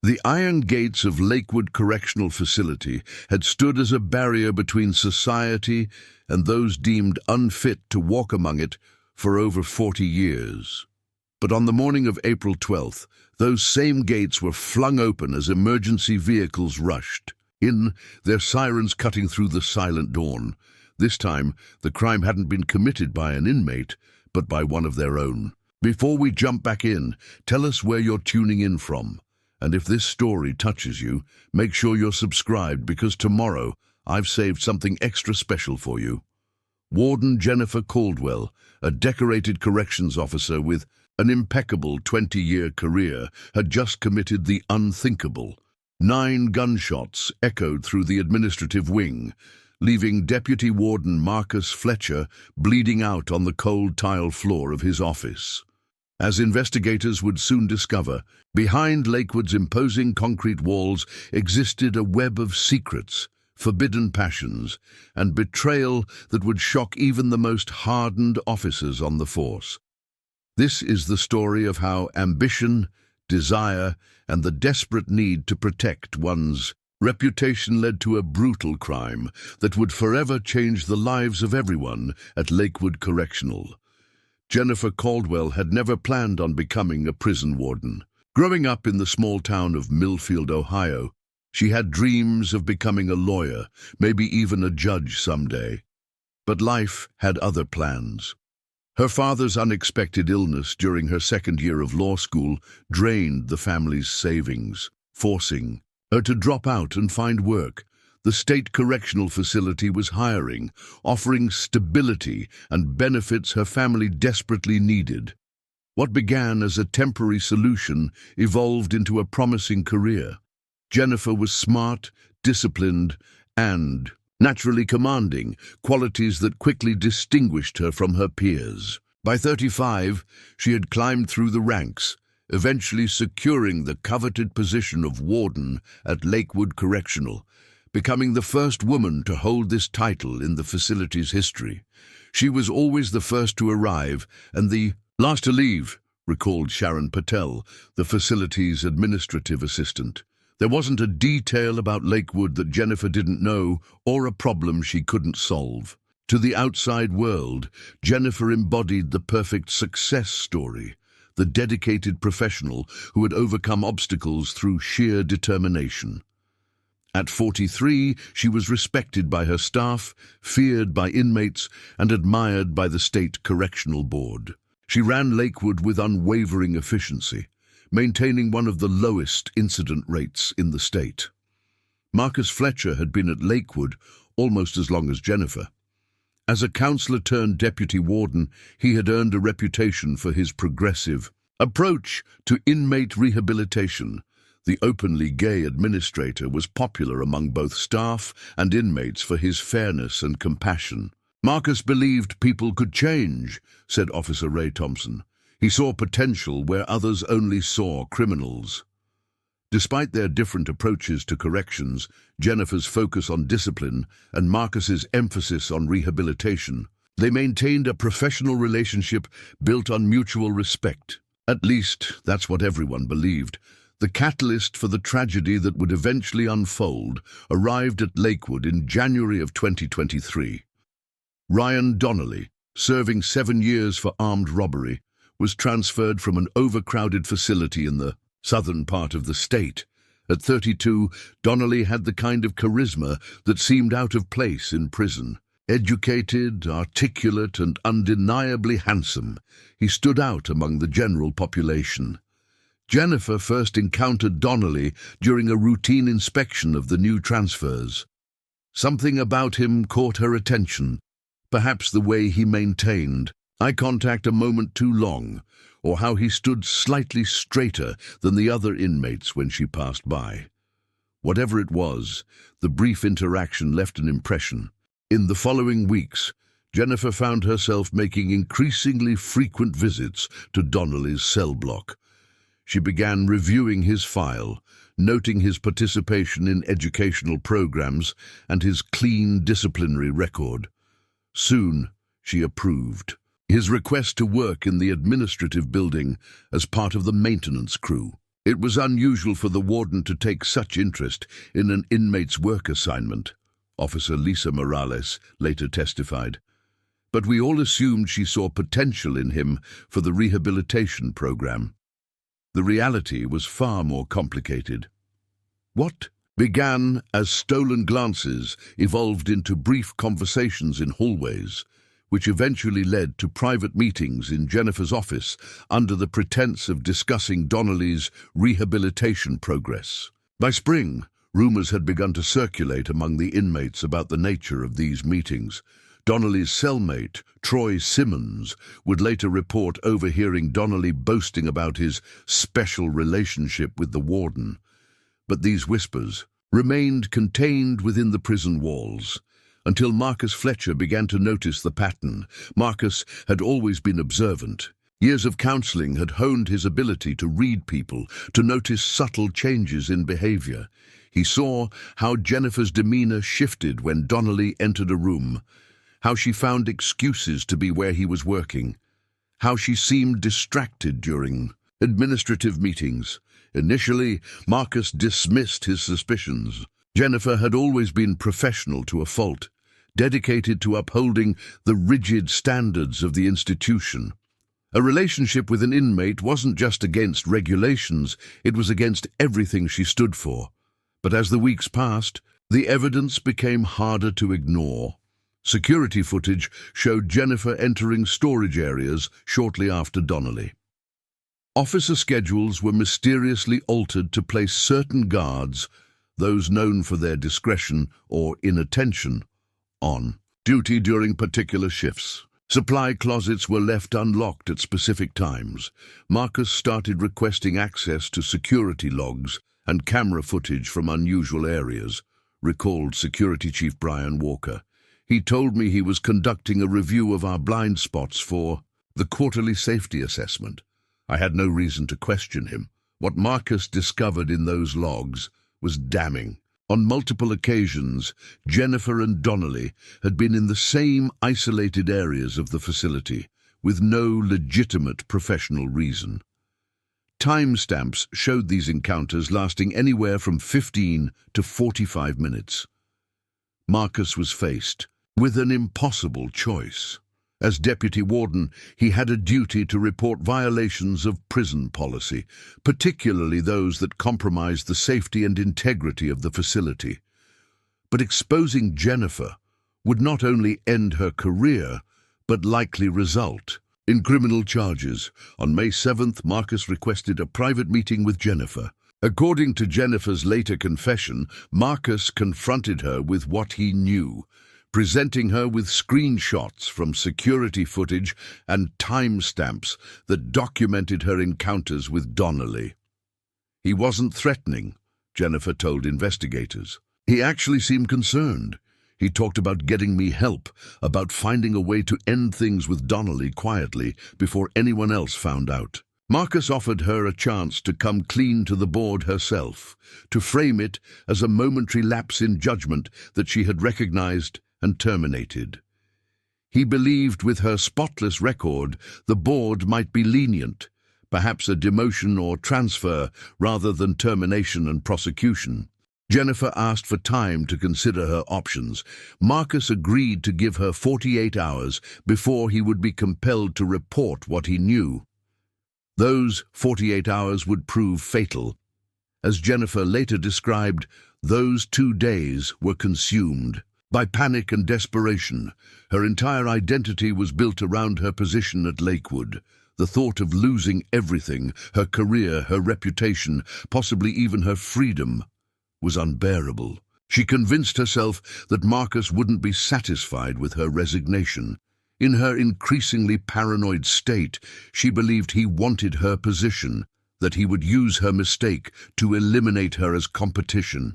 The iron gates of Lakewood Correctional Facility had stood as a barrier between society and those deemed unfit to walk among it for over 40 years. But on the morning of April 12th, those same gates were flung open as emergency vehicles rushed in, their sirens cutting through the silent dawn. This time, the crime hadn't been committed by an inmate, but by one of their own. Before we jump back in, tell us where you're tuning in from. And if this story touches you, make sure you're subscribed, because tomorrow I've saved something extra special for you. Warden Jennifer Caldwell, a decorated corrections officer with an impeccable 20-year career, had just committed the unthinkable. 9 gunshots echoed through the administrative wing, leaving Deputy Warden Marcus Fletcher bleeding out on the cold tile floor of his office. As investigators would soon discover, behind Lakewood's imposing concrete walls existed a web of secrets, forbidden passions, and betrayal that would shock even the most hardened officers on the force. This is the story of how ambition, desire, and the desperate need to protect one's reputation led to a brutal crime that would forever change the lives of everyone at Lakewood Correctional. Jennifer Caldwell had never planned on becoming a prison warden. Growing up in the small town of Millfield, Ohio, she had dreams of becoming a lawyer, maybe even a judge someday. But life had other plans. Her father's unexpected illness during her second year of law school drained the family's savings, forcing her to drop out and find work. The state correctional facility was hiring, offering stability and benefits her family desperately needed. What began as a temporary solution evolved into a promising career. Jennifer was smart, disciplined, and naturally commanding, qualities that quickly distinguished her from her peers. By 35, she had climbed through the ranks, eventually securing the coveted position of warden at Lakewood Correctional, becoming the first woman to hold this title in the facility's history. She was always the first to arrive and the last to leave, recalled Sharon Patel, the facility's administrative assistant. There wasn't a detail about Lakewood that Jennifer didn't know or a problem she couldn't solve. To the outside world, Jennifer embodied the perfect success story, the dedicated professional who had overcome obstacles through sheer determination. At 43, she was respected by her staff, feared by inmates, and admired by the State Correctional Board. She ran Lakewood with unwavering efficiency, maintaining one of the lowest incident rates in the state. Marcus Fletcher had been at Lakewood almost as long as Jennifer. As a counselor turned deputy warden, he had earned a reputation for his progressive approach to inmate rehabilitation. The openly gay administrator was popular among both staff and inmates for his fairness and compassion. Marcus believed people could change, said Officer Ray Thompson. He saw potential where others only saw criminals. Despite their different approaches to corrections, Jennifer's focus on discipline and Marcus's emphasis on rehabilitation, they maintained a professional relationship built on mutual respect. At least, that's what everyone believed. The catalyst for the tragedy that would eventually unfold arrived at Lakewood in January of 2023. Ryan Donnelly, serving 7 years for armed robbery, was transferred from an overcrowded facility in the southern part of the state. At 32, Donnelly had the kind of charisma that seemed out of place in prison. Educated, articulate, and undeniably handsome, he stood out among the general population. Jennifer first encountered Donnelly during a routine inspection of the new transfers. Something about him caught her attention, perhaps the way he maintained eye contact a moment too long, or how he stood slightly straighter than the other inmates when she passed by. Whatever it was, the brief interaction left an impression. In the following weeks, Jennifer found herself making increasingly frequent visits to Donnelly's cell block. She began reviewing his file, noting his participation in educational programs and his clean disciplinary record. Soon, she approved his request to work in the administrative building as part of the maintenance crew. It was unusual for the warden to take such interest in an inmate's work assignment, Officer Lisa Morales later testified. But we all assumed she saw potential in him for the rehabilitation program. The reality was far more complicated. What began as stolen glances evolved into brief conversations in hallways, which eventually led to private meetings in Jennifer's office under the pretense of discussing Donnelly's rehabilitation progress. By spring, rumors had begun to circulate among the inmates about the nature of these meetings. Donnelly's cellmate, Troy Simmons, would later report overhearing Donnelly boasting about his special relationship with the warden. But these whispers remained contained within the prison walls, until Marcus Fletcher began to notice the pattern. Marcus had always been observant. Years of counseling had honed his ability to read people, to notice subtle changes in behavior. He saw how Jennifer's demeanor shifted when Donnelly entered a room, how she found excuses to be where he was working, how she seemed distracted during administrative meetings. Initially, Marcus dismissed his suspicions. Jennifer had always been professional to a fault, dedicated to upholding the rigid standards of the institution. A relationship with an inmate wasn't just against regulations, it was against everything she stood for. But as the weeks passed, the evidence became harder to ignore. Security footage showed Jennifer entering storage areas shortly after Donnelly. Officer schedules were mysteriously altered to place certain guards, those known for their discretion or inattention, on duty during particular shifts. Supply closets were left unlocked at specific times. Marcus started requesting access to security logs and camera footage from unusual areas, recalled Security Chief Brian Walker. He told me he was conducting a review of our blind spots for the quarterly safety assessment. I had no reason to question him. What Marcus discovered in those logs was damning. On multiple occasions, Jennifer and Donnelly had been in the same isolated areas of the facility, with no legitimate professional reason. Timestamps showed these encounters lasting anywhere from 15 to 45 minutes. Marcus was faced with an impossible choice. As deputy warden, he had a duty to report violations of prison policy, particularly those that compromised the safety and integrity of the facility. But exposing Jennifer would not only end her career, but likely result in criminal charges. On May 7th, Marcus requested a private meeting with Jennifer. According to Jennifer's later confession, Marcus confronted her with what he knew, presenting her with screenshots from security footage and timestamps that documented her encounters with Donnelly. He wasn't threatening, Jennifer told investigators. He actually seemed concerned. He talked about getting me help, about finding a way to end things with Donnelly quietly before anyone else found out. Marcus offered her a chance to come clean to the board herself, to frame it as a momentary lapse in judgment that she had recognized and terminated. He believed with her spotless record, the board might be lenient, perhaps a demotion or transfer rather than termination and prosecution. Jennifer asked for time to consider her options. Marcus agreed to give her 48 hours before he would be compelled to report what he knew. Those 48 hours would prove fatal. As Jennifer later described, those 2 days were consumed by panic and desperation. Her entire identity was built around her position at Lakewood. The thought of losing everything, her career, her reputation, possibly even her freedom, was unbearable. She convinced herself that Marcus wouldn't be satisfied with her resignation. In her increasingly paranoid state, she believed he wanted her position, that he would use her mistake to eliminate her as competition.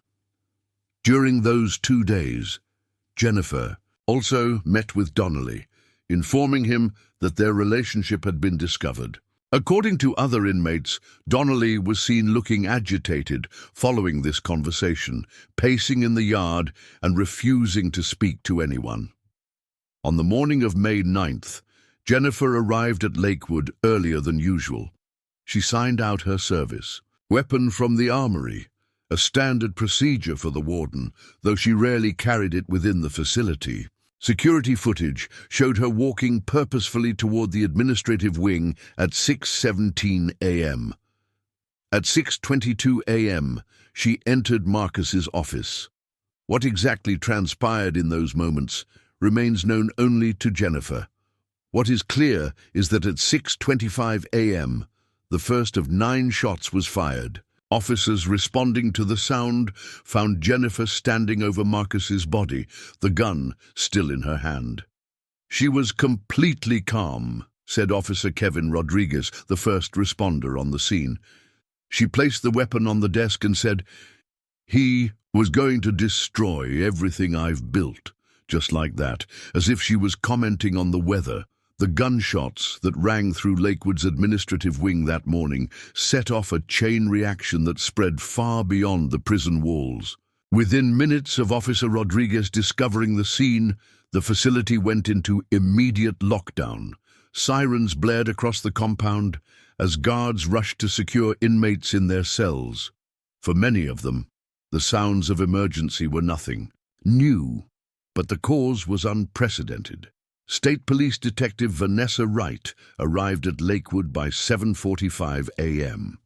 During those 2 days, Jennifer also met with Donnelly, informing him that their relationship had been discovered. According to other inmates, Donnelly was seen looking agitated following this conversation, pacing in the yard and refusing to speak to anyone. On the morning of May 9th, Jennifer arrived at Lakewood earlier than usual. She signed out her service. Weapon from the armory, a standard procedure for the warden, though she rarely carried it within the facility. Security footage showed her walking purposefully toward the administrative wing at 6:17 a.m. At 6:22 a.m., she entered Marcus's office. What exactly transpired in those moments remains known only to Jennifer. What is clear is that at 6:25 a.m., the first of 9 shots was fired. Officers responding to the sound found Jennifer standing over Marcus's body, the gun still in her hand. "She was completely calm," said Officer Kevin Rodriguez, the first responder on the scene. "She placed the weapon on the desk and said, 'He was going to destroy everything I've built,' just like that, as if she was commenting on the weather." The gunshots that rang through Lakewood's administrative wing that morning set off a chain reaction that spread far beyond the prison walls. Within minutes of Officer Rodriguez discovering the scene, the facility went into immediate lockdown. Sirens blared across the compound as guards rushed to secure inmates in their cells. For many of them, the sounds of emergency were nothing new, but the cause was unprecedented. State Police Detective Vanessa Wright arrived at Lakewood by 7:45 a.m.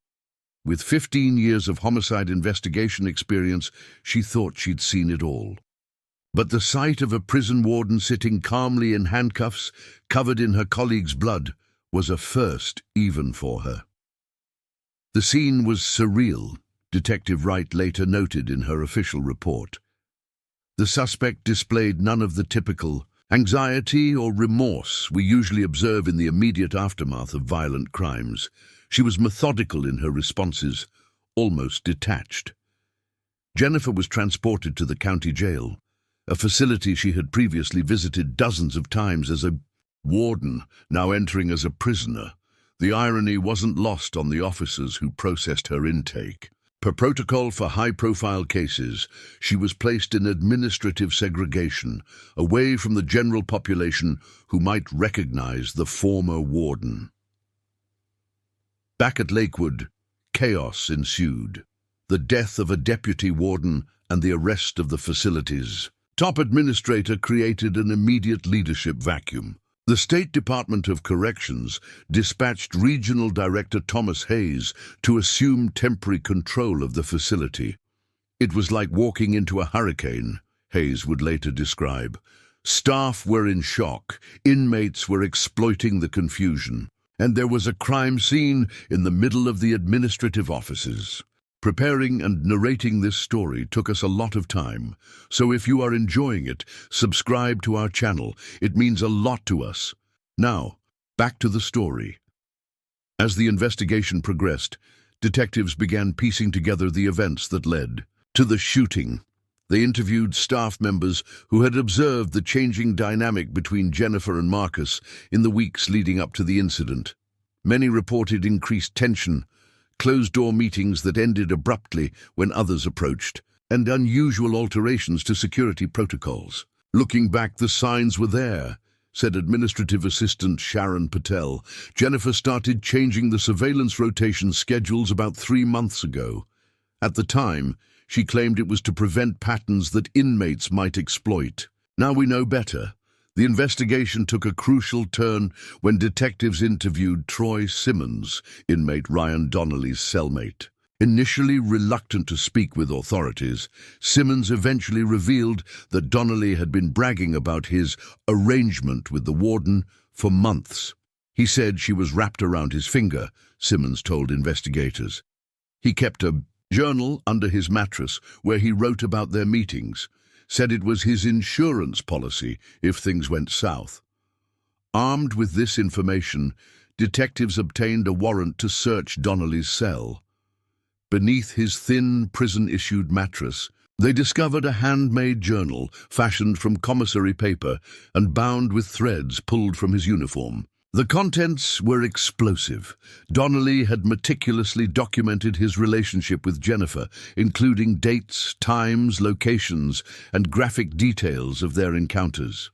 With 15 years of homicide investigation experience, she thought she'd seen it all. But the sight of a prison warden sitting calmly in handcuffs, covered in her colleague's blood, was a first even for her. The scene was surreal, Detective Wright later noted in her official report. The suspect displayed none of the typical anxiety or remorse we usually observe in the immediate aftermath of violent crimes. She was methodical in her responses, almost detached. Jennifer was transported to the county jail, a facility she had previously visited dozens of times as a warden, now entering as a prisoner. The irony wasn't lost on the officers who processed her intake. Per protocol for high-profile cases, she was placed in administrative segregation, away from the general population who might recognize the former warden. Back at Lakewood, chaos ensued. The death of a deputy warden and the arrest of the facility's top administrator created an immediate leadership vacuum. The State Department of Corrections dispatched Regional Director Thomas Hayes to assume temporary control of the facility. "It was like walking into a hurricane," Hayes would later describe. "Staff were in shock, inmates were exploiting the confusion, and there was a crime scene in the middle of the administrative offices." Preparing and narrating this story took us a lot of time, so if you are enjoying it, subscribe to our channel. It means a lot to us. Now, back to the story. As the investigation progressed, detectives began piecing together the events that led to the shooting. They interviewed staff members who had observed the changing dynamic between Jennifer and Marcus in the weeks leading up to the incident. Many reported increased tension, closed-door meetings that ended abruptly when others approached, and unusual alterations to security protocols. "Looking back, the signs were there," said Administrative Assistant Sharon Patel. "Jennifer started changing the surveillance rotation schedules about 3 months ago. At the time, she claimed it was to prevent patterns that inmates might exploit. Now we know better." The investigation took a crucial turn when detectives interviewed Troy Simmons, inmate Ryan Donnelly's cellmate. Initially reluctant to speak with authorities, Simmons eventually revealed that Donnelly had been bragging about his arrangement with the warden for months. He said she was wrapped around his finger, Simmons told investigators. He kept a journal under his mattress where he wrote about their meetings, said it was his insurance policy if things went south. Armed with this information, detectives obtained a warrant to search Donnelly's cell. Beneath his thin, prison-issued mattress, they discovered a handmade journal fashioned from commissary paper and bound with threads pulled from his uniform. The contents were explosive. Donnelly had meticulously documented his relationship with Jennifer, including dates, times, locations, and graphic details of their encounters.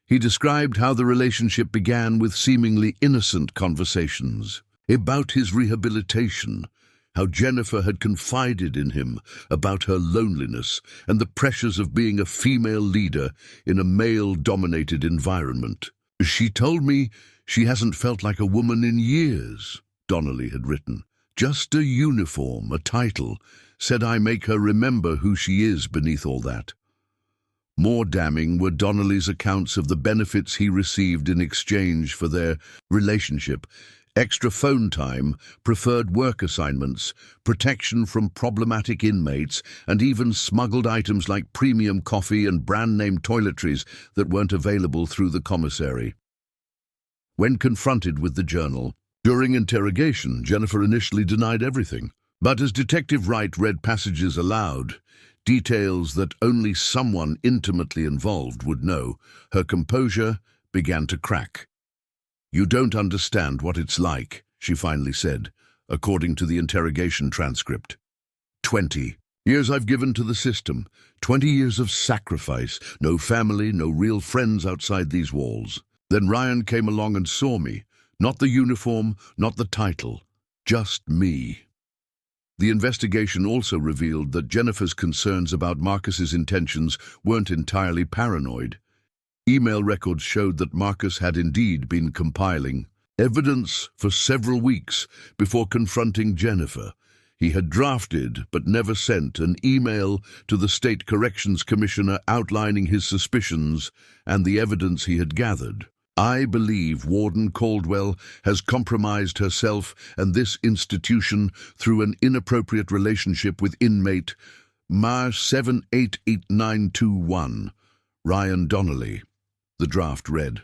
He described how the relationship began with seemingly innocent conversations about his rehabilitation, how Jennifer had confided in him about her loneliness and the pressures of being a female leader in a male-dominated environment. "She told me she hasn't felt like a woman in years," Donnelly had written. "Just a uniform, a title, said I make her remember who she is beneath all that." More damning were Donnelly's accounts of the benefits he received in exchange for their relationship: extra phone time, preferred work assignments, protection from problematic inmates, and even smuggled items like premium coffee and brand-name toiletries that weren't available through the commissary. When confronted with the journal, during interrogation, Jennifer initially denied everything. But as Detective Wright read passages aloud, details that only someone intimately involved would know, her composure began to crack. "You don't understand what it's like," she finally said, according to the interrogation transcript. 20 years I've given to the system, 20 years of sacrifice, no family, no real friends outside these walls. Then Ryan came along and saw me, not the uniform, not the title, just me. The investigation also revealed that Jennifer's concerns about Marcus's intentions weren't entirely paranoid. Email records showed that Marcus had indeed been compiling evidence for several weeks before confronting Jennifer. He had drafted, but never sent, an email to the State Corrections Commissioner outlining his suspicions and the evidence he had gathered. "I believe Warden Caldwell has compromised herself and this institution through an inappropriate relationship with inmate Mar 788921, Ryan Donnelly," the draft read.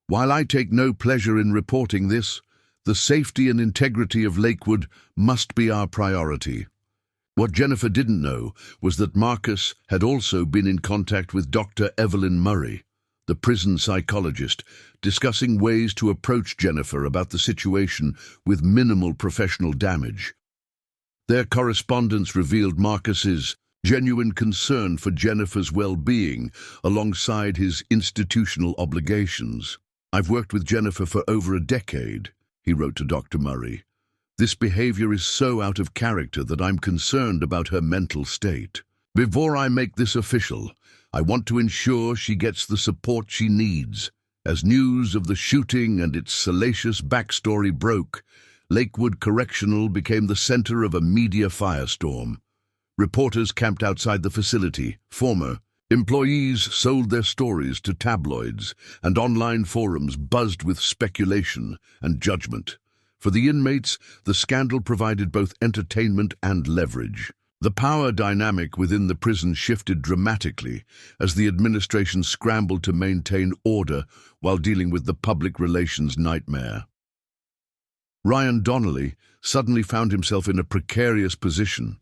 "While I take no pleasure in reporting this, the safety and integrity of Lakewood must be our priority." What Jennifer didn't know was that Marcus had also been in contact with Dr. Evelyn Murray, the prison psychologist, discussing ways to approach Jennifer about the situation with minimal professional damage. Their correspondence revealed Marcus's genuine concern for Jennifer's well-being alongside his institutional obligations. "I've worked with Jennifer for over a decade," he wrote to Dr. Murray. "This behavior is so out of character that I'm concerned about her mental state. Before I make this official, I want to ensure she gets the support she needs." As news of the shooting and its salacious backstory broke, Lakewood Correctional became the center of a media firestorm. Reporters camped outside the facility. Former employees sold their stories to tabloids, and online forums buzzed with speculation and judgment. For the inmates, the scandal provided both entertainment and leverage. The power dynamic within the prison shifted dramatically as the administration scrambled to maintain order while dealing with the public relations nightmare. Ryan Donnelly suddenly found himself in a precarious position.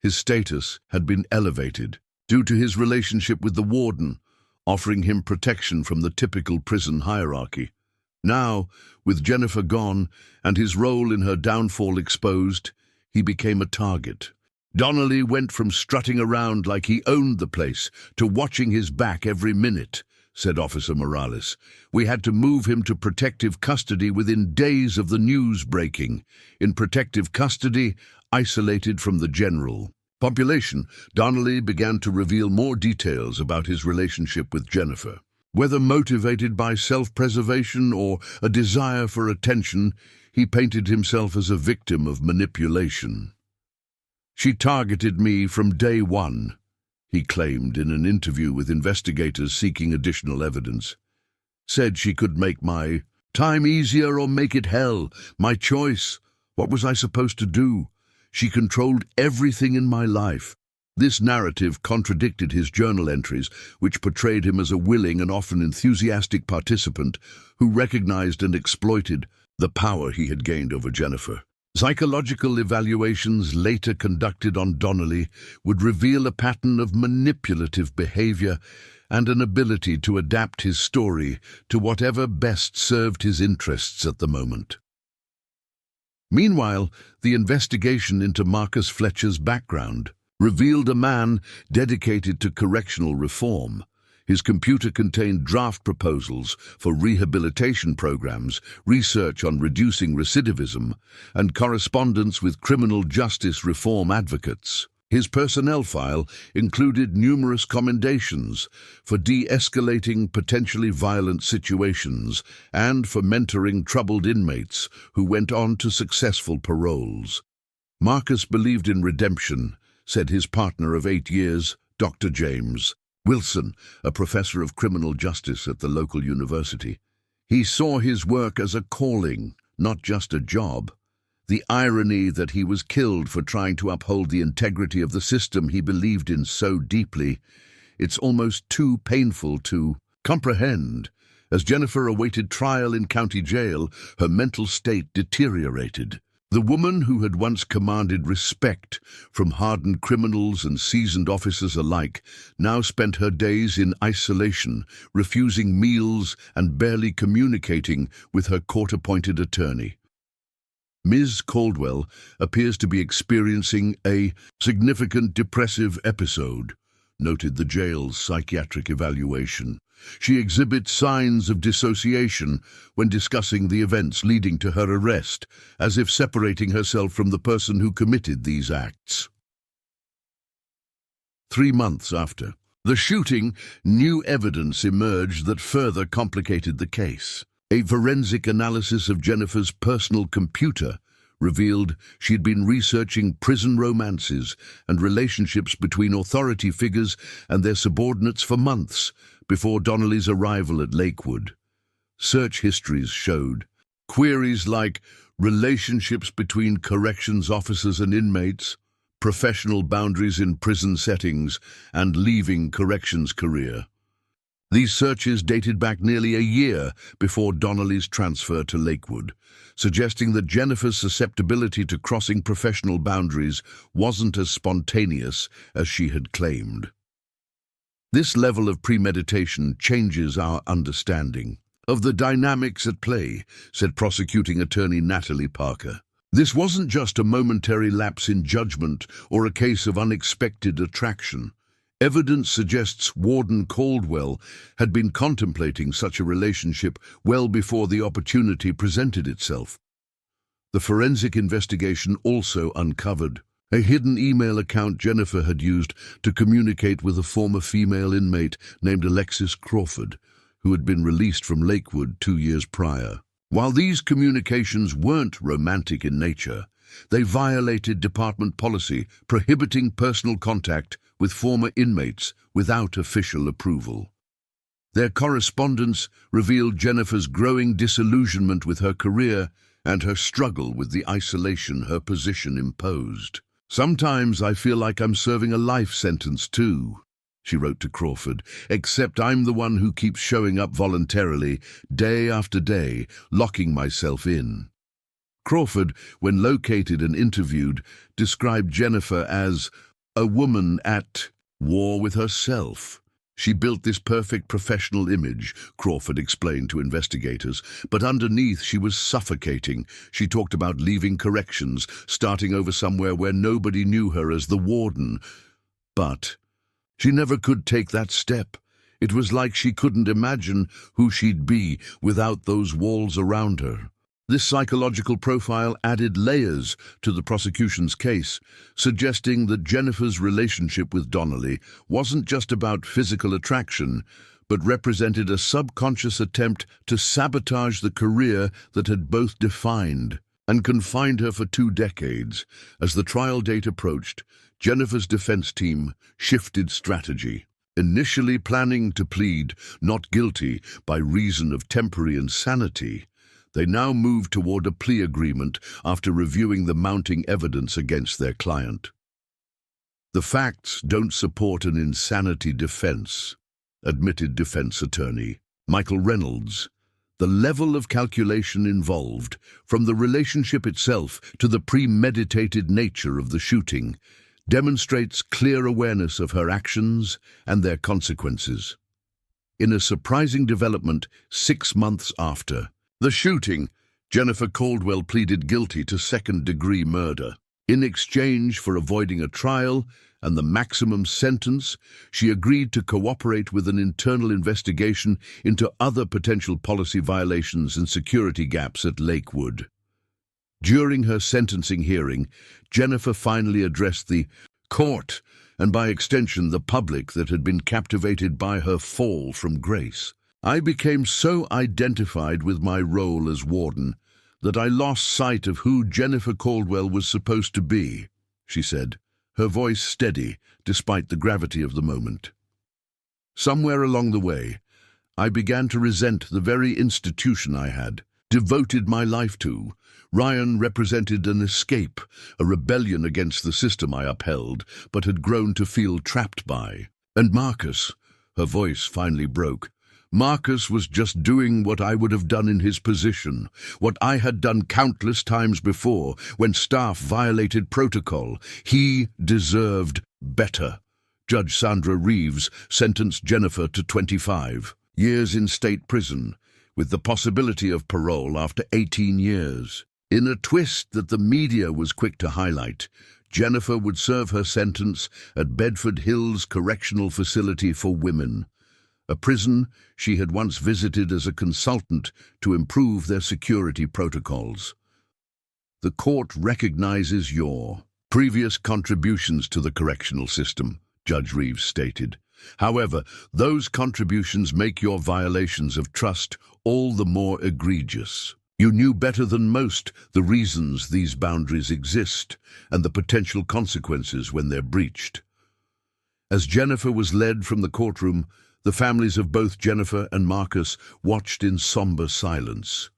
His status had been elevated due to his relationship with the warden, offering him protection from the typical prison hierarchy. Now, with Jennifer gone and his role in her downfall exposed, he became a target. Donnelly went from strutting around like he owned the place to watching his back every minute, said Officer Morales. "We had to move him to protective custody within days of the news breaking. In protective custody, isolated from the general population, Donnelly began to reveal more details about his relationship with Jennifer. Whether motivated by self-preservation or a desire for attention, he painted himself as a victim of manipulation. "She targeted me from day one," he claimed in an interview with investigators seeking additional evidence. "Said she could make my time easier or make it hell. My choice. What was I supposed to do? She controlled everything in my life." This narrative contradicted his journal entries, which portrayed him as a willing and often enthusiastic participant who recognized and exploited the power he had gained over Jennifer. Psychological evaluations later conducted on Donnelly would reveal a pattern of manipulative behavior and an ability to adapt his story to whatever best served his interests at the moment. Meanwhile, the investigation into Marcus Fletcher's background revealed a man dedicated to correctional reform. His computer contained draft proposals for rehabilitation programs, research on reducing recidivism, and correspondence with criminal justice reform advocates. His personnel file included numerous commendations for de-escalating potentially violent situations and for mentoring troubled inmates who went on to successful paroles. Marcus believed in redemption, said his partner of 8 years, Dr. James Wilson, a professor of criminal justice at the local university. He saw his work as a calling, not just a job. The irony that he was killed for trying to uphold the integrity of the system he believed in so deeply, it's almost too painful to comprehend. As Jennifer awaited trial in county jail, her mental state deteriorated. The woman who had once commanded respect from hardened criminals and seasoned officers alike now spent her days in isolation, refusing meals and barely communicating with her court-appointed attorney. Ms. Caldwell appears to be experiencing a significant depressive episode, noted the jail's psychiatric evaluation. She exhibits signs of dissociation when discussing the events leading to her arrest, as if separating herself from the person who committed these acts. 3 months after the shooting, new evidence emerged that further complicated the case. A forensic analysis of Jennifer's personal computer revealed she'd been researching prison romances and relationships between authority figures and their subordinates for months before Donnelly's arrival at Lakewood. Search histories showed queries like relationships between corrections officers and inmates, professional boundaries in prison settings, and leaving corrections career. These searches dated back nearly a year before Donnelly's transfer to Lakewood, suggesting that Jennifer's susceptibility to crossing professional boundaries wasn't as spontaneous as she had claimed. This level of premeditation changes our understanding of the dynamics at play, said prosecuting attorney Natalie Parker. This wasn't just a momentary lapse in judgment or a case of unexpected attraction. Evidence suggests Warden Caldwell had been contemplating such a relationship well before the opportunity presented itself. The forensic investigation also uncovered a hidden email account Jennifer had used to communicate with a former female inmate named Alexis Crawford, who had been released from Lakewood 2 years prior. While these communications weren't romantic in nature, they violated department policy prohibiting personal contact with former inmates without official approval. Their correspondence revealed Jennifer's growing disillusionment with her career and her struggle with the isolation her position imposed. "Sometimes I feel like I'm serving a life sentence too," she wrote to Crawford, "except I'm the one who keeps showing up voluntarily, day after day, locking myself in." Crawford, when located and interviewed, described Jennifer as a woman at war with herself. She built this perfect professional image, Crawford explained to investigators, but underneath she was suffocating. She talked about leaving corrections, starting over somewhere where nobody knew her as the warden. But she never could take that step. It was like she couldn't imagine who she'd be without those walls around her. This psychological profile added layers to the prosecution's case, suggesting that Jennifer's relationship with Donnelly wasn't just about physical attraction, but represented a subconscious attempt to sabotage the career that had both defined and confined her for 2 decades. As the trial date approached, Jennifer's defense team shifted strategy. Initially planning to plead not guilty by reason of temporary insanity, they now moved toward a plea agreement after reviewing the mounting evidence against their client. "The facts don't support an insanity defense," admitted defense attorney Michael Reynolds. "The level of calculation involved, from the relationship itself to the premeditated nature of the shooting, demonstrates clear awareness of her actions and their consequences." In a surprising development 6 months after the shooting, Jennifer Caldwell pleaded guilty to second-degree murder. In exchange for avoiding a trial and the maximum sentence, she agreed to cooperate with an internal investigation into other potential policy violations and security gaps at Lakewood. During her sentencing hearing, Jennifer finally addressed the court, and by extension the public that had been captivated by her fall from grace. "I became so identified with my role as warden that I lost sight of who Jennifer Caldwell was supposed to be," she said, her voice steady despite the gravity of the moment. "Somewhere along the way, I began to resent the very institution I had devoted my life to. Ryan represented an escape, a rebellion against the system I upheld, but had grown to feel trapped by. And Marcus," her voice finally broke, "Marcus was just doing what I would have done in his position, what I had done countless times before when staff violated protocol. He deserved better." Judge Sandra Reeves sentenced Jennifer to 25 years in state prison, with the possibility of parole after 18 years. In a twist that the media was quick to highlight, Jennifer would serve her sentence at Bedford Hills Correctional Facility for Women, a prison she had once visited as a consultant to improve their security protocols. "The court recognizes your previous contributions to the correctional system," Judge Reeves stated. "However, those contributions make your violations of trust all the more egregious. You knew better than most the reasons these boundaries exist and the potential consequences when they're breached." As Jennifer was led from the courtroom, the families of both Jennifer and Marcus watched in somber silence.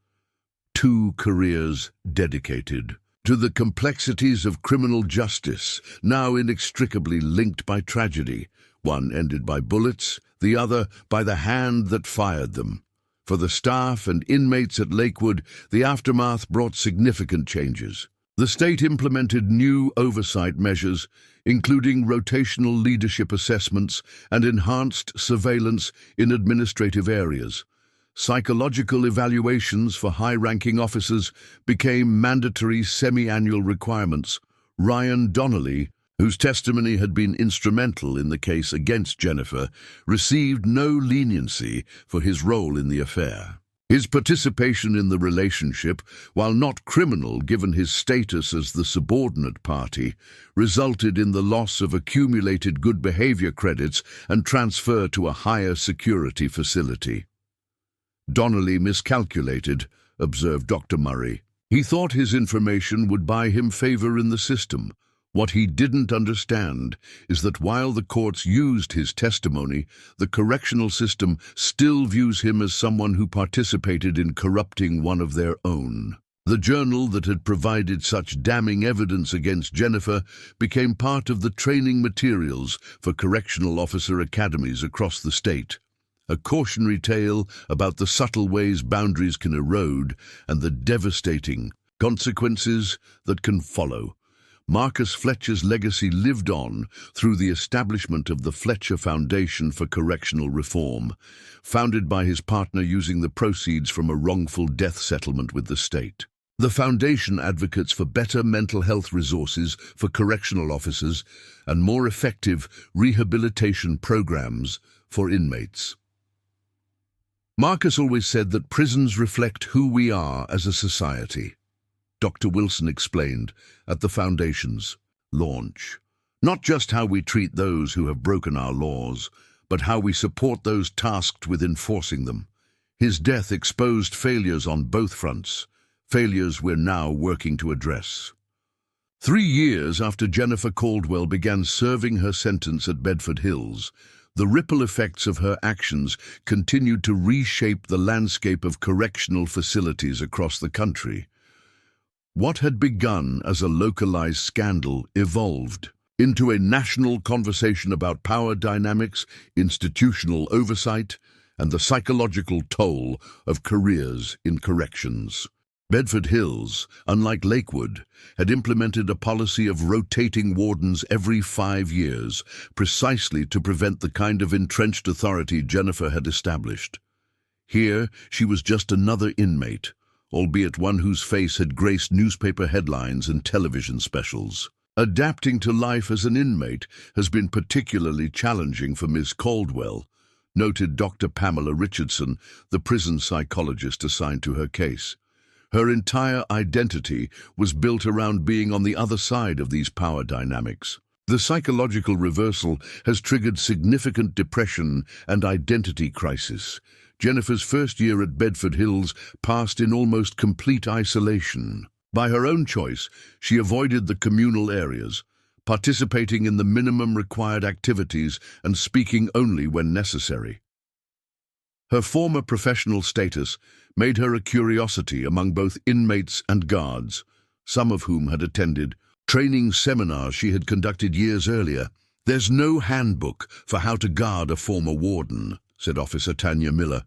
Two careers dedicated to the complexities of criminal justice, now inextricably linked by tragedy. One ended by bullets, the other by the hand that fired them. For the staff and inmates at Lakewood, the aftermath brought significant changes. The state implemented new oversight measures, including rotational leadership assessments and enhanced surveillance in administrative areas. Psychological evaluations for high-ranking officers became mandatory semi-annual requirements. Ryan Donnelly, whose testimony had been instrumental in the case against Jennifer, received no leniency for his role in the affair. His participation in the relationship, while not criminal given his status as the subordinate party, resulted in the loss of accumulated good behavior credits and transfer to a higher security facility. "Donnelly miscalculated," observed Dr. Murray. "He thought his information would buy him favor in the system. What he didn't understand is that while the courts used his testimony, the correctional system still views him as someone who participated in corrupting one of their own." The journal that had provided such damning evidence against Jennifer became part of the training materials for correctional officer academies across the state. A cautionary tale about the subtle ways boundaries can erode and the devastating consequences that can follow. Marcus Fletcher's legacy lived on through the establishment of the Fletcher Foundation for Correctional Reform, founded by his partner using the proceeds from a wrongful death settlement with the state. The foundation advocates for better mental health resources for correctional officers and more effective rehabilitation programs for inmates. Marcus always said that prisons reflect who we are as a society. Dr. Wilson explained at the Foundation's launch. Not just how we treat those who have broken our laws, but how we support those tasked with enforcing them. His death exposed failures on both fronts, failures we're now working to address. 3 years after Jennifer Caldwell began serving her sentence at Bedford Hills, the ripple effects of her actions continued to reshape the landscape of correctional facilities across the country. What had begun as a localized scandal evolved into a national conversation about power dynamics, institutional oversight, and the psychological toll of careers in corrections. Bedford Hills, unlike Lakewood, had implemented a policy of rotating wardens every 5 years, precisely to prevent the kind of entrenched authority Jennifer had established. Here, she was just another inmate, albeit one whose face had graced newspaper headlines and television specials. Adapting to life as an inmate has been particularly challenging for Ms. Caldwell, noted Dr. Pamela Richardson, the prison psychologist assigned to her case. Her entire identity was built around being on the other side of these power dynamics. The psychological reversal has triggered significant depression and identity crisis. Jennifer's first year at Bedford Hills passed in almost complete isolation. By her own choice, she avoided the communal areas, participating in the minimum required activities and speaking only when necessary. Her former professional status made her a curiosity among both inmates and guards, some of whom had attended training seminars she had conducted years earlier. "There's no handbook for how to guard a former warden," said Officer Tanya Miller.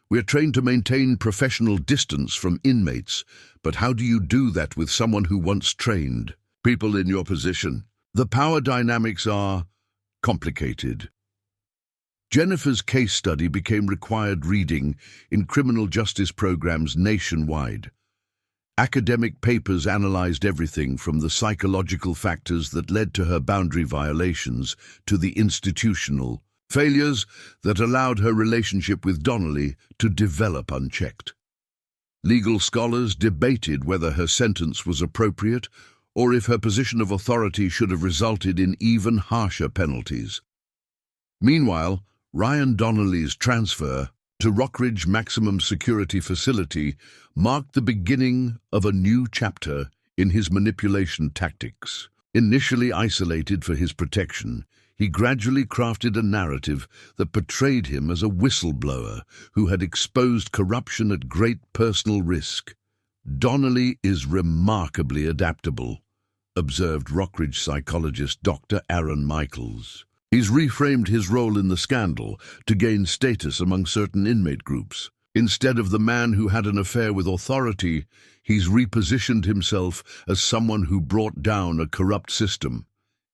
"We're trained to maintain professional distance from inmates, but how do you do that with someone who once trained people in your position? The power dynamics are complicated." Jennifer's case study became required reading in criminal justice programs nationwide. Academic papers analyzed everything from the psychological factors that led to her boundary violations to the institutional failures that allowed her relationship with Donnelly to develop unchecked. Legal scholars debated whether her sentence was appropriate or if her position of authority should have resulted in even harsher penalties. Meanwhile, Ryan Donnelly's transfer to Rockridge Maximum Security Facility marked the beginning of a new chapter in his manipulation tactics. Initially isolated for his protection, he gradually crafted a narrative that portrayed him as a whistleblower who had exposed corruption at great personal risk. "Donnelly is remarkably adaptable," observed Rockridge psychologist Dr. Aaron Michaels. "He's reframed his role in the scandal to gain status among certain inmate groups. Instead of the man who had an affair with authority, he's repositioned himself as someone who brought down a corrupt system.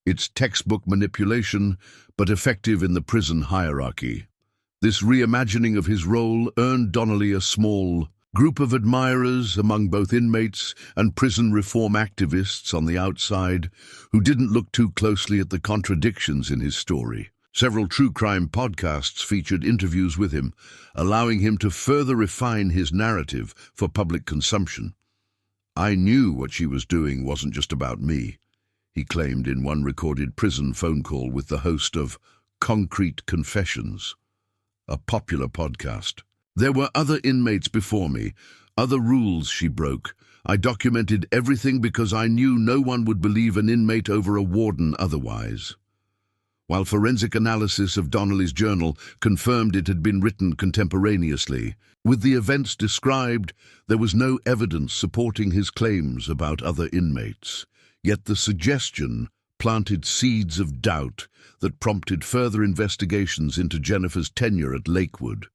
It's textbook manipulation, but effective in the prison hierarchy." This reimagining of his role earned Donnelly a small group of admirers among both inmates and prison reform activists on the outside who didn't look too closely at the contradictions in his story. Several true crime podcasts featured interviews with him, allowing him to further refine his narrative for public consumption. "I knew what she was doing wasn't just about me," he claimed in one recorded prison phone call with the host of Concrete Confessions, a popular podcast. "There were other inmates before me, other rules she broke. I documented everything because I knew no one would believe an inmate over a warden otherwise." While forensic analysis of Donnelly's journal confirmed it had been written contemporaneously with the events described, there was no evidence supporting his claims about other inmates. Yet the suggestion planted seeds of doubt that prompted further investigations into Jennifer's tenure at Lakewood.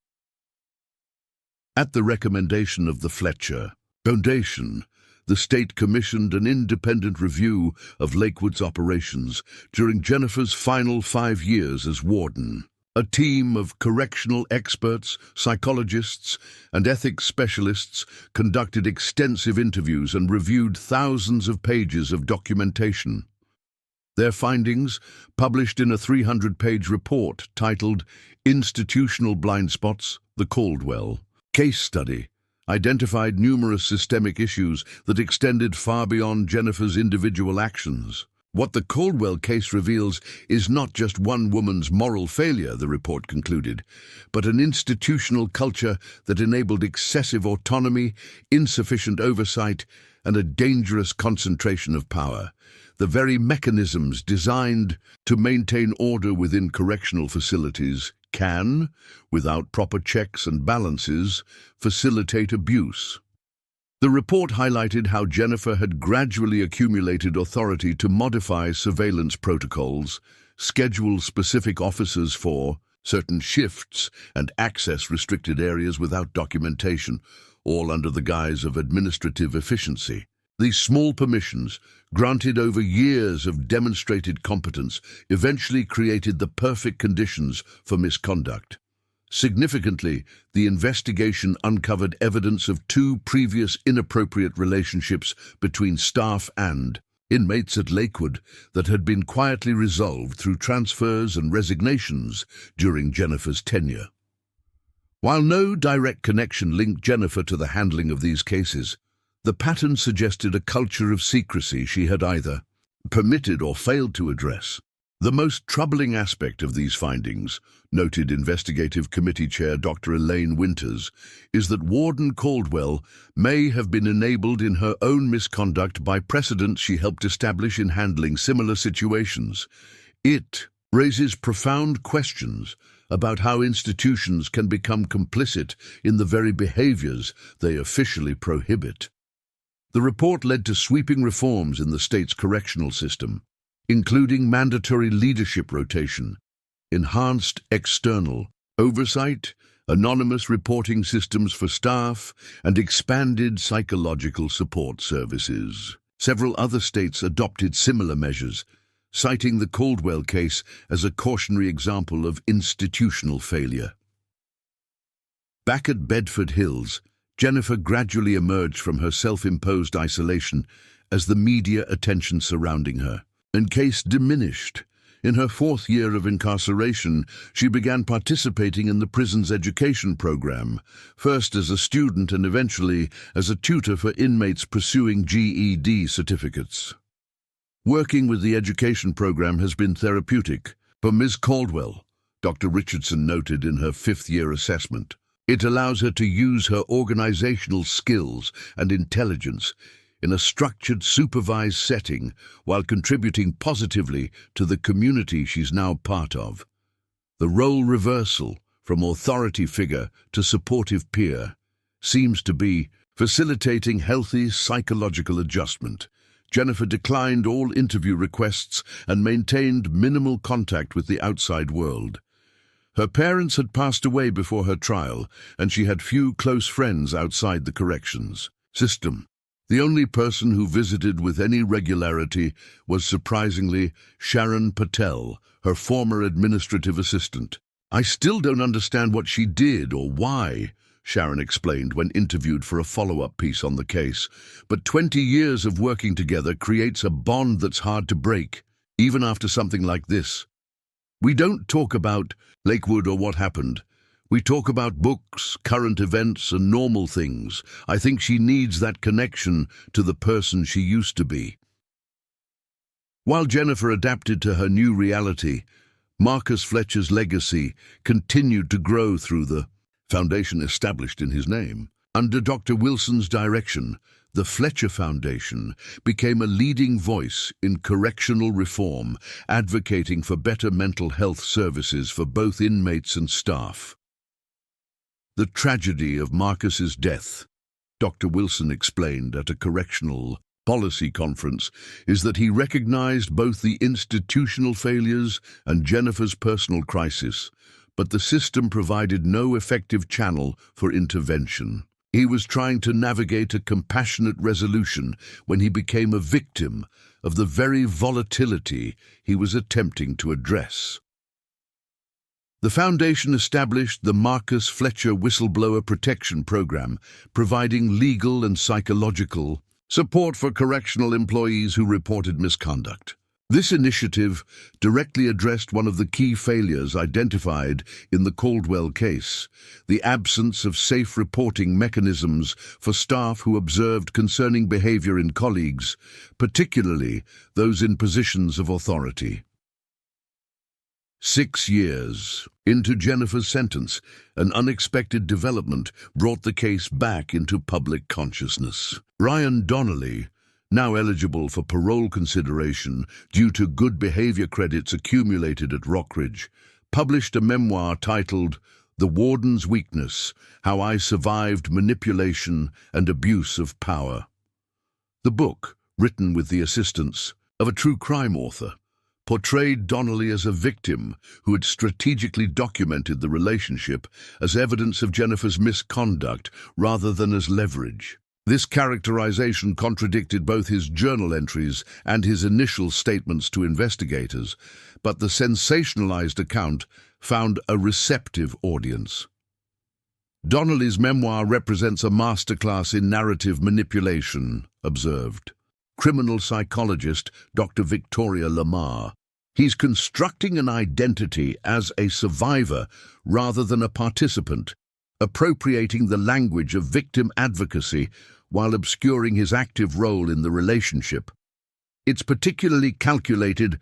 At the recommendation of the Fletcher Foundation, the state commissioned an independent review of Lakewood's operations during Jennifer's final 5 years as warden. A team of correctional experts, psychologists, and ethics specialists conducted extensive interviews and reviewed thousands of pages of documentation. Their findings, published in a 300-page report titled Institutional Blind Spots, the Caldwell Case Study, identified numerous systemic issues that extended far beyond Jennifer's individual actions. What the Caldwell case reveals is not just one woman's moral failure, the report concluded, but an institutional culture that enabled excessive autonomy, insufficient oversight, and a dangerous concentration of power. The very mechanisms designed to maintain order within correctional facilities can, without proper checks and balances, facilitate abuse. The report highlighted how Jennifer had gradually accumulated authority to modify surveillance protocols, schedule specific officers for certain shifts, and access restricted areas without documentation, all under the guise of administrative efficiency. These small permissions, granted over years of demonstrated competence, eventually created the perfect conditions for misconduct. Significantly, the investigation uncovered evidence of 2 previous inappropriate relationships between staff and inmates at Lakewood that had been quietly resolved through transfers and resignations during Jennifer's tenure. While no direct connection linked Jennifer to the handling of these cases, the pattern suggested a culture of secrecy she had either permitted or failed to address. The most troubling aspect of these findings, noted Investigative Committee Chair Dr. Elaine Winters, is that Warden Caldwell may have been enabled in her own misconduct by precedents she helped establish in handling similar situations. It raises profound questions about how institutions can become complicit in the very behaviors they officially prohibit. The report led to sweeping reforms in the state's correctional system, including mandatory leadership rotation, enhanced external oversight, anonymous reporting systems for staff, and expanded psychological support services. Several other states adopted similar measures, citing the Caldwell case as a cautionary example of institutional failure. Back at Bedford Hills, Jennifer gradually emerged from her self-imposed isolation as the media attention surrounding her and case diminished. In her 4th year of incarceration, she began participating in the prison's education program, first as a student and eventually as a tutor for inmates pursuing GED certificates. Working with the education program has been therapeutic for Ms. Caldwell, Dr. Richardson noted in her 5th-year assessment. It allows her to use her organizational skills and intelligence in a structured, supervised setting while contributing positively to the community she's now part of. The role reversal from authority figure to supportive peer seems to be facilitating healthy psychological adjustment. Jennifer declined all interview requests and maintained minimal contact with the outside world. Her parents had passed away before her trial, and she had few close friends outside the corrections system. The only person who visited with any regularity was, surprisingly, Sharon Patel, her former administrative assistant. "I still don't understand what she did or why," Sharon explained when interviewed for a follow-up piece on the case. "But 20 years of working together creates a bond that's hard to break, even after something like this. We don't talk about Lakewood or what happened. We talk about books, current events, and normal things. I think she needs that connection to the person she used to be." While Jennifer adapted to her new reality, Marcus Fletcher's legacy continued to grow through the foundation established in his name. Under Dr. Wilson's direction, the Fletcher Foundation became a leading voice in correctional reform, advocating for better mental health services for both inmates and staff. The tragedy of Marcus's death, Dr. Wilson explained at a correctional policy conference, is that he recognized both the institutional failures and Jennifer's personal crisis, but the system provided no effective channel for intervention. He was trying to navigate a compassionate resolution when he became a victim of the very volatility he was attempting to address. The Foundation established the Marcus Fletcher Whistleblower Protection Program, providing legal and psychological support for correctional employees who reported misconduct. This initiative directly addressed one of the key failures identified in the Caldwell case, the absence of safe reporting mechanisms for staff who observed concerning behavior in colleagues, particularly those in positions of authority. 6 years into Jennifer's sentence, an unexpected development brought the case back into public consciousness. Ryan Donnelly, now eligible for parole consideration due to good behavior credits accumulated at Rockridge, published a memoir titled The Warden's Weakness: How I Survived Manipulation and Abuse of Power. The book, written with the assistance of a true crime author, portrayed Donnelly as a victim who had strategically documented the relationship as evidence of Jennifer's misconduct rather than as leverage. This characterization contradicted both his journal entries and his initial statements to investigators, but the sensationalized account found a receptive audience. Donnelly's memoir represents a masterclass in narrative manipulation, observed criminal psychologist Dr. Victoria Lamar. He's constructing an identity as a survivor rather than a participant, appropriating the language of victim advocacy while obscuring his active role in the relationship. It's particularly calculated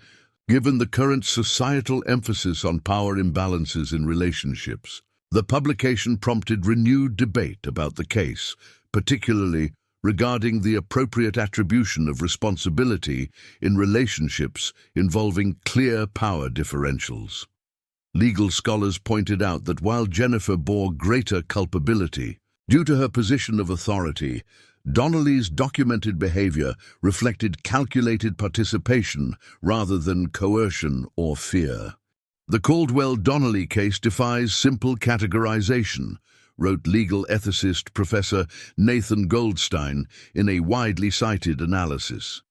given the current societal emphasis on power imbalances in relationships. The publication prompted renewed debate about the case, particularly regarding the appropriate attribution of responsibility in relationships involving clear power differentials. Legal scholars pointed out that while Jennifer bore greater culpability due to her position of authority, Donnelly's documented behavior reflected calculated participation rather than coercion or fear. The Caldwell-Donnelly case defies simple categorization, wrote legal ethicist Professor Nathan Goldstein in a widely cited analysis.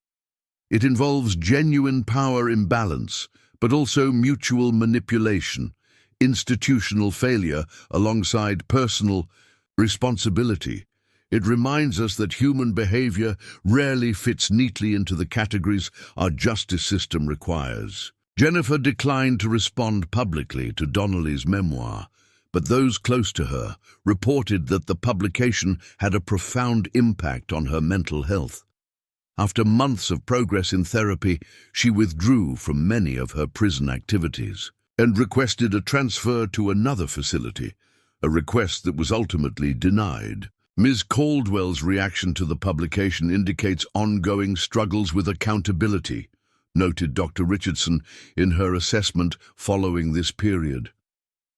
It involves genuine power imbalance, but also mutual manipulation, institutional failure alongside personal responsibility. It reminds us that human behavior rarely fits neatly into the categories our justice system requires. Jennifer declined to respond publicly to Donnelly's memoir, but those close to her reported that the publication had a profound impact on her mental health. After months of progress in therapy, she withdrew from many of her prison activities and requested a transfer to another facility, a request that was ultimately denied. Ms. Caldwell's reaction to the publication indicates ongoing struggles with accountability, noted Dr. Richardson in her assessment following this period.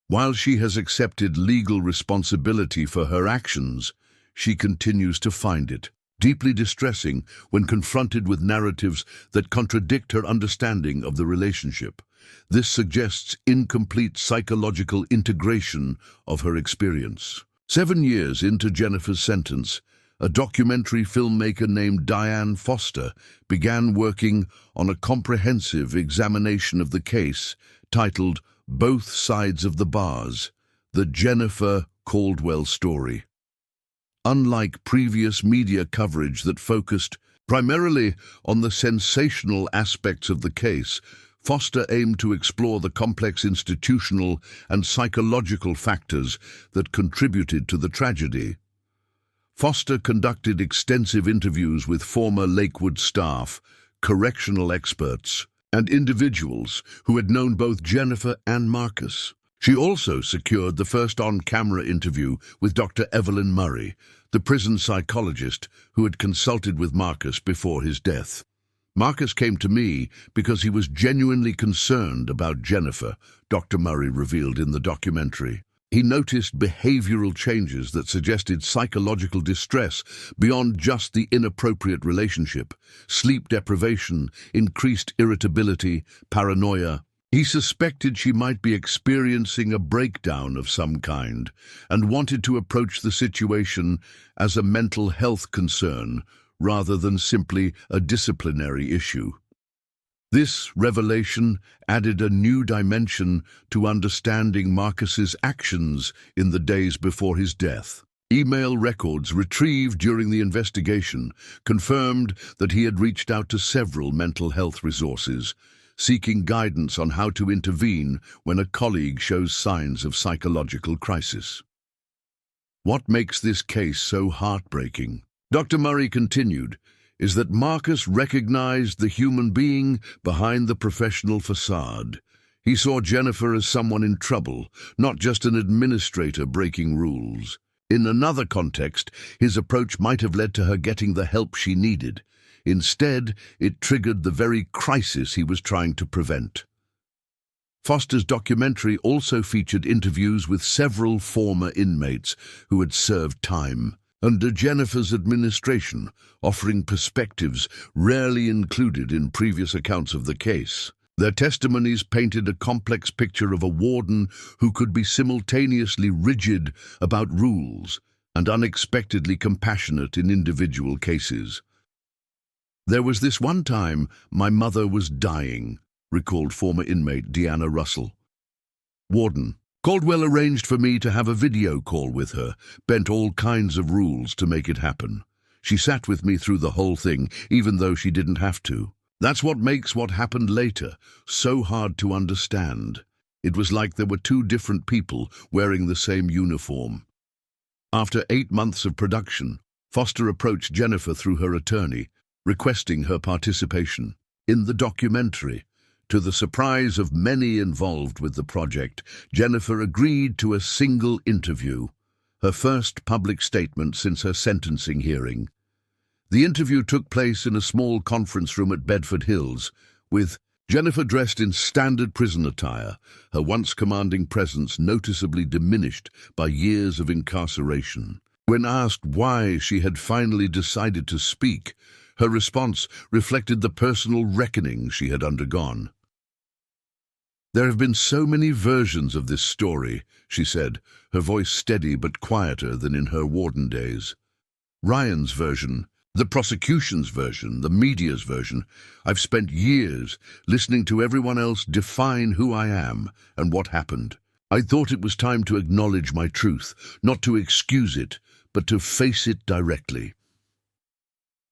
While she has accepted legal responsibility for her actions, she continues to find it deeply distressing when confronted with narratives that contradict her understanding of the relationship. This suggests incomplete psychological integration of her experience. 7 years into Jennifer's sentence, a documentary filmmaker named Diane Foster began working on a comprehensive examination of the case titled Both Sides of the Bars, the Jennifer Caldwell story. Unlike previous media coverage that focused primarily on the sensational aspects of the case, Foster aimed to explore the complex institutional and psychological factors that contributed to the tragedy. Foster conducted extensive interviews with former Lakewood staff, correctional experts, and individuals who had known both Jennifer and Marcus. She also secured the first on-camera interview with Dr. Evelyn Murray, the prison psychologist who had consulted with Marcus before his death. Marcus came to me because he was genuinely concerned about Jennifer, Dr. Murray revealed in the documentary. He noticed behavioral changes that suggested psychological distress beyond just the inappropriate relationship: sleep deprivation, increased irritability, paranoia. He suspected she might be experiencing a breakdown of some kind and wanted to approach the situation as a mental health concern rather than simply a disciplinary issue. This revelation added a new dimension to understanding Marcus's actions in the days before his death. Email records retrieved during the investigation confirmed that he had reached out to several mental health resources, seeking guidance on how to intervene when a colleague shows signs of psychological crisis. What makes this case so heartbreaking, Dr. Murray continued, is that Marcus recognized the human being behind the professional facade. He saw Jennifer as someone in trouble, not just an administrator breaking rules. In another context, his approach might have led to her getting the help she needed. Instead, it triggered the very crisis he was trying to prevent. Foster's documentary also featured interviews with several former inmates who had served time under Jennifer's administration, offering perspectives rarely included in previous accounts of the case. Their testimonies painted a complex picture of a warden who could be simultaneously rigid about rules and unexpectedly compassionate in individual cases. "There was this one time my mother was dying," recalled former inmate Deanna Russell. Warden. Caldwell arranged for me to have a video call with her, bent all kinds of rules to make it happen. She sat with me through the whole thing, even though she didn't have to. That's what makes what happened later so hard to understand. It was like there were two different people wearing the same uniform. After 8 months of production, Foster approached Jennifer through her attorney, requesting her participation in the documentary. To the surprise of many involved with the project, Jennifer agreed to a single interview, her first public statement since her sentencing hearing. The interview took place in a small conference room at Bedford Hills, with Jennifer dressed in standard prison attire, her once commanding presence noticeably diminished by years of incarceration. When asked why she had finally decided to speak, her response reflected the personal reckoning she had undergone. "There have been so many versions of this story," she said, her voice steady but quieter than in her Warden days. "Ryan's version, the prosecution's version, the media's version. I've spent years listening to everyone else define who I am and what happened. I thought it was time to acknowledge my truth, not to excuse it, but to face it directly."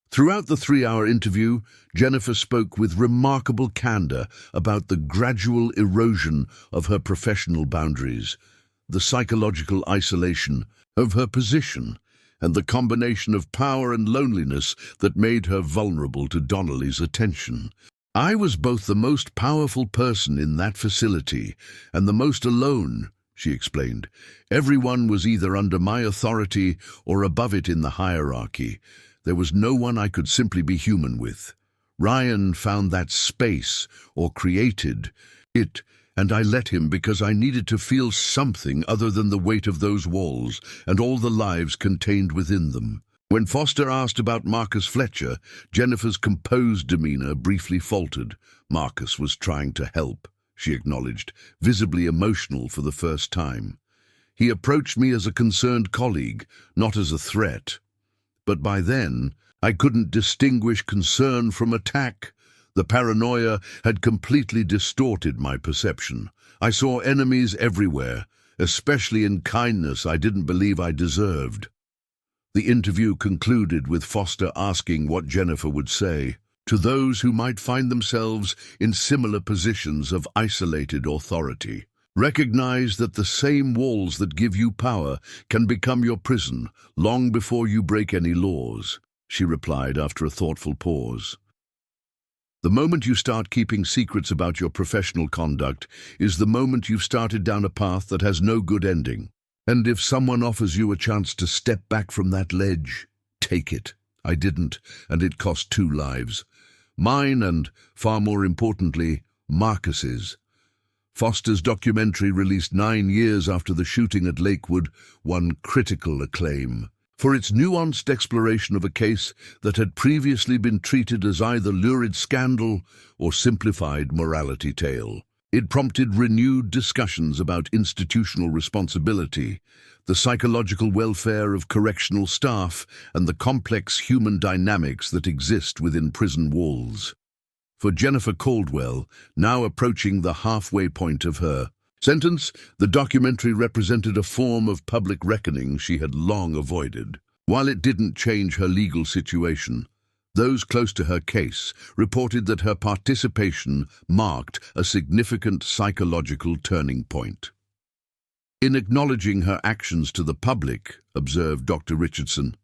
Throughout the 3-hour interview, Jennifer spoke with remarkable candor about the gradual erosion of her professional boundaries, the psychological isolation of her position, and the combination of power and loneliness that made her vulnerable to Donnelly's attention. "I was both the most powerful person in that facility and the most alone," she explained. "Everyone was either under my authority or above it in the hierarchy. There was no one I could simply be human with. Ryan found that space, or created it, and I let him because I needed to feel something other than the weight of those walls and all the lives contained within them." When Foster asked about Marcus Fletcher, Jennifer's composed demeanor briefly faltered. "Marcus was trying to help," she acknowledged, visibly emotional for the first time. "He approached me as a concerned colleague, not as a threat. But by then, I couldn't distinguish concern from attack. The paranoia had completely distorted my perception. I saw enemies everywhere, especially in kindness I didn't believe I deserved." The interview concluded with Foster asking what Jennifer would say to those who might find themselves in similar positions of isolated authority. "Recognize that the same walls that give you power can become your prison long before you break any laws," she replied after a thoughtful pause. "The moment you start keeping secrets about your professional conduct is the moment you've started down a path that has no good ending. And if someone offers you a chance to step back from that ledge, take it. I didn't, and it cost 2 lives. Mine and, far more importantly, Marcus's." Foster's documentary, released 9 years after the shooting at Lakewood, won critical acclaim for its nuanced exploration of a case that had previously been treated as either lurid scandal or simplified morality tale. It prompted renewed discussions about institutional responsibility, the psychological welfare of correctional staff, and the complex human dynamics that exist within prison walls. For Jennifer Caldwell, now approaching the halfway point of her sentence, the documentary represented a form of public reckoning she had long avoided. While it didn't change her legal situation, those close to her case reported that her participation marked a significant psychological turning point. "In acknowledging her actions to the public," observed Dr. Richardson,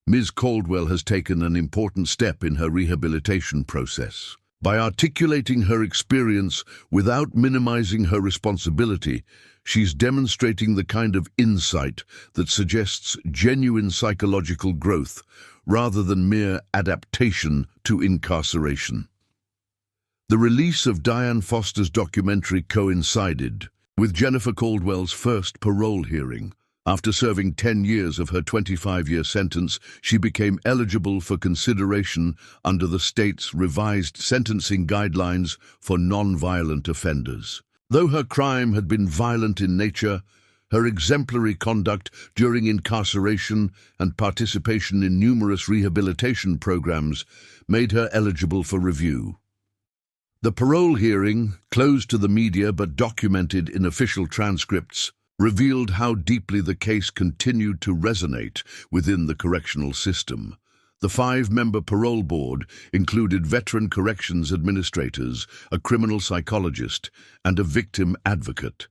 "Ms. Caldwell has taken an important step in her rehabilitation process. By articulating her experience without minimizing her responsibility, she's demonstrating the kind of insight that suggests genuine psychological growth rather than mere adaptation to incarceration." The release of Diane Foster's documentary coincided with Jennifer Caldwell's first parole hearing. After serving 10 years of her 25-year sentence, she became eligible for consideration under the state's revised sentencing guidelines for non-violent offenders. Though her crime had been violent in nature, her exemplary conduct during incarceration and participation in numerous rehabilitation programs made her eligible for review. The parole hearing, closed to the media but documented in official transcripts, revealed how deeply the case continued to resonate within the correctional system. The 5-member parole board included veteran corrections administrators, a criminal psychologist, and a victim advocate,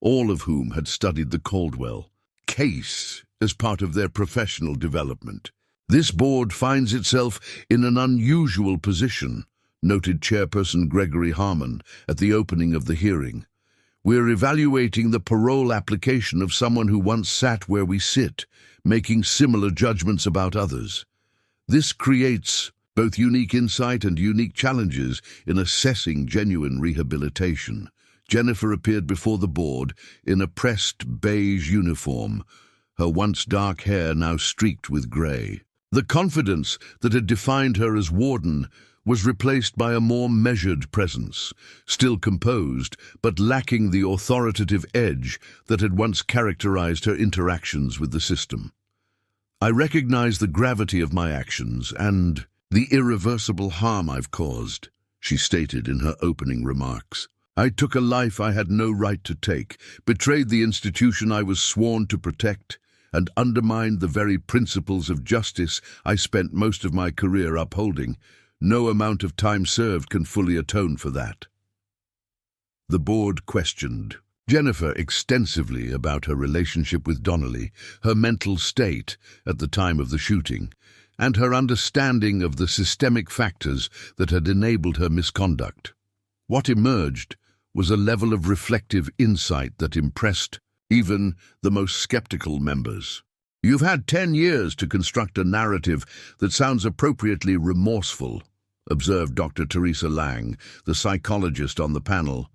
all of whom had studied the Caldwell case as part of their professional development. This board finds itself in an unusual position, noted Chairperson Gregory Harmon at the opening of the hearing. We're evaluating the parole application of someone who once sat where we sit, making similar judgments about others. This creates both unique insight and unique challenges in assessing genuine rehabilitation. Jennifer appeared before the board in a pressed beige uniform, her once dark hair now streaked with grey. The confidence that had defined her as Warden was replaced by a more measured presence, still composed, but lacking the authoritative edge that had once characterized her interactions with the system. I recognize the gravity of my actions and the irreversible harm I've caused, she stated in her opening remarks. I took a life I had no right to take, betrayed the institution I was sworn to protect, and undermined the very principles of justice I spent most of my career upholding. No amount of time served can fully atone for that. The board questioned Jennifer extensively about her relationship with Donnelly, her mental state at the time of the shooting, and her understanding of the systemic factors that had enabled her misconduct. What emerged was a level of reflective insight that impressed even the most skeptical members. You've had 10 years to construct a narrative that sounds appropriately remorseful, observed Dr. Teresa Lang, the psychologist on the panel.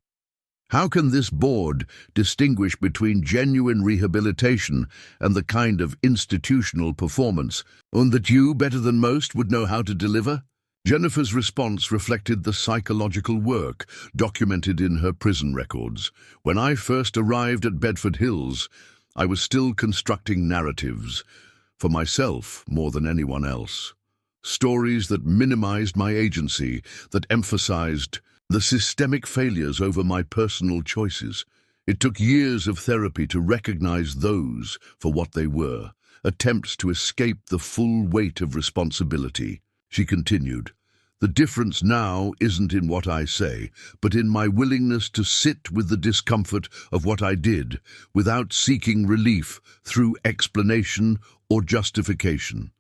How can this board distinguish between genuine rehabilitation and the kind of institutional performance that you, better than most, would know how to deliver? Jennifer's response reflected the psychological work documented in her prison records. When I first arrived at Bedford Hills, I was still constructing narratives, for myself more than anyone else. Stories that minimized my agency, that emphasized the systemic failures over my personal choices. It took years of therapy to recognize those for what they were, attempts to escape the full weight of responsibility. She continued, The difference now isn't in what I say, but in my willingness to sit with the discomfort of what I did without seeking relief through explanation or justification.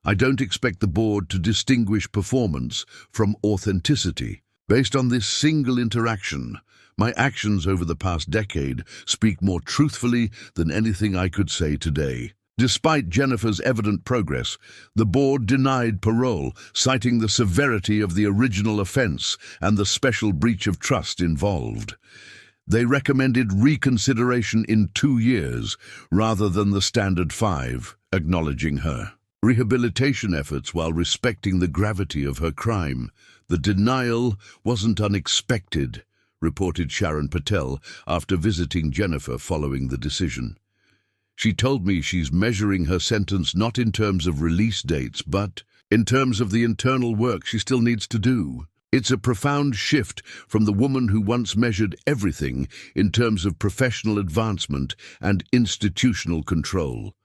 I don't expect the board to distinguish performance from authenticity. Based on this single interaction, my actions over the past decade speak more truthfully than anything I could say today. Despite Jennifer's evident progress, the board denied parole, citing the severity of the original offense and the special breach of trust involved. They recommended reconsideration in 2 years rather than the standard 5, acknowledging her rehabilitation efforts while respecting the gravity of her crime. The denial wasn't unexpected, reported Sharon Patel after visiting Jennifer following the decision. She told me she's measuring her sentence not in terms of release dates, but in terms of the internal work she still needs to do. It's a profound shift from the woman who once measured everything in terms of professional advancement and institutional control.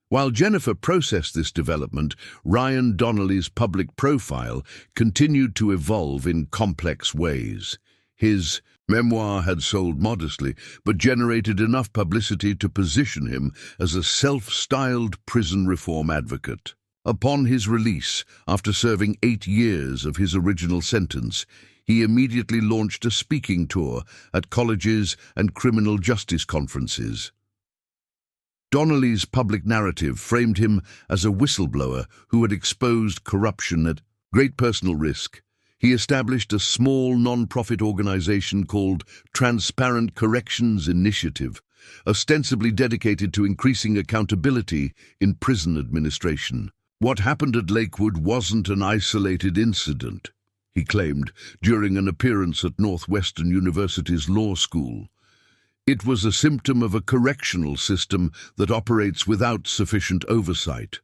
While Jennifer processed this development, Ryan Donnelly's public profile continued to evolve in complex ways. His memoir had sold modestly, but generated enough publicity to position him as a self-styled prison reform advocate. Upon his release, after serving 8 years of his original sentence, he immediately launched a speaking tour at colleges and criminal justice conferences. Donnelly's public narrative framed him as a whistleblower who had exposed corruption at great personal risk. He established a small non-profit organization called Transparent Corrections Initiative, ostensibly dedicated to increasing accountability in prison administration. What happened at Lakewood wasn't an isolated incident, he claimed during an appearance at Northwestern University's law school. It was a symptom of a correctional system that operates without sufficient oversight,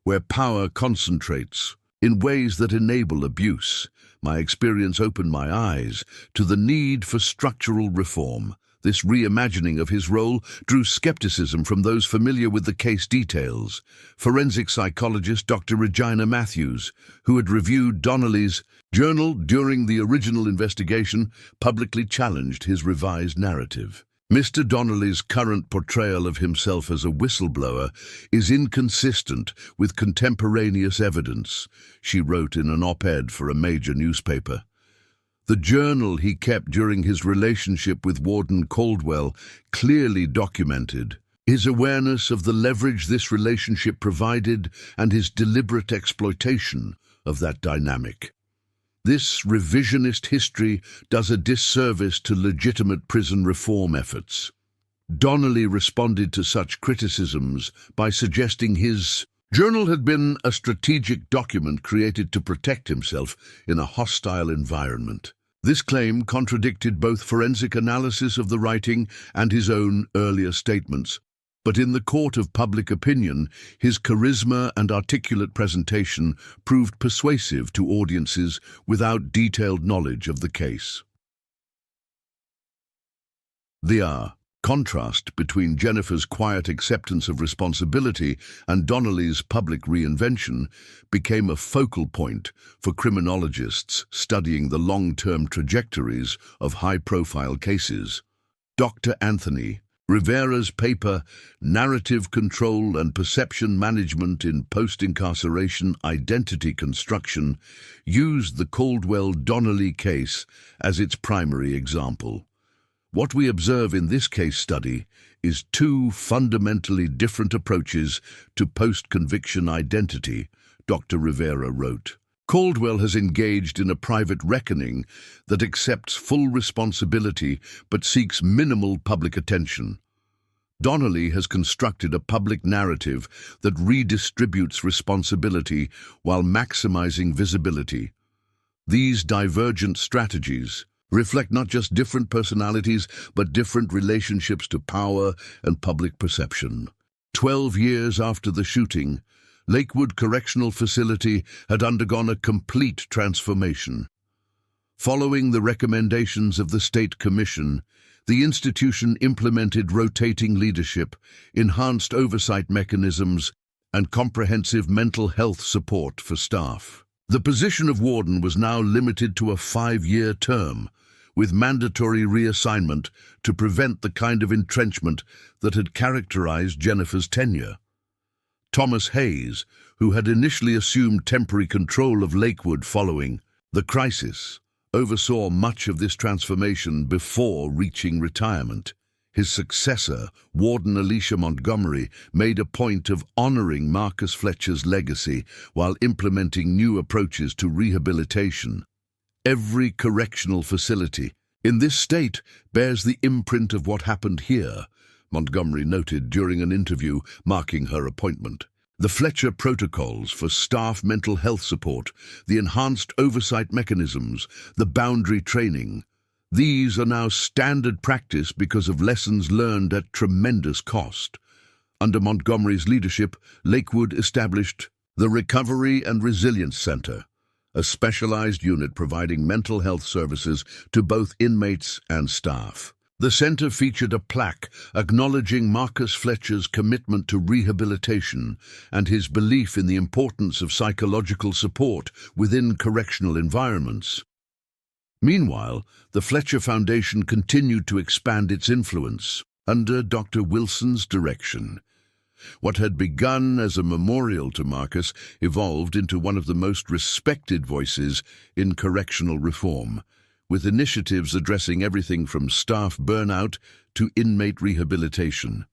where power concentrates in ways that enable abuse. My experience opened my eyes to the need for structural reform. This reimagining of his role drew skepticism from those familiar with the case details. Forensic psychologist Dr. Regina Matthews, who had reviewed Donnelly's journal during the original investigation, publicly challenged his revised narrative. Mr. Donnelly's current portrayal of himself as a whistleblower is inconsistent with contemporaneous evidence, she wrote in an op-ed for a major newspaper. The journal he kept during his relationship with Warden Caldwell clearly documented his awareness of the leverage this relationship provided and his deliberate exploitation of that dynamic. This revisionist history does a disservice to legitimate prison reform efforts. Donnelly responded to such criticisms by suggesting his journal had been a strategic document created to protect himself in a hostile environment. This claim contradicted both forensic analysis of the writing and his own earlier statements. But in the court of public opinion, his charisma and articulate presentation proved persuasive to audiences without detailed knowledge of the case. The contrast between Jennifer's quiet acceptance of responsibility and Donnelly's public reinvention became a focal point for criminologists studying the long-term trajectories of high-profile cases. Dr. Anthony Rivera's paper, Narrative Control and Perception Management in Post-Incarceration Identity Construction, used the Caldwell-Donnelly case as its primary example. What we observe in this case study is two fundamentally different approaches to post-conviction identity, Dr. Rivera wrote. Caldwell has engaged in a private reckoning that accepts full responsibility but seeks minimal public attention. Donnelly has constructed a public narrative that redistributes responsibility while maximizing visibility. These divergent strategies reflect not just different personalities, but different relationships to power and public perception. 12 years after the shooting, Lakewood Correctional Facility had undergone a complete transformation. Following the recommendations of the State Commission, the institution implemented rotating leadership, enhanced oversight mechanisms, and comprehensive mental health support for staff. The position of warden was now limited to a 5-year term, with mandatory reassignment to prevent the kind of entrenchment that had characterized Jennifer's tenure. Thomas Hayes, who had initially assumed temporary control of Lakewood following the crisis, oversaw much of this transformation before reaching retirement. His successor, Warden Alicia Montgomery, made a point of honoring Marcus Fletcher's legacy while implementing new approaches to rehabilitation. Every correctional facility in this state bears the imprint of what happened here, Montgomery noted during an interview marking her appointment. The Fletcher protocols for staff mental health support, the enhanced oversight mechanisms, the boundary training, these are now standard practice because of lessons learned at tremendous cost. Under Montgomery's leadership, Lakewood established the Recovery and Resilience Center, a specialized unit providing mental health services to both inmates and staff. The center featured a plaque acknowledging Marcus Fletcher's commitment to rehabilitation and his belief in the importance of psychological support within correctional environments. Meanwhile, the Fletcher Foundation continued to expand its influence under Dr. Wilson's direction. What had begun as a memorial to Marcus evolved into one of the most respected voices in correctional reform, with initiatives addressing everything from staff burnout to inmate rehabilitation.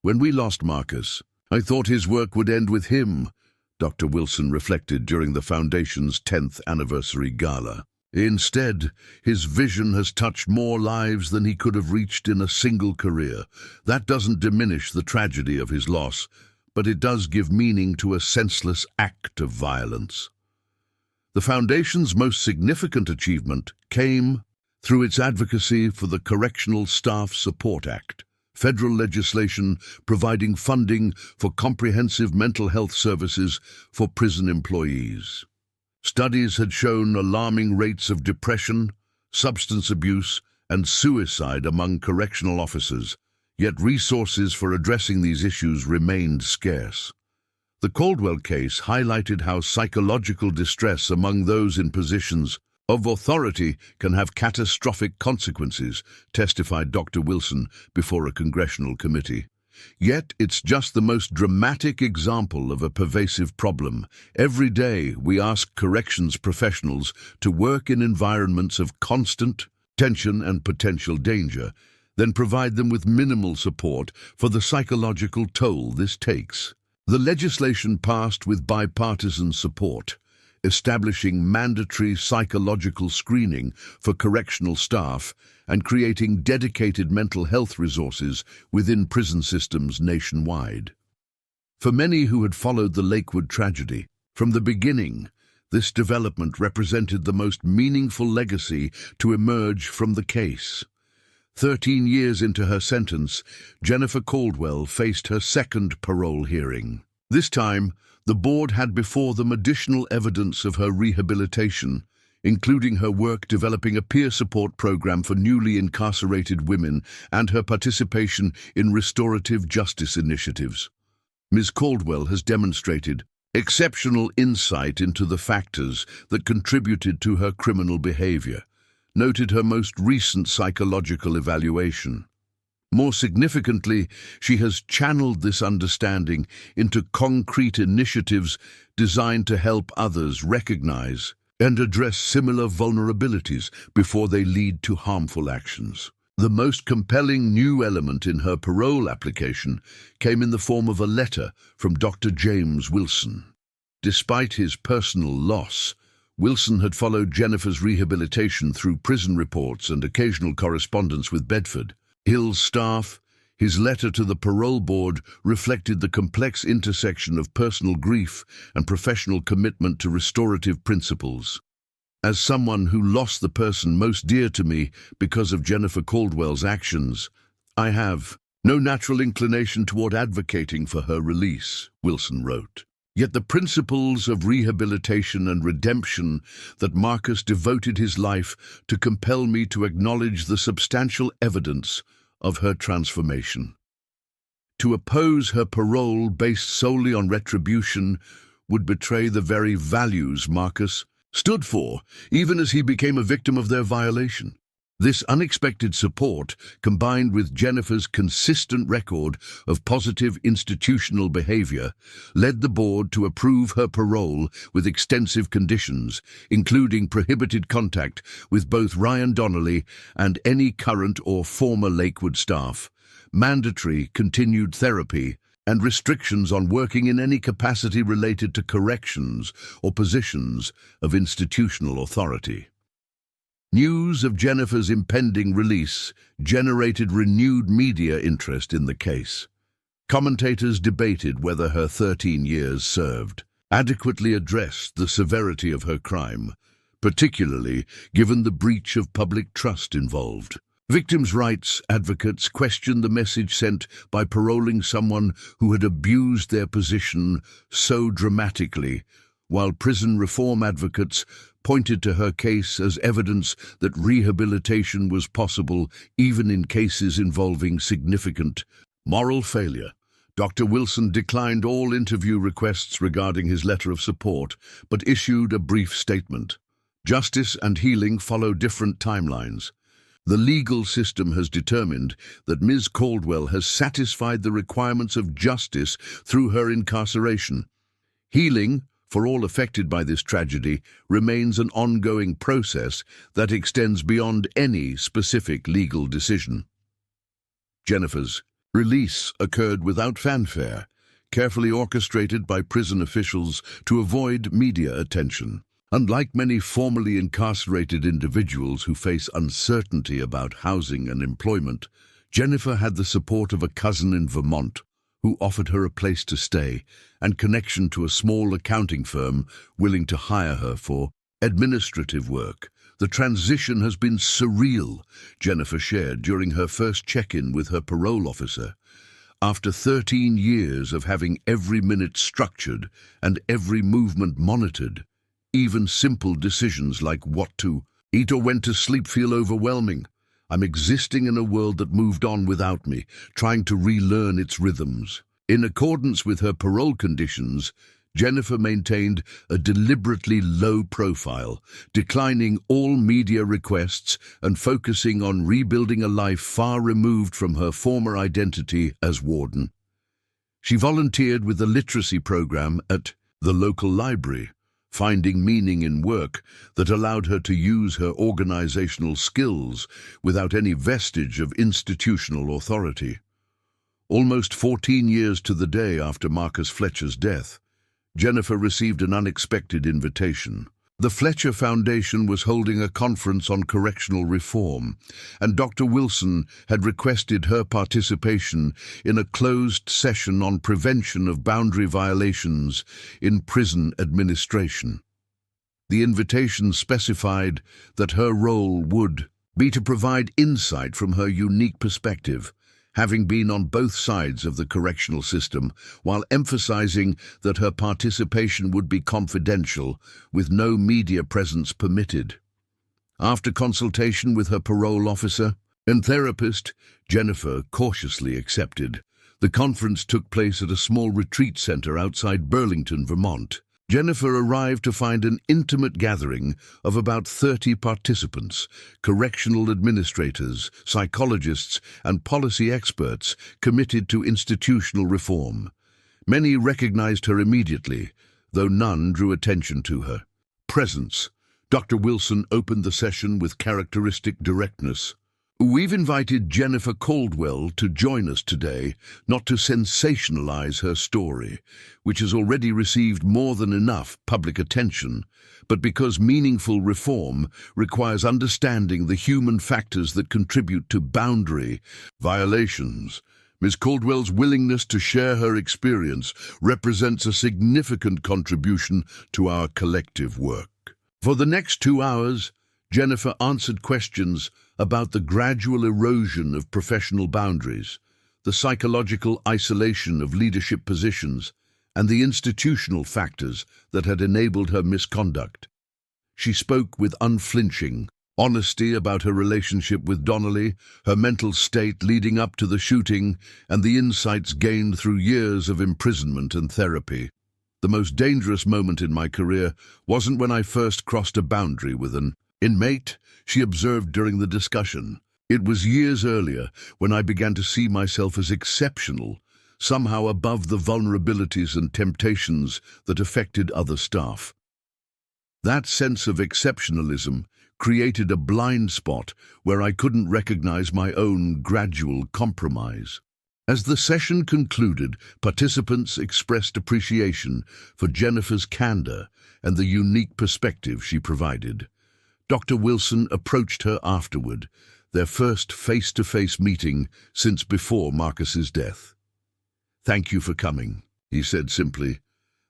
When we lost Marcus, I thought his work would end with him, Dr. Wilson reflected during the Foundation's 10th anniversary gala. Instead, his vision has touched more lives than he could have reached in a single career. That doesn't diminish the tragedy of his loss, but it does give meaning to a senseless act of violence. The Foundation's most significant achievement came through its advocacy for the Correctional Staff Support Act, federal legislation providing funding for comprehensive mental health services for prison employees. Studies had shown alarming rates of depression, substance abuse, and suicide among correctional officers, yet resources for addressing these issues remained scarce. The Caldwell case highlighted how psychological distress among those in positions of authority can have catastrophic consequences, testified Dr. Wilson before a congressional committee. Yet it's just the most dramatic example of a pervasive problem. Every day we ask corrections professionals to work in environments of constant tension and potential danger, then provide them with minimal support for the psychological toll this takes. The legislation passed with bipartisan support, establishing mandatory psychological screening for correctional staff and creating dedicated mental health resources within prison systems nationwide. For many who had followed the Lakewood tragedy, from the beginning, this development represented the most meaningful legacy to emerge from the case. 13 years into her sentence, Jennifer Caldwell faced her second parole hearing. This time, the board had before them additional evidence of her rehabilitation, including her work developing a peer support program for newly incarcerated women and her participation in restorative justice initiatives. Ms. Caldwell has demonstrated exceptional insight into the factors that contributed to her criminal behavior, noted her most recent psychological evaluation. More significantly, she has channeled this understanding into concrete initiatives designed to help others recognize and address similar vulnerabilities before they lead to harmful actions. The most compelling new element in her parole application came in the form of a letter from Dr. James Wilson. Despite his personal loss, Wilson had followed Jennifer's rehabilitation through prison reports and occasional correspondence with Bedford Hill's staff. His letter to the parole board reflected the complex intersection of personal grief and professional commitment to restorative principles. As someone who lost the person most dear to me because of Jennifer Caldwell's actions, I have no natural inclination toward advocating for her release, Wilson wrote. Yet the principles of rehabilitation and redemption that Marcus devoted his life to compel me to acknowledge the substantial evidence of her transformation. To oppose her parole based solely on retribution would betray the very values Marcus stood for, even as he became a victim of their violation. This unexpected support, combined with Jennifer's consistent record of positive institutional behavior, led the board to approve her parole with extensive conditions, including prohibited contact with both Ryan Donnelly and any current or former Lakewood staff, mandatory continued therapy, and restrictions on working in any capacity related to corrections or positions of institutional authority. News of Jennifer's impending release generated renewed media interest in the case. Commentators debated whether her 13 years served adequately addressed the severity of her crime, particularly given the breach of public trust involved. Victims' rights advocates questioned the message sent by paroling someone who had abused their position so dramatically, while prison reform advocates pointed to her case as evidence that rehabilitation was possible even in cases involving significant moral failure. Dr. Wilson declined all interview requests regarding his letter of support, but issued a brief statement. Justice and healing follow different timelines. The legal system has determined that Ms. Caldwell has satisfied the requirements of justice through her incarceration. Healing, for all affected by this tragedy, remains an ongoing process that extends beyond any specific legal decision. Jennifer's release occurred without fanfare, carefully orchestrated by prison officials to avoid media attention. Unlike many formerly incarcerated individuals who face uncertainty about housing and employment, Jennifer had the support of a cousin in Vermont who offered her a place to stay and connection to a small accounting firm willing to hire her for administrative work. The transition has been surreal, Jennifer shared during her first check-in with her parole officer. After 13 years of having every minute structured and every movement monitored, Even simple decisions like what to eat or when to sleep feel overwhelming. I'm existing in a world that moved on without me, trying to relearn its rhythms. In accordance with her parole conditions, Jennifer maintained a deliberately low profile, declining all media requests and focusing on rebuilding a life far removed from her former identity as warden. She volunteered with the literacy program at the local library, finding meaning in work that allowed her to use her organizational skills without any vestige of institutional authority. Almost 14 years to the day after Marcus Fletcher's death, Jennifer received an unexpected invitation. The Fletcher Foundation was holding a conference on correctional reform, and Dr. Wilson had requested her participation in a closed session on prevention of boundary violations in prison administration. The invitation specified that her role would be to provide insight from her unique perspective, having been on both sides of the correctional system, while emphasizing that her participation would be confidential, with no media presence permitted. After consultation with her parole officer and therapist, Jennifer cautiously accepted. The conference took place at a small retreat center outside Burlington, Vermont. Jennifer arrived to find an intimate gathering of about 30 participants, correctional administrators, psychologists, and policy experts committed to institutional reform. Many recognized her immediately, though none drew attention to her presence. Dr. Wilson opened the session with characteristic directness. "We've invited Jennifer Caldwell to join us today, not to sensationalize her story, which has already received more than enough public attention, but because meaningful reform requires understanding the human factors that contribute to boundary violations. Ms. Caldwell's willingness to share her experience represents a significant contribution to our collective work." For the next 2 hours, Jennifer answered questions about the gradual erosion of professional boundaries, the psychological isolation of leadership positions, and the institutional factors that had enabled her misconduct. She spoke with unflinching honesty about her relationship with Donnelly, her mental state leading up to the shooting, and the insights gained through years of imprisonment and therapy. "The most dangerous moment in my career wasn't when I first crossed a boundary with an inmate," she observed during the discussion. "It was years earlier when I began to see myself as exceptional, somehow above the vulnerabilities and temptations that affected other staff. That sense of exceptionalism created a blind spot where I couldn't recognize my own gradual compromise." As the session concluded, participants expressed appreciation for Jennifer's candor and the unique perspective she provided. Dr. Wilson approached her afterward, their first face-to-face meeting since before Marcus's death. "Thank you for coming," he said simply.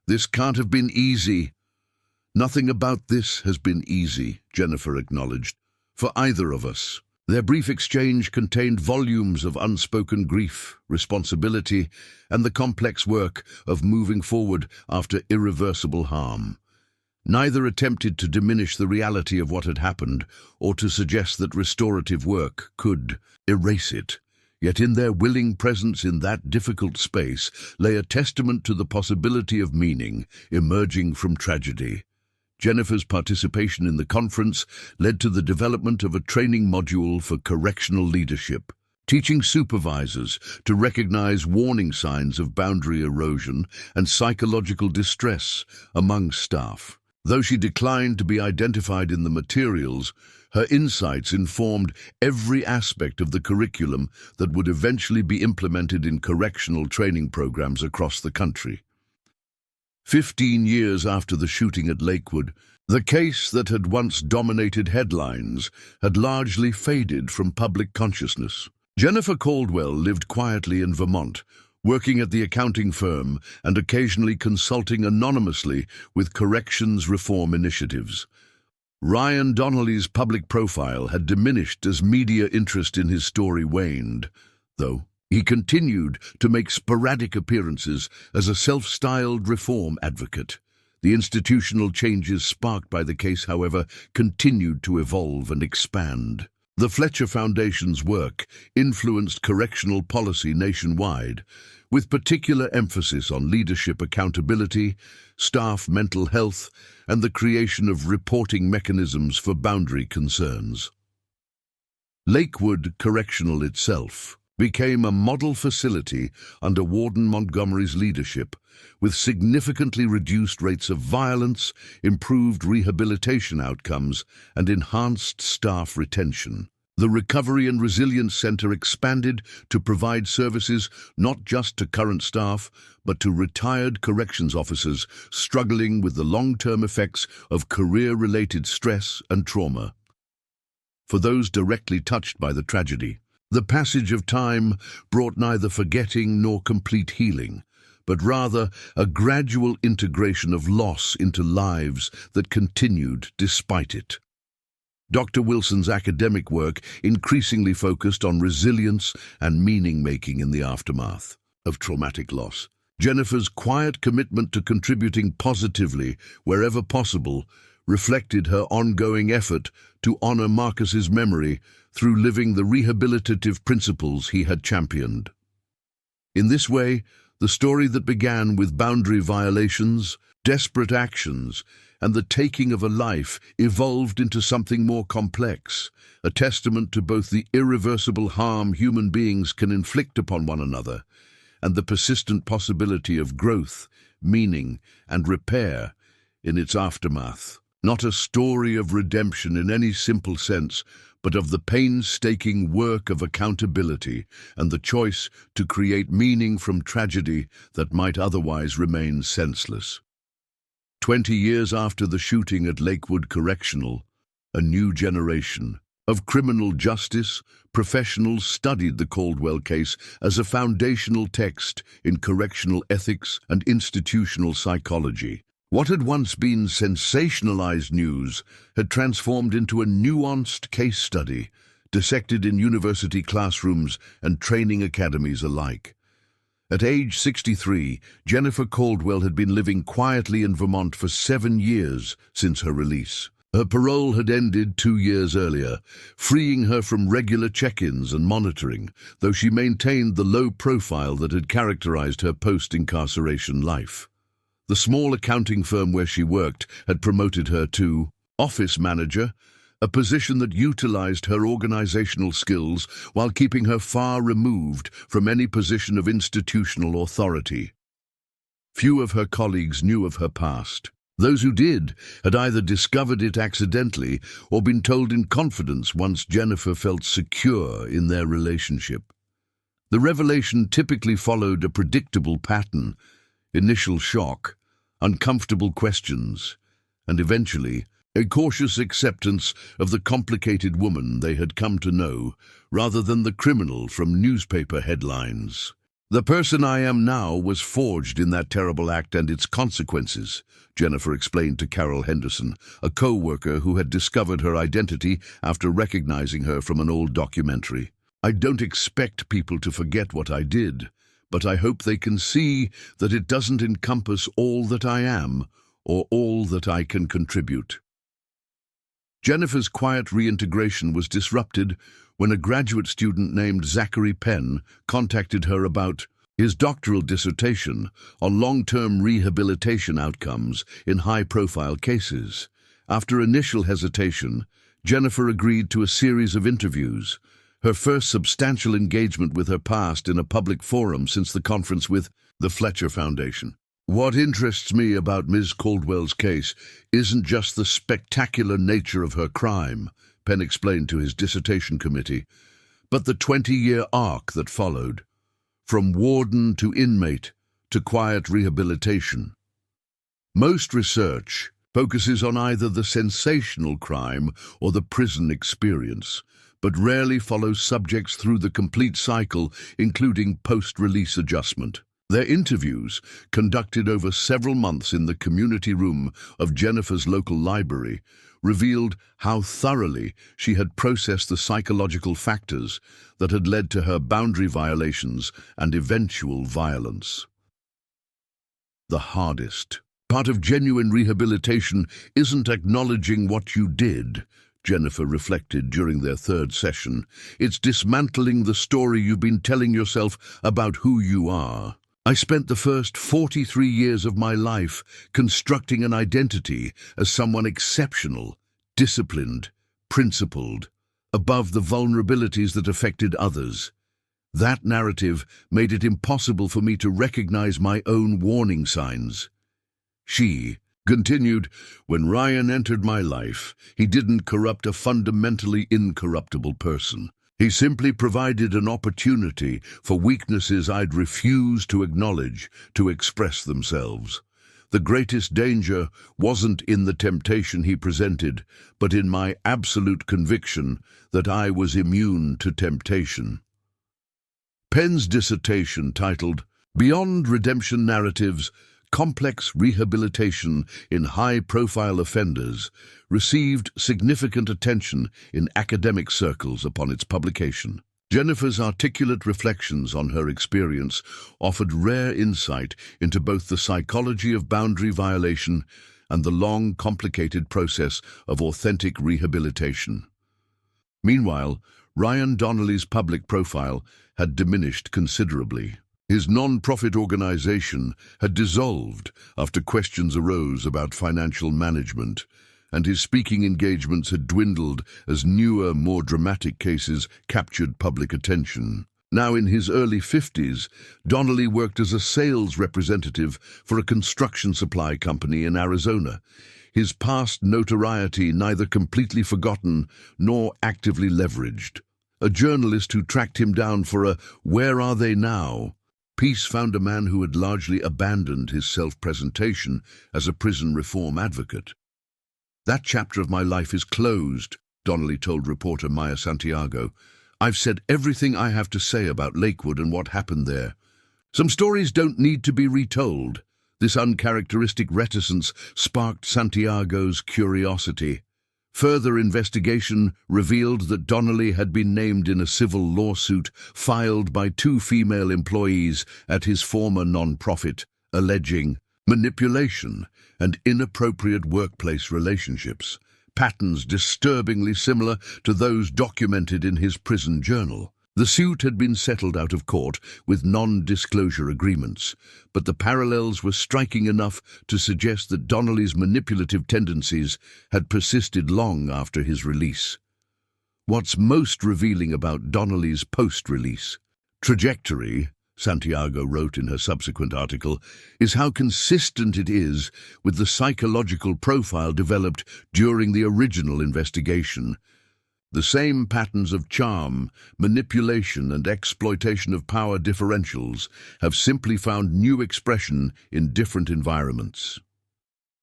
"This can't have been easy." "Nothing about this has been easy," Jennifer acknowledged, "for either of us." Their brief exchange contained volumes of unspoken grief, responsibility, and the complex work of moving forward after irreversible harm. Neither attempted to diminish the reality of what had happened or to suggest that restorative work could erase it. Yet in their willing presence in that difficult space lay a testament to the possibility of meaning emerging from tragedy. Jennifer's participation in the conference led to the development of a training module for correctional leadership, teaching supervisors to recognize warning signs of boundary erosion and psychological distress among staff. Though she declined to be identified in the materials, her insights informed every aspect of the curriculum that would eventually be implemented in correctional training programs across the country. 15 years after the shooting at Lakewood, the case that had once dominated headlines had largely faded from public consciousness. Jennifer Caldwell lived quietly in Vermont, working at the accounting firm and occasionally consulting anonymously with corrections reform initiatives. Ryan Donnelly's public profile had diminished as media interest in his story waned, though he continued to make sporadic appearances as a self-styled reform advocate. The institutional changes sparked by the case, however, continued to evolve and expand. The Fletcher Foundation's work influenced correctional policy nationwide, with particular emphasis on leadership accountability, staff mental health, and the creation of reporting mechanisms for boundary concerns. Lakewood Correctional itself became a model facility under Warden Montgomery's leadership, with significantly reduced rates of violence, improved rehabilitation outcomes, and enhanced staff retention. The Recovery and Resilience Center expanded to provide services not just to current staff, but to retired corrections officers struggling with the long-term effects of career-related stress and trauma. For those directly touched by the tragedy, the passage of time brought neither forgetting nor complete healing, but rather a gradual integration of loss into lives that continued despite it. Dr. Wilson's academic work increasingly focused on resilience and meaning-making in the aftermath of traumatic loss. Jennifer's quiet commitment to contributing positively wherever possible reflected her ongoing effort to honor Marcus's memory through living the rehabilitative principles he had championed. In this way, the story that began with boundary violations, desperate actions, and the taking of a life evolved into something more complex, a testament to both the irreversible harm human beings can inflict upon one another and the persistent possibility of growth, meaning, and repair in its aftermath. Not a story of redemption in any simple sense, but of the painstaking work of accountability and the choice to create meaning from tragedy that might otherwise remain senseless. 20 years after the shooting at Lakewood Correctional, a new generation of criminal justice professionals studied the Caldwell case as a foundational text in correctional ethics and institutional psychology. What had once been sensationalized news had transformed into a nuanced case study, dissected in university classrooms and training academies alike. At age 63, Jennifer Caldwell had been living quietly in Vermont for 7 years since her release. Her parole had ended 2 years earlier, freeing her from regular check-ins and monitoring, though she maintained the low profile that had characterized her post-incarceration life. The small accounting firm where she worked had promoted her to office manager, a position that utilized her organizational skills while keeping her far removed from any position of institutional authority. Few of her colleagues knew of her past. Those who did had either discovered it accidentally or been told in confidence once Jennifer felt secure in their relationship. The revelation typically followed a predictable pattern: initial shock, uncomfortable questions, and eventually a cautious acceptance of the complicated woman they had come to know, rather than the criminal from newspaper headlines. "The person I am now was forged in that terrible act and its consequences," Jennifer explained to Carol Henderson, a co-worker who had discovered her identity after recognizing her from an old documentary. "I don't expect people to forget what I did, but I hope they can see that it doesn't encompass all that I am or all that I can contribute." Jennifer's quiet reintegration was disrupted when a graduate student named Zachary Penn contacted her about his doctoral dissertation on long-term rehabilitation outcomes in high-profile cases. After initial hesitation, Jennifer agreed to a series of interviews, her first substantial engagement with her past in a public forum since the conference with the Fletcher Foundation. "What interests me about Ms. Caldwell's case isn't just the spectacular nature of her crime," Penn explained to his dissertation committee, "but the 20-year arc that followed, from warden to inmate to quiet rehabilitation. Most research focuses on either the sensational crime or the prison experience, but rarely follows subjects through the complete cycle, including post-release adjustment." Their interviews, conducted over several months in the community room of Jennifer's local library, revealed how thoroughly she had processed the psychological factors that had led to her boundary violations and eventual violence. The hardest Part of genuine rehabilitation isn't acknowledging what you did, Jennifer reflected during their third session. It's dismantling the story you've been telling yourself about who you are. I spent the first 43 years of my life constructing an identity as someone exceptional, disciplined, principled, above the vulnerabilities that affected others. That narrative made it impossible for me to recognize my own warning signs. She continued, when Ryan entered my life, he didn't corrupt a fundamentally incorruptible person. He simply provided an opportunity for weaknesses I'd refused to acknowledge to express themselves. The greatest danger wasn't in the temptation he presented, but in my absolute conviction that I was immune to temptation. Penn's dissertation, titled Beyond Redemption Narratives, Complex Rehabilitation in High-Profile Offenders, received significant attention in academic circles upon its publication. Jennifer's articulate reflections on her experience offered rare insight into both the psychology of boundary violation and the long, complicated process of authentic rehabilitation. Meanwhile, Ryan Donnelly's public profile had diminished considerably. His non-profit organization had dissolved after questions arose about financial management, and his speaking engagements had dwindled as newer, more dramatic cases captured public attention. Now in his early 50s, Donnelly worked as a sales representative for a construction supply company in Arizona, his past notoriety neither completely forgotten nor actively leveraged. A journalist who tracked him down for a "Where are they now?" piece found a man who had largely abandoned his self-presentation as a prison reform advocate. "That chapter of my life is closed," Donnelly told reporter Maya Santiago. "I've said everything I have to say about Lakewood and what happened there. Some stories don't need to be retold." This uncharacteristic reticence sparked Santiago's curiosity. Further investigation revealed that Donnelly had been named in a civil lawsuit filed by 2 female employees at his former non-profit, alleging manipulation and inappropriate workplace relationships, patterns disturbingly similar to those documented in his prison journal. The suit had been settled out of court with non-disclosure agreements, but the parallels were striking enough to suggest that Donnelly's manipulative tendencies had persisted long after his release. What's most revealing about Donnelly's post-release trajectory, Santiago wrote in her subsequent article, is how consistent it is with the psychological profile developed during the original investigation. The same patterns of charm, manipulation, and exploitation of power differentials have simply found new expression in different environments.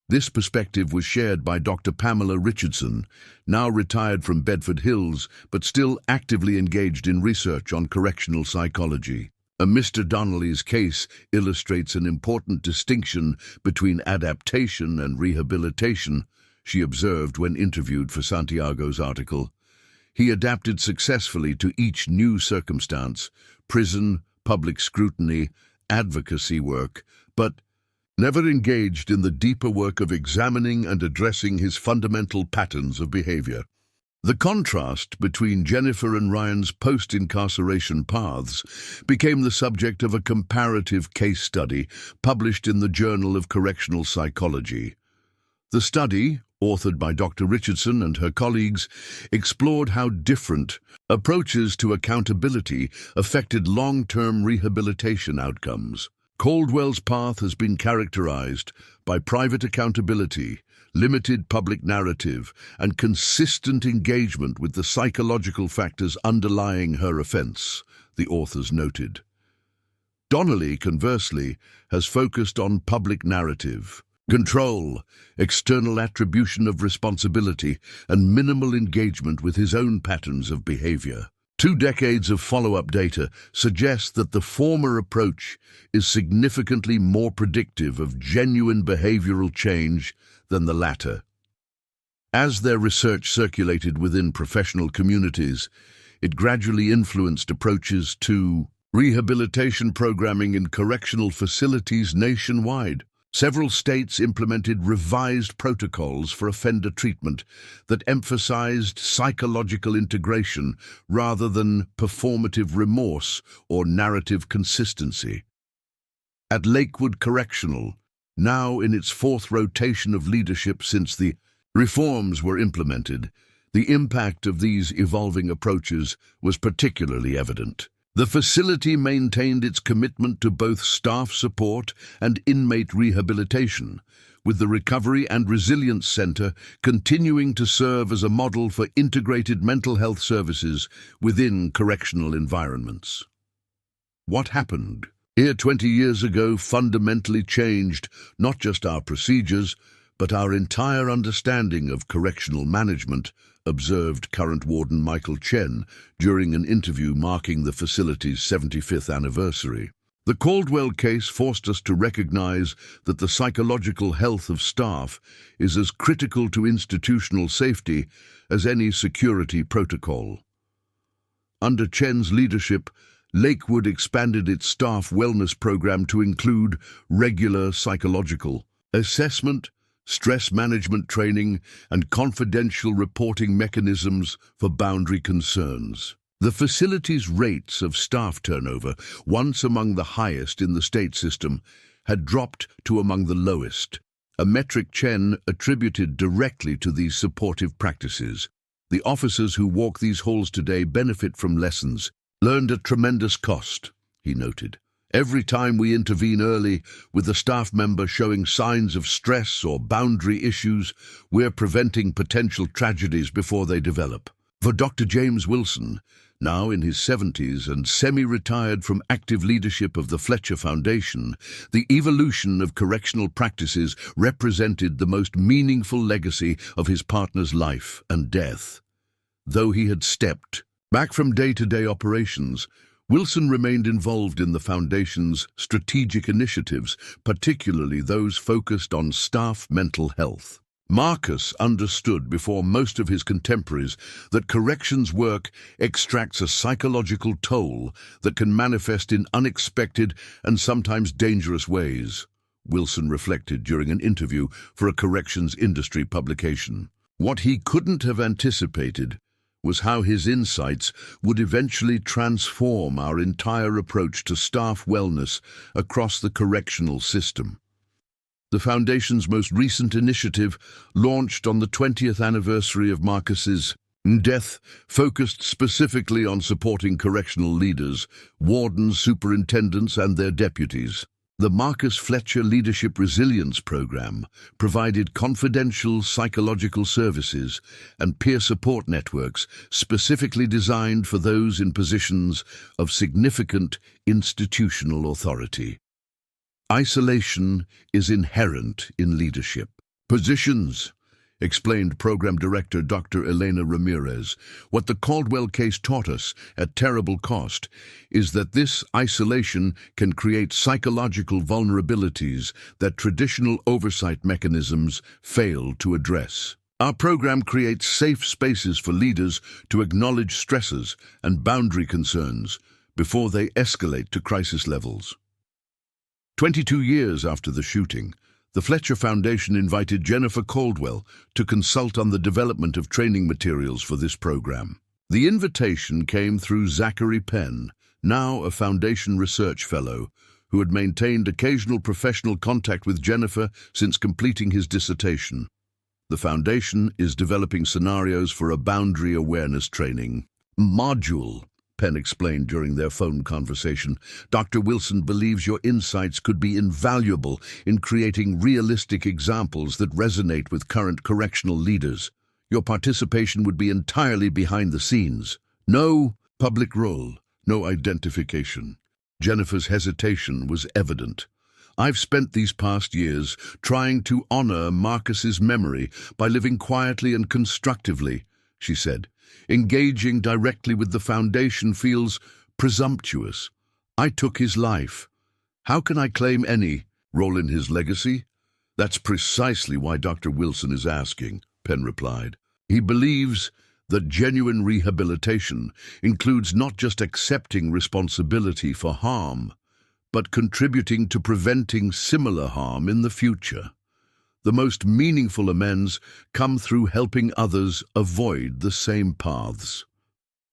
This perspective was shared by Dr. Pamela Richardson, now retired from Bedford Hills, but still actively engaged in research on correctional psychology. Mr. Donnelly's case illustrates an important distinction between adaptation and rehabilitation, she observed when interviewed for Santiago's article. He adapted successfully to each new circumstance, prison, public scrutiny, advocacy work, but never engaged in the deeper work of examining and addressing his fundamental patterns of behavior. The contrast between Jennifer and Ryan's post-incarceration paths became the subject of a comparative case study published in the Journal of Correctional Psychology. The study, authored by Dr. Richardson and her colleagues, explored how different approaches to accountability affected long-term rehabilitation outcomes. Caldwell's path has been characterized by private accountability, limited public narrative, and consistent engagement with the psychological factors underlying her offense, the authors noted. Donnelly, conversely, has focused on public narrative, control, external attribution of responsibility, and minimal engagement with his own patterns of behavior. 2 decades of follow-up data suggest that the former approach is significantly more predictive of genuine behavioral change than the latter. As their research circulated within professional communities, it gradually influenced approaches to rehabilitation programming in correctional facilities nationwide. Several states implemented revised protocols for offender treatment that emphasized psychological integration rather than performative remorse or narrative consistency. At Lakewood Correctional, now in its fourth rotation of leadership since the reforms were implemented, the impact of these evolving approaches was particularly evident. The facility maintained its commitment to both staff support and inmate rehabilitation, with the Recovery and Resilience Center continuing to serve as a model for integrated mental health services within correctional environments. What happened here 20 years ago fundamentally changed not just our procedures, but our entire understanding of correctional management, observed current Warden Michael Chen during an interview marking the facility's 75th anniversary. The Caldwell case forced us to recognize that the psychological health of staff is as critical to institutional safety as any security protocol. Under Chen's leadership, Lakewood expanded its staff wellness program to include regular psychological assessment, stress management training, and confidential reporting mechanisms for boundary concerns. The facility's rates of staff turnover, once among the highest in the state system, had dropped to among the lowest, a metric Chen attributed directly to these supportive practices. The officers who walk these halls today benefit from lessons learned at tremendous cost, he noted. Every time we intervene early with a staff member showing signs of stress or boundary issues, we're preventing potential tragedies before they develop. For Dr. James Wilson, now in his 70s and semi-retired from active leadership of the Fletcher Foundation, the evolution of correctional practices represented the most meaningful legacy of his partner's life and death. Though he had stepped back from day-to-day operations, Wilson remained involved in the Foundation's strategic initiatives, particularly those focused on staff mental health. Marcus understood before most of his contemporaries that corrections work extracts a psychological toll that can manifest in unexpected and sometimes dangerous ways, Wilson reflected during an interview for a corrections industry publication. What he couldn't have anticipated was how his insights would eventually transform our entire approach to staff wellness across the correctional system. The Foundation's most recent initiative, launched on the 20th anniversary of Marcus's death, focused specifically on supporting correctional leaders, wardens, superintendents, and their deputies. The Marcus Fletcher Leadership Resilience Program provided confidential psychological services and peer support networks specifically designed for those in positions of significant institutional authority. Isolation is inherent in leadership positions, explained Program Director Dr. Elena Ramirez. What the Caldwell case taught us, at terrible cost, is that this isolation can create psychological vulnerabilities that traditional oversight mechanisms fail to address. Our program creates safe spaces for leaders to acknowledge stresses and boundary concerns before they escalate to crisis levels. 22 years after the shooting, the Fletcher Foundation invited Jennifer Caldwell to consult on the development of training materials for this program. The invitation came through Zachary Penn, now a Foundation Research Fellow, who had maintained occasional professional contact with Jennifer since completing his dissertation. The Foundation is developing scenarios for a boundary awareness training module, Penn explained during their phone conversation. Dr. Wilson believes your insights could be invaluable in creating realistic examples that resonate with current correctional leaders. Your participation would be entirely behind the scenes. No public role, no identification. Jennifer's hesitation was evident. I've spent these past years trying to honor Marcus's memory by living quietly and constructively, she said. Engaging directly with the Foundation feels presumptuous. I took his life. How can I claim any role in his legacy? That's precisely why Dr. Wilson is asking, Penn replied. He believes that genuine rehabilitation includes not just accepting responsibility for harm, but contributing to preventing similar harm in the future. The most meaningful amends come through helping others avoid the same paths.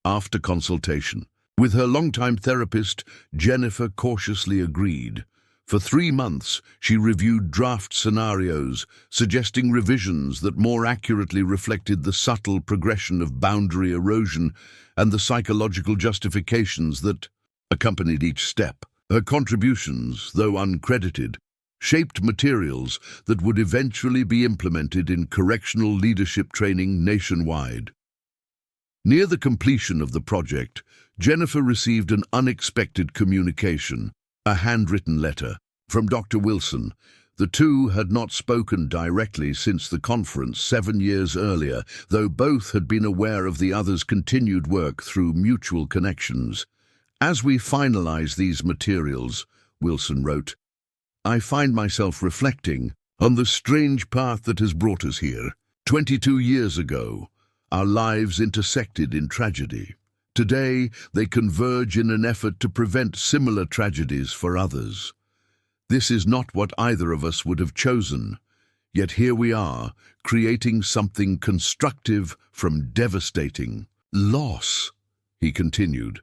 After consultation with her longtime therapist, Jennifer cautiously agreed. For 3 months, she reviewed draft scenarios, suggesting revisions that more accurately reflected the subtle progression of boundary erosion and the psychological justifications that accompanied each step. Her contributions, though uncredited, shaped materials that would eventually be implemented in correctional leadership training nationwide. Near the completion of the project, Jennifer received an unexpected communication, a handwritten letter, from Dr. Wilson. The two had not spoken directly since the conference 7 years earlier, though both had been aware of the other's continued work through mutual connections. "As we finalize these materials," Wilson wrote, "I find myself reflecting on the strange path that has brought us here. 22 years ago, our lives intersected in tragedy. Today, they converge in an effort to prevent similar tragedies for others. This is not what either of us would have chosen, yet here we are, creating something constructive from devastating loss," he continued.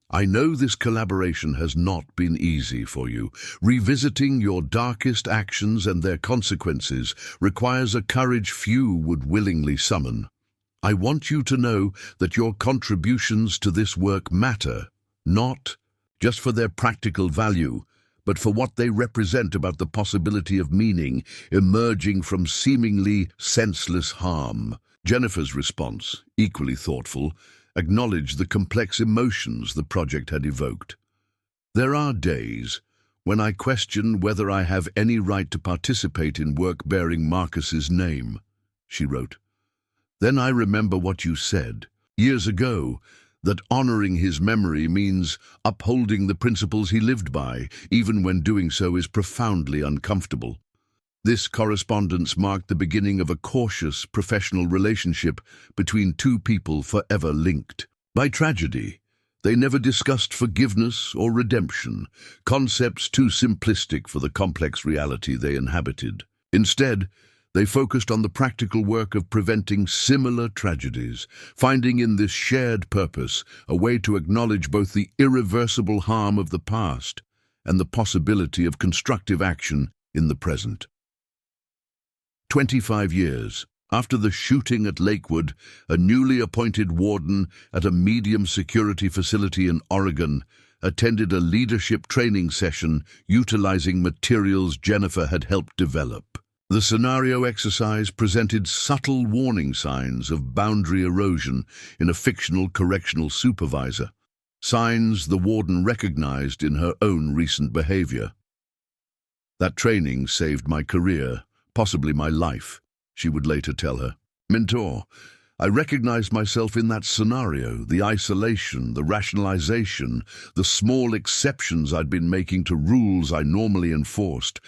"I know this collaboration has not been easy for you. Revisiting your darkest actions and their consequences requires a courage few would willingly summon. I want you to know that your contributions to this work matter, not just for their practical value, but for what they represent about the possibility of meaning emerging from seemingly senseless harm." Jennifer's response, equally thoughtful, acknowledged the complex emotions the project had evoked. "There are days when I question whether I have any right to participate in work bearing Marcus's name," she wrote. "Then I remember what you said years ago, that honoring his memory means upholding the principles he lived by, even when doing so is profoundly uncomfortable." This correspondence marked the beginning of a cautious professional relationship between two people forever linked by tragedy. They never discussed forgiveness or redemption, concepts too simplistic for the complex reality they inhabited. Instead, they focused on the practical work of preventing similar tragedies, finding in this shared purpose a way to acknowledge both the irreversible harm of the past and the possibility of constructive action in the present. 25 years after the shooting at Lakewood, a newly appointed warden at a medium-security facility in Oregon attended a leadership training session utilizing materials Jennifer had helped develop. The scenario exercise presented subtle warning signs of boundary erosion in a fictional correctional supervisor, signs the warden recognized in her own recent behavior. "That training saved my career, possibly my life," she would later tell her mentor. "I recognized myself in that scenario, the isolation, the rationalization, the small exceptions I'd been making to rules I normally enforced.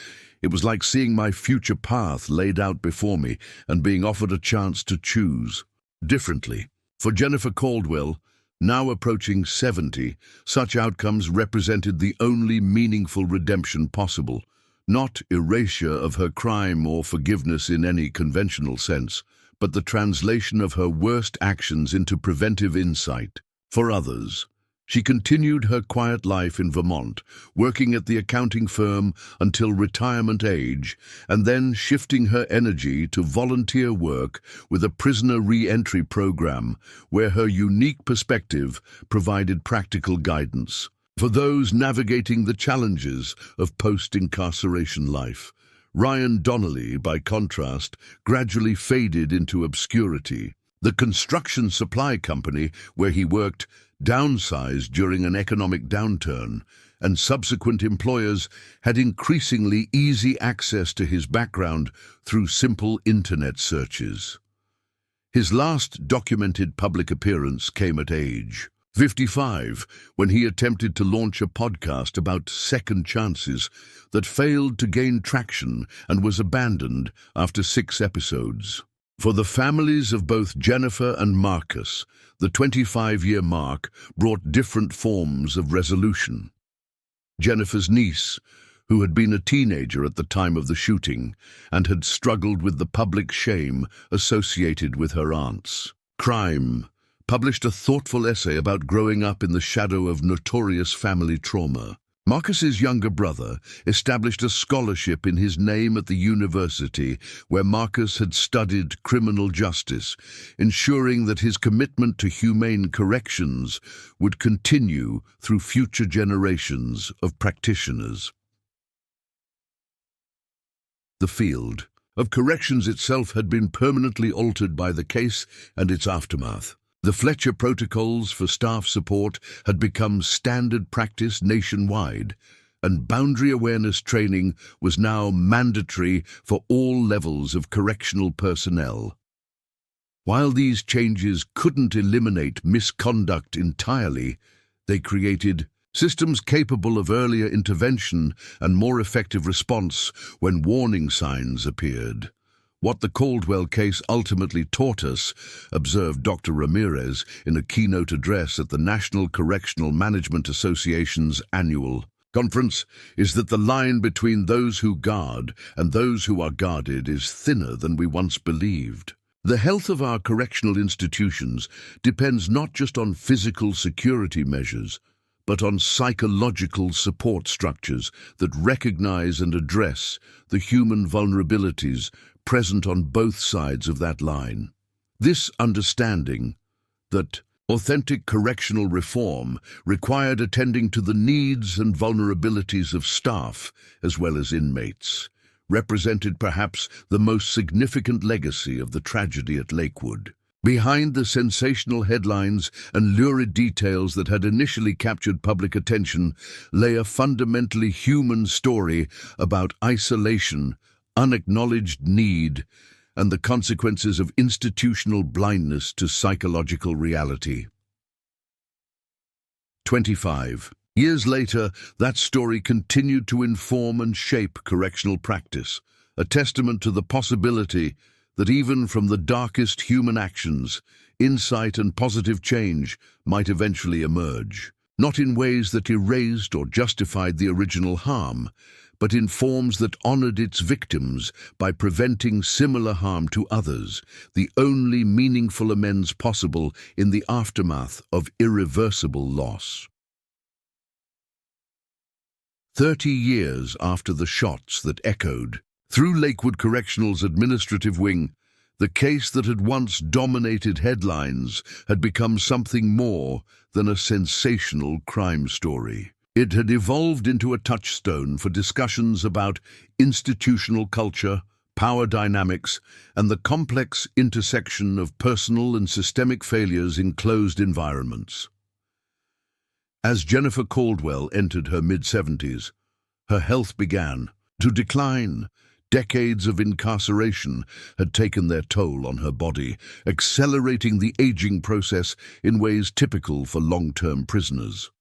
It was like seeing my future path laid out before me and being offered a chance to choose differently." For Jennifer Caldwell, now approaching 70, such outcomes represented the only meaningful redemption possible, not erasure of her crime or forgiveness in any conventional sense, but the translation of her worst actions into preventive insight for others. She continued her quiet life in Vermont, working at the accounting firm until retirement age, and then shifting her energy to volunteer work with a prisoner re-entry program where her unique perspective provided practical guidance for those navigating the challenges of post-incarceration life. Ryan Donnelly, by contrast, gradually faded into obscurity. The construction supply company where he worked downsized during an economic downturn, and subsequent employers had increasingly easy access to his background through simple internet searches. His last documented public appearance came at age 55, when he attempted to launch a podcast about second chances that failed to gain traction and was abandoned after 6 episodes. For the families of both Jennifer and Marcus, the 25-year mark brought different forms of resolution. Jennifer's niece, who had been a teenager at the time of the shooting and had struggled with the public shame associated with her aunt's crime, published a thoughtful essay about growing up in the shadow of notorious family trauma. Marcus's younger brother established a scholarship in his name at the university where Marcus had studied criminal justice, ensuring that his commitment to humane corrections would continue through future generations of practitioners. The field of corrections itself had been permanently altered by the case and its aftermath. The Fletcher protocols for staff support had become standard practice nationwide, and boundary awareness training was now mandatory for all levels of correctional personnel. While these changes couldn't eliminate misconduct entirely, they created systems capable of earlier intervention and more effective response when warning signs appeared. What the Caldwell case ultimately taught us, observed Dr. Ramirez in a keynote address at the National Correctional Management Association's annual conference, is that the line between those who guard and those who are guarded is thinner than we once believed. The health of our correctional institutions depends not just on physical security measures, but on psychological support structures that recognize and address the human vulnerabilities present on both sides of that line. This understanding that authentic correctional reform required attending to the needs and vulnerabilities of staff as well as inmates represented perhaps the most significant legacy of the tragedy at Lakewood. Behind the sensational headlines and lurid details that had initially captured public attention lay a fundamentally human story about isolation, unacknowledged need, and the consequences of institutional blindness to psychological reality. 25 years later, that story continued to inform and shape correctional practice, a testament to the possibility that even from the darkest human actions, insight and positive change might eventually emerge, not in ways that erased or justified the original harm, but in forms that honored its victims by preventing similar harm to others, the only meaningful amends possible in the aftermath of irreversible loss. 30 years after the shots that echoed through Lakewood Correctional's administrative wing, the case that had once dominated headlines had become something more than a sensational crime story. It had evolved into a touchstone for discussions about institutional culture, power dynamics, and the complex intersection of personal and systemic failures in closed environments. As Jennifer Caldwell entered her mid-70s, her health began to decline. Decades of incarceration had taken their toll on her body, accelerating the aging process in ways typical for long-term prisoners.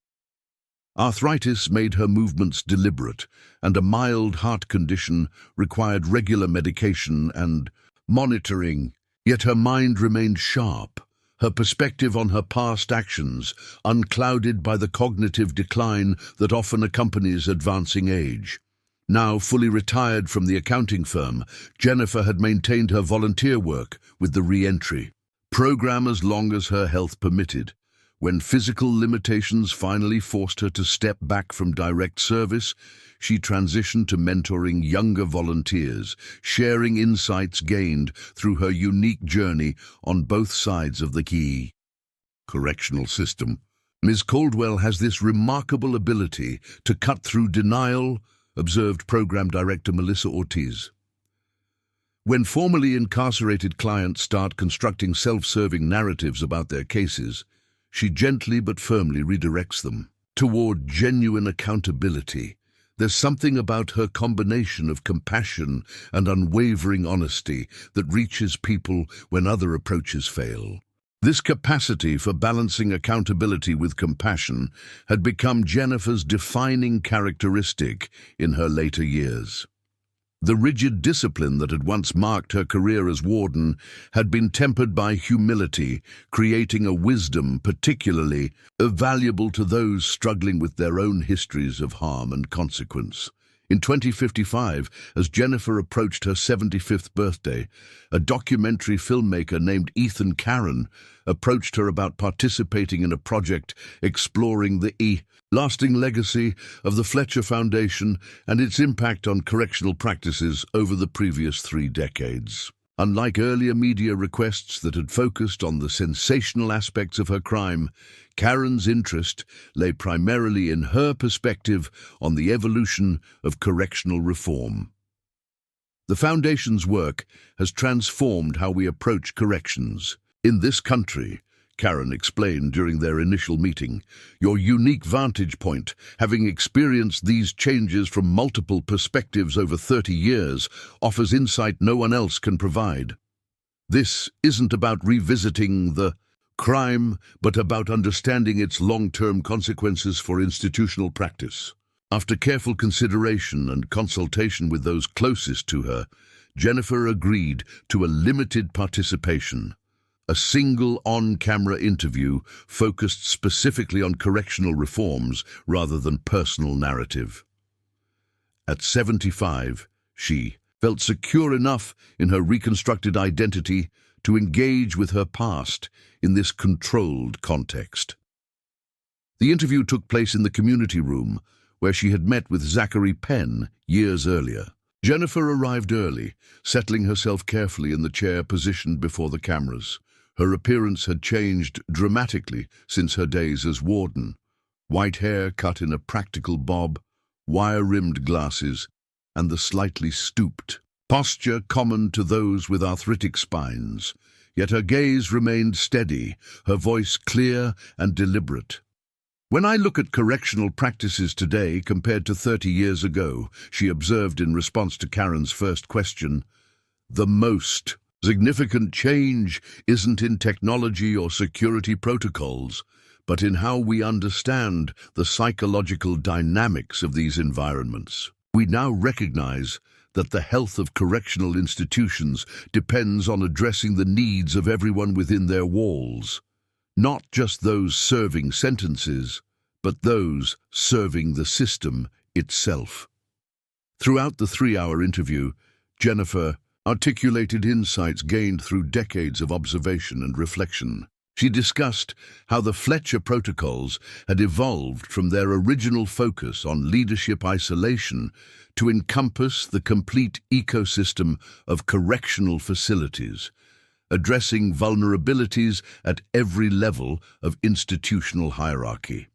Arthritis made her movements deliberate, and a mild heart condition required regular medication and monitoring. Yet her mind remained sharp, her perspective on her past actions unclouded by the cognitive decline that often accompanies advancing age. Now fully retired from the accounting firm, Jennifer had maintained her volunteer work with the re-entry program as long as her health permitted. When physical limitations finally forced her to step back from direct service, she transitioned to mentoring younger volunteers, sharing insights gained through her unique journey on both sides of the key correctional system. Ms. Caldwell has this remarkable ability to cut through denial, observed Program Director Melissa Ortiz. When formerly incarcerated clients start constructing self-serving narratives about their cases, she gently but firmly redirects them toward genuine accountability. There's something about her combination of compassion and unwavering honesty that reaches people when other approaches fail. This capacity for balancing accountability with compassion had become Jennifer's defining characteristic in her later years. The rigid discipline that had once marked her career as warden had been tempered by humility, creating a wisdom particularly valuable to those struggling with their own histories of harm and consequence. In 2055, as Jennifer approached her 75th birthday, a documentary filmmaker named Ethan Caron approached her about participating in a project exploring the lasting legacy of the Fletcher Foundation and its impact on correctional practices over the previous 3 decades. Unlike earlier media requests that had focused on the sensational aspects of her crime, Karen's interest lay primarily in her perspective on the evolution of correctional reform. The Foundation's work has transformed how we approach corrections. In this country, Karen explained during their initial meeting, your unique vantage point, having experienced these changes from multiple perspectives over 30 years, offers insight no one else can provide. This isn't about revisiting the crime, but about understanding its long-term consequences for institutional practice. After careful consideration and consultation with those closest to her, Jennifer agreed to a limited participation. A single on-camera interview focused specifically on correctional reforms rather than personal narrative. At 75, she felt secure enough in her reconstructed identity to engage with her past in this controlled context. The interview took place in the community room, where she had met with Zachary Penn years earlier. Jennifer arrived early, settling herself carefully in the chair positioned before the cameras. Her appearance had changed dramatically since her days as warden. White hair cut in a practical bob, wire-rimmed glasses, and the slightly stooped posture common to those with arthritic spines. Yet her gaze remained steady, her voice clear and deliberate. When I look at correctional practices today compared to 30 years ago, she observed in response to Karen's first question, the most significant change isn't in technology or security protocols, but in how we understand the psychological dynamics of these environments. We now recognize that the health of correctional institutions depends on addressing the needs of everyone within their walls, not just those serving sentences, but those serving the system itself. Throughout the 3-hour interview, Jennifer articulated insights gained through decades of observation and reflection. She discussed how the Fletcher protocols had evolved from their original focus on leadership isolation to encompass the complete ecosystem of correctional facilities, addressing vulnerabilities at every level of institutional hierarchy.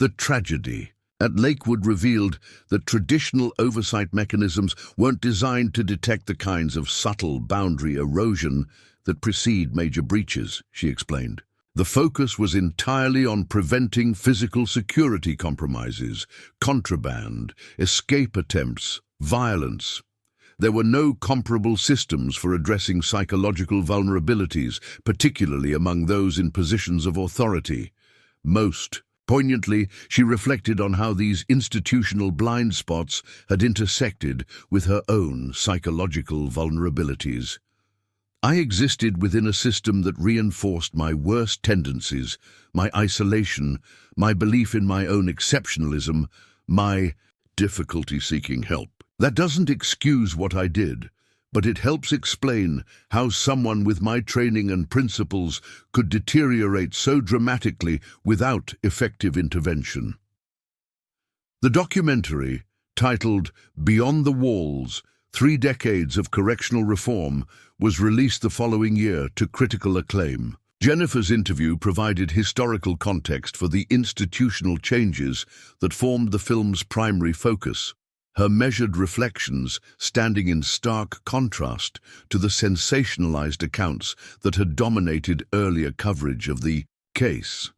The tragedy at Lakewood revealed that traditional oversight mechanisms weren't designed to detect the kinds of subtle boundary erosion that precede major breaches, she explained. The focus was entirely on preventing physical security compromises, contraband, escape attempts, violence. There were no comparable systems for addressing psychological vulnerabilities, particularly among those in positions of authority. Most poignantly, she reflected on how these institutional blind spots had intersected with her own psychological vulnerabilities. I existed within a system that reinforced my worst tendencies, my isolation, my belief in my own exceptionalism, my difficulty seeking help. That doesn't excuse what I did, but it helps explain how someone with my training and principles could deteriorate so dramatically without effective intervention. The documentary, titled Beyond the Walls, 3 Decades of Correctional Reform, was released the following year to critical acclaim. Jennifer's interview provided historical context for the institutional changes that formed the film's primary focus, her measured reflections standing in stark contrast to the sensationalized accounts that had dominated earlier coverage of the case.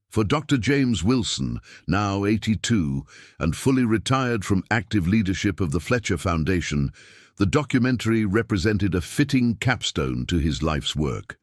For Dr. James Wilson, now 82 and fully retired from active leadership of the Fletcher Foundation, the documentary represented a fitting capstone to his life's work.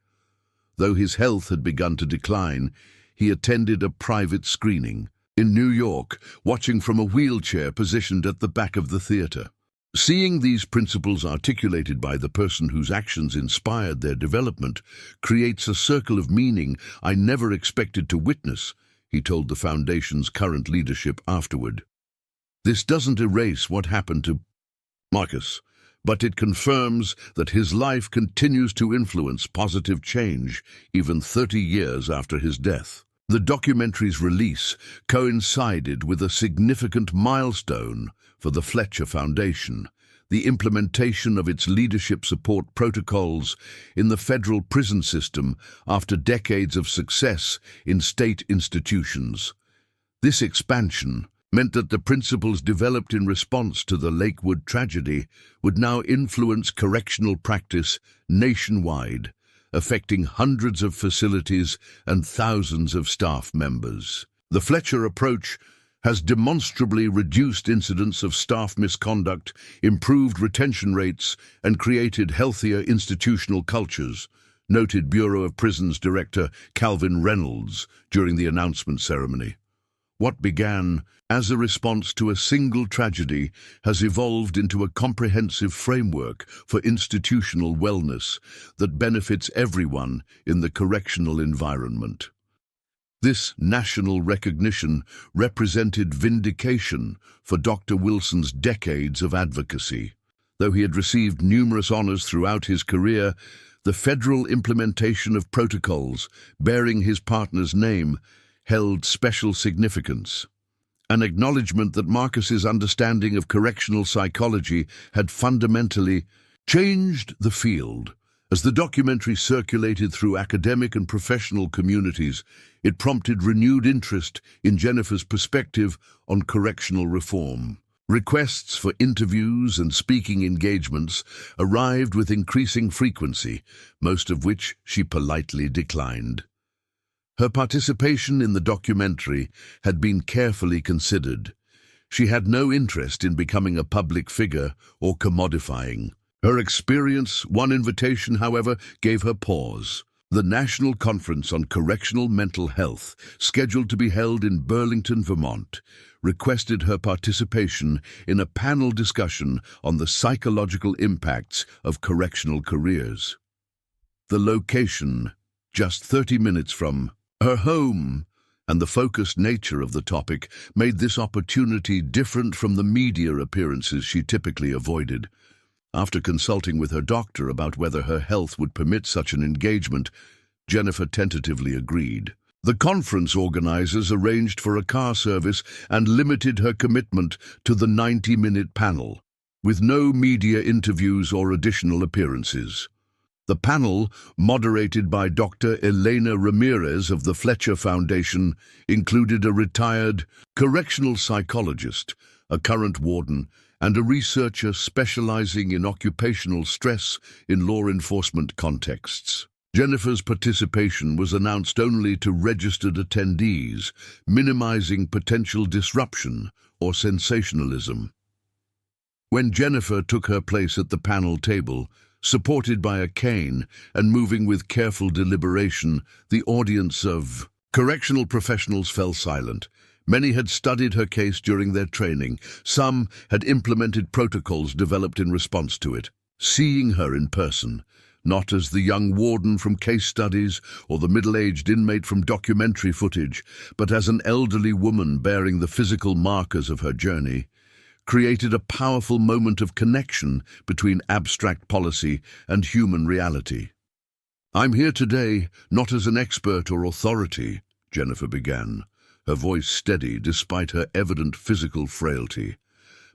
Though his health had begun to decline, he attended a private screening, in New York, watching from a wheelchair positioned at the back of the theater. Seeing these principles articulated by the person whose actions inspired their development creates a circle of meaning I never expected to witness, he told the Foundation's current leadership afterward. This doesn't erase what happened to Marcus, but it confirms that his life continues to influence positive change even 30 years after his death. The documentary's release coincided with a significant milestone for the Fletcher Foundation, the implementation of its leadership support protocols in the federal prison system after decades of success in state institutions. This expansion meant that the principles developed in response to the Lakewood tragedy would now influence correctional practice nationwide, affecting hundreds of facilities and thousands of staff members. The Fletcher approach has demonstrably reduced incidents of staff misconduct, improved retention rates, and created healthier institutional cultures, noted Bureau of Prisons Director Calvin Reynolds during the announcement ceremony. What began as a response to a single tragedy has evolved into a comprehensive framework for institutional wellness that benefits everyone in the correctional environment. This national recognition represented vindication for Dr. Wilson's decades of advocacy. Though he had received numerous honors throughout his career, the federal implementation of protocols bearing his partner's name held special significance. An acknowledgement that Marcus's understanding of correctional psychology had fundamentally changed the field. As the documentary circulated through academic and professional communities, it prompted renewed interest in Jennifer's perspective on correctional reform. Requests for interviews and speaking engagements arrived with increasing frequency, most of which she politely declined. Her participation in the documentary had been carefully considered. She had no interest in becoming a public figure or commodifying. Her experience, one invitation, however, gave her pause. The National Conference on Correctional Mental Health, scheduled to be held in Burlington, Vermont, requested her participation in a panel discussion on the psychological impacts of correctional careers. The location, just 30 minutes from her home, and the focused nature of the topic made this opportunity different from the media appearances she typically avoided. After consulting with her doctor about whether her health would permit such an engagement, Jennifer tentatively agreed. The conference organizers arranged for a car service and limited her commitment to the 90-minute panel, with no media interviews or additional appearances. The panel, moderated by Dr. Elena Ramirez of the Fletcher Foundation, included a retired correctional psychologist, a current warden, and a researcher specializing in occupational stress in law enforcement contexts. Jennifer's participation was announced only to registered attendees, minimizing potential disruption or sensationalism. When Jennifer took her place at the panel table, supported by a cane and moving with careful deliberation, the audience of correctional professionals fell silent. Many had studied her case during their training. Some had implemented protocols developed in response to it. Seeing her in person, not as the young warden from case studies or the middle-aged inmate from documentary footage, but as an elderly woman bearing the physical markers of her journey, created a powerful moment of connection between abstract policy and human reality. "I'm here today, not as an expert or authority," Jennifer began, her voice steady despite her evident physical frailty,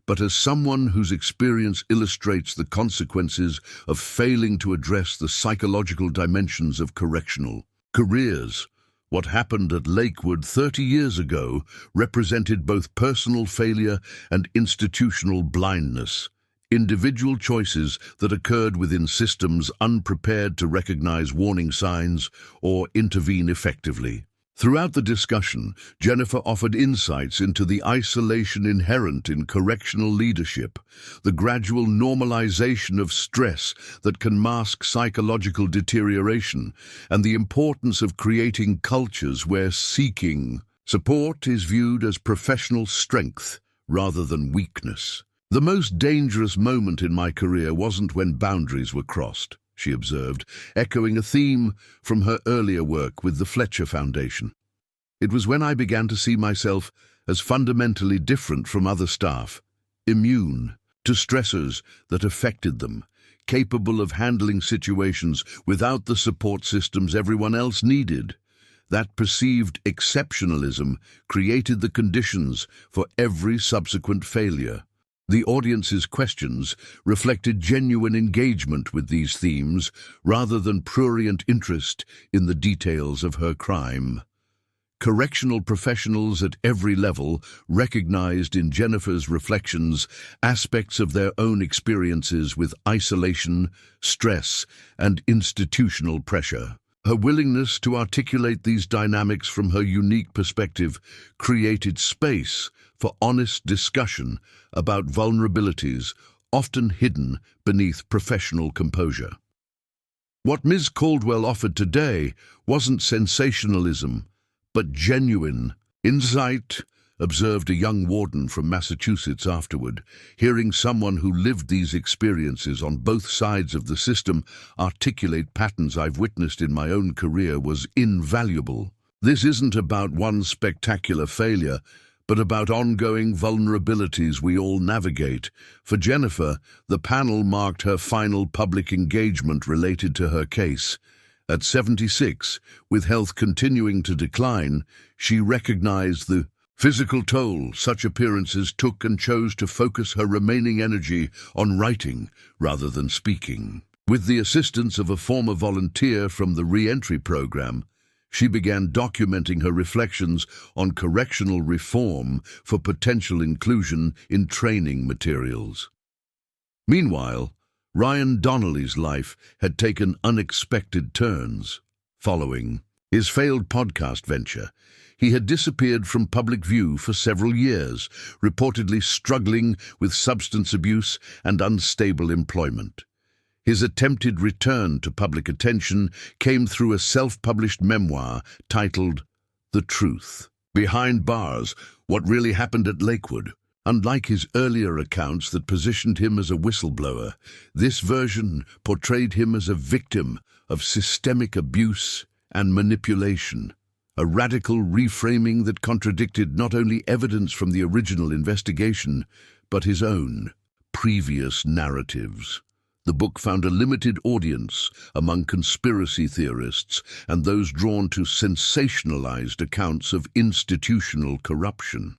but as someone whose experience illustrates the consequences of failing to address the psychological dimensions of correctional careers. What happened at Lakewood 30 years ago represented both personal failure and institutional blindness, individual choices that occurred within systems unprepared to recognize warning signs or intervene effectively. Throughout the discussion, Jennifer offered insights into the isolation inherent in correctional leadership, the gradual normalization of stress that can mask psychological deterioration, and the importance of creating cultures where seeking Support is viewed as professional strength rather than weakness. The most dangerous moment in my career wasn't when boundaries were crossed, she observed, echoing a theme from her earlier work with the Fletcher Foundation. It was when I began to see myself as fundamentally different from other staff, immune to stressors that affected them, capable of handling situations without the support systems everyone else needed. That perceived exceptionalism created the conditions for every subsequent failure. The audience's questions reflected genuine engagement with these themes rather than prurient interest in the details of her crime. Correctional professionals at every level recognized in Jennifer's reflections aspects of their own experiences with isolation, stress, and institutional pressure. Her willingness to articulate these dynamics from her unique perspective created space for honest discussion about vulnerabilities often hidden beneath professional composure. What Ms. Caldwell offered today wasn't sensationalism, but genuine insight, observed a young warden from Massachusetts afterward. Hearing someone who lived these experiences on both sides of the system articulate patterns I've witnessed in my own career was invaluable. This isn't about one spectacular failure, but about ongoing vulnerabilities we all navigate. For Jennifer, the panel marked her final public engagement related to her case. At 76, with health continuing to decline, she recognized the physical toll such appearances took and chose to focus her remaining energy on writing rather than speaking. With the assistance of a former volunteer from the re-entry program, she began documenting her reflections on correctional reform for potential inclusion in training materials. Meanwhile, Ryan Donnelly's life had taken unexpected turns. Following his failed podcast venture, he had disappeared from public view for several years, reportedly struggling with substance abuse and unstable employment. His attempted return to public attention came through a self-published memoir titled The Truth. Behind Bars: What Really Happened at Lakewood. Unlike his earlier accounts that positioned him as a whistleblower, this version portrayed him as a victim of systemic abuse and manipulation, a radical reframing that contradicted not only evidence from the original investigation, but his own previous narratives. The book found a limited audience among conspiracy theorists and those drawn to sensationalized accounts of institutional corruption.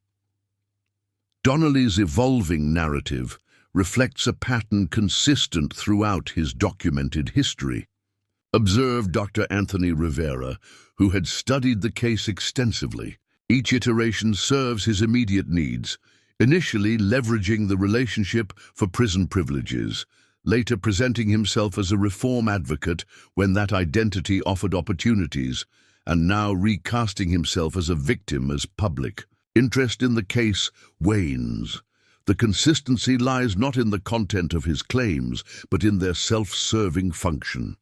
Donnelly's evolving narrative reflects a pattern consistent throughout his documented history. Observed Dr. Anthony Rivera, who had studied the case extensively. Each iteration serves his immediate needs, initially leveraging the relationship for prison privileges, later presenting himself as a reform advocate when that identity offered opportunities, and now recasting himself as a victim as public. Interest in the case wanes. The consistency lies not in the content of his claims, but in their self-serving function.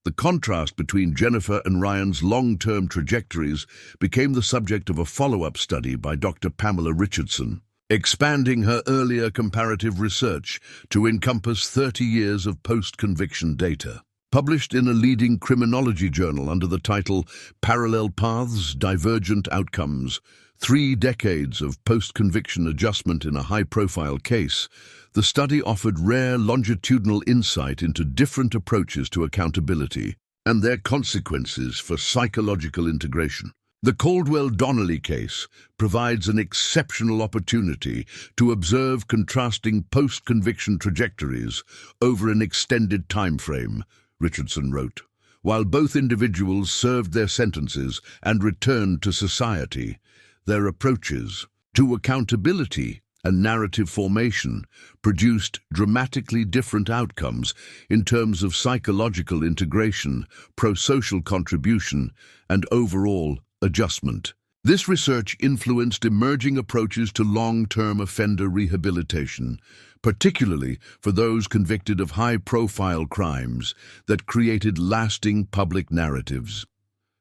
The contrast between Jennifer and Ryan's long-term trajectories became the subject of a follow-up study by Dr. Pamela Richardson, expanding her earlier comparative research to encompass 30 years of post-conviction data. Published in a leading criminology journal under the title Parallel Paths, Divergent Outcomes, 3 decades of post-conviction adjustment in a high-profile case, the study offered rare longitudinal insight into different approaches to accountability and their consequences for psychological integration. The Caldwell-Donnelly case provides an exceptional opportunity to observe contrasting post-conviction trajectories over an extended time frame, Richardson wrote. While both individuals served their sentences and returned to society, their approaches to accountability and narrative formation produced dramatically different outcomes in terms of psychological integration, pro-social contribution, and overall adjustment. This research influenced emerging approaches to long-term offender rehabilitation, particularly for those convicted of high-profile crimes that created lasting public narratives.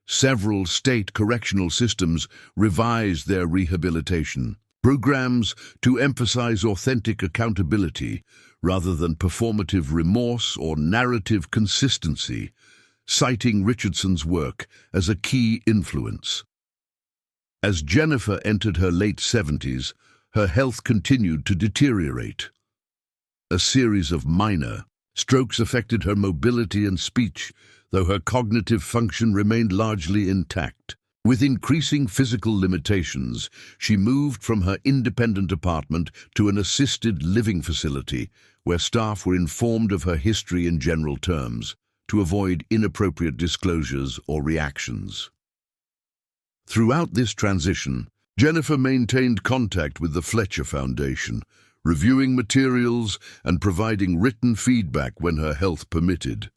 Several state correctional systems revised their rehabilitation programs to emphasize authentic accountability rather than performative remorse or narrative consistency, citing Richardson's work as a key influence. As Jennifer entered her late 70s, her health continued to deteriorate. A series of minor strokes affected her mobility and speech, though her cognitive function remained largely intact. With increasing physical limitations, she moved from her independent apartment to an assisted living facility, where staff were informed of her history in general terms, to avoid inappropriate disclosures or reactions. Throughout this transition, Jennifer maintained contact with the Fletcher Foundation, reviewing materials and providing written feedback when her health permitted.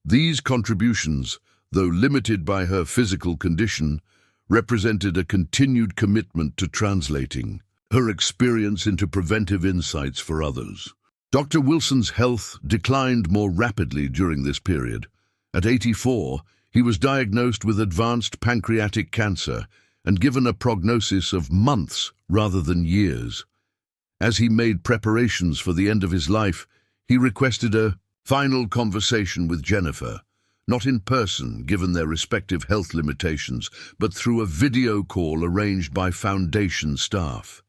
These contributions, though limited by her physical condition, represented a continued commitment to translating her experience into preventive insights for others. Dr. Wilson's health declined more rapidly during this period. At 84, he was diagnosed with advanced pancreatic cancer and given a prognosis of months rather than years. As he made preparations for the end of his life, he requested a final conversation with Jennifer, not in person given their respective health limitations, but through a video call arranged by Foundation staff.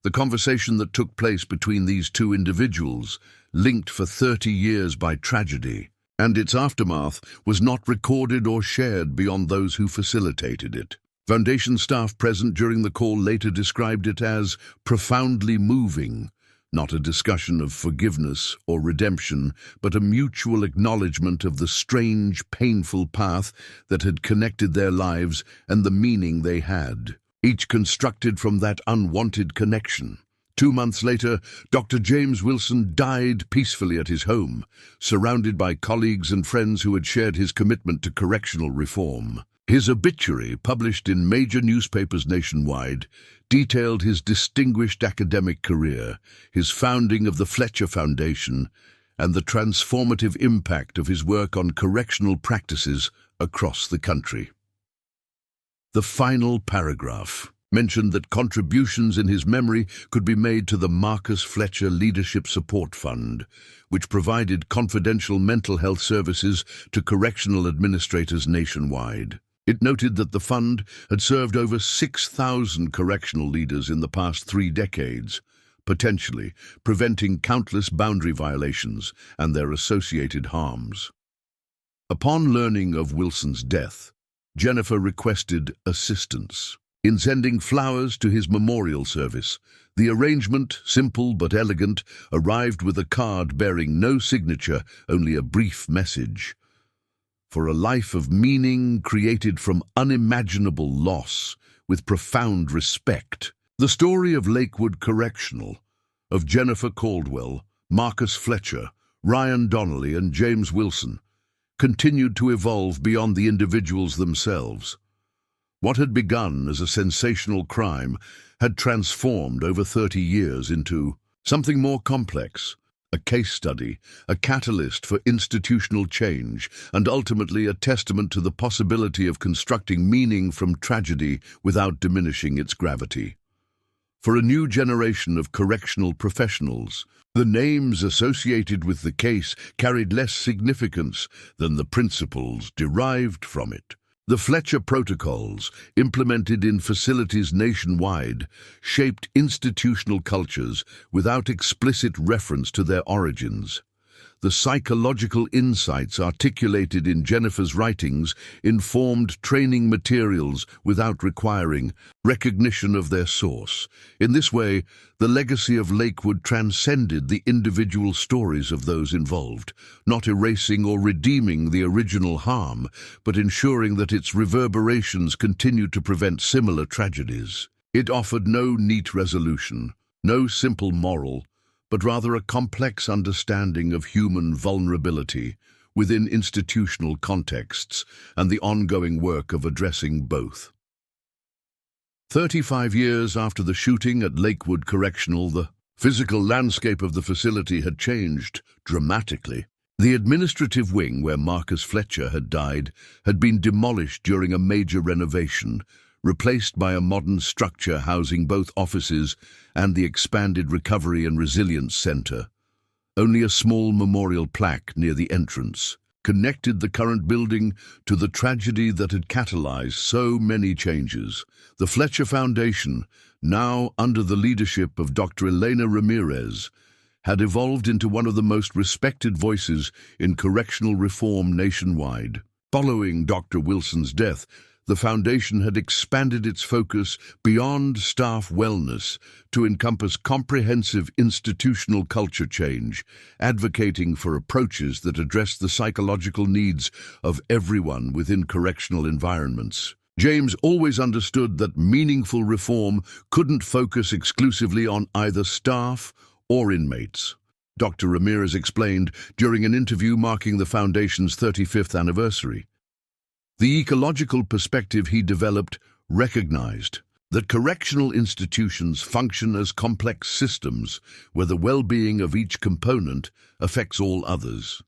The conversation that took place between these two individuals, linked for 30 years by tragedy, and its aftermath was not recorded or shared beyond those who facilitated it. Foundation staff present during the call later described it as profoundly moving, not a discussion of forgiveness or redemption, but a mutual acknowledgement of the strange, painful path that had connected their lives and the meaning they had, each constructed from that unwanted connection. 2 months later, Dr. James Wilson died peacefully at his home, surrounded by colleagues and friends who had shared his commitment to correctional reform. His obituary, published in major newspapers nationwide, detailed his distinguished academic career, his founding of the Fletcher Foundation, and the transformative impact of his work on correctional practices across the country. The final paragraph mentioned that contributions in his memory could be made to the Marcus Fletcher Leadership Support Fund, which provided confidential mental health services to correctional administrators nationwide. It noted that the fund had served over 6,000 correctional leaders in the past 3 decades, potentially preventing countless boundary violations and their associated harms. Upon learning of Wilson's death, Jennifer requested assistance in sending flowers to his memorial service. The arrangement, simple but elegant, arrived with a card bearing no signature, only a brief message. For a life of meaning created from unimaginable loss, with profound respect. The story of Lakewood Correctional, of Jennifer Caldwell, Marcus Fletcher, Ryan Donnelly, and James Wilson, continued to evolve beyond the individuals themselves. What had begun as a sensational crime had transformed over 30 years into something more complex, a case study, a catalyst for institutional change, and ultimately a testament to the possibility of constructing meaning from tragedy without diminishing its gravity. For a new generation of correctional professionals, the names associated with the case carried less significance than the principles derived from it. The Fletcher Protocols, implemented in facilities nationwide, shaped institutional cultures without explicit reference to their origins. The psychological insights articulated in Jennifer's writings informed training materials without requiring recognition of their source. In this way, the legacy of Lakewood transcended the individual stories of those involved, not erasing or redeeming the original harm, but ensuring that its reverberations continued to prevent similar tragedies. It offered no neat resolution, no simple moral, but rather a complex understanding of human vulnerability within institutional contexts and the ongoing work of addressing both. 35 years after the shooting at Lakewood Correctional, the physical landscape of the facility had changed dramatically. The administrative wing where Marcus Fletcher had died had been demolished during a major renovation, replaced by a modern structure housing both offices and the expanded Recovery and Resilience Center. Only a small memorial plaque near the entrance connected the current building to the tragedy that had catalyzed so many changes. The Fletcher Foundation, now under the leadership of Dr. Elena Ramirez, had evolved into one of the most respected voices in correctional reform nationwide. Following Dr. Wilson's death, the foundation had expanded its focus beyond staff wellness to encompass comprehensive institutional culture change, advocating for approaches that address the psychological needs of everyone within correctional environments. James always understood that meaningful reform couldn't focus exclusively on either staff or inmates. Dr. Ramirez explained during an interview marking the Foundation's 35th anniversary. The ecological perspective he developed recognized that correctional institutions function as complex systems where the well-being of each component affects all others.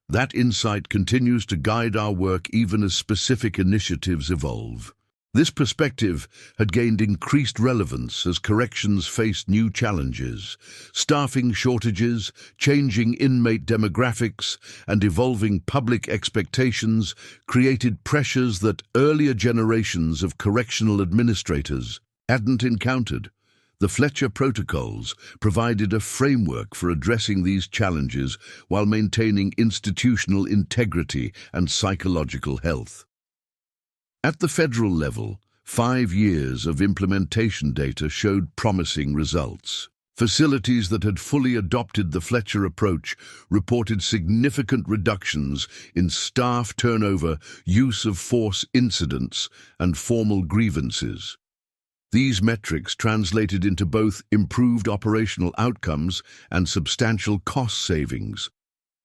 That insight continues to guide our work even as specific initiatives evolve. This perspective had gained increased relevance as corrections faced new challenges. Staffing shortages, changing inmate demographics, and evolving public expectations created pressures that earlier generations of correctional administrators hadn't encountered. The Fletcher Protocols provided a framework for addressing these challenges while maintaining institutional integrity and psychological health. At the federal level, 5 years of implementation data showed promising results. Facilities that had fully adopted the Fletcher approach reported significant reductions in staff turnover, use of force incidents, and formal grievances. These metrics translated into both improved operational outcomes and substantial cost savings.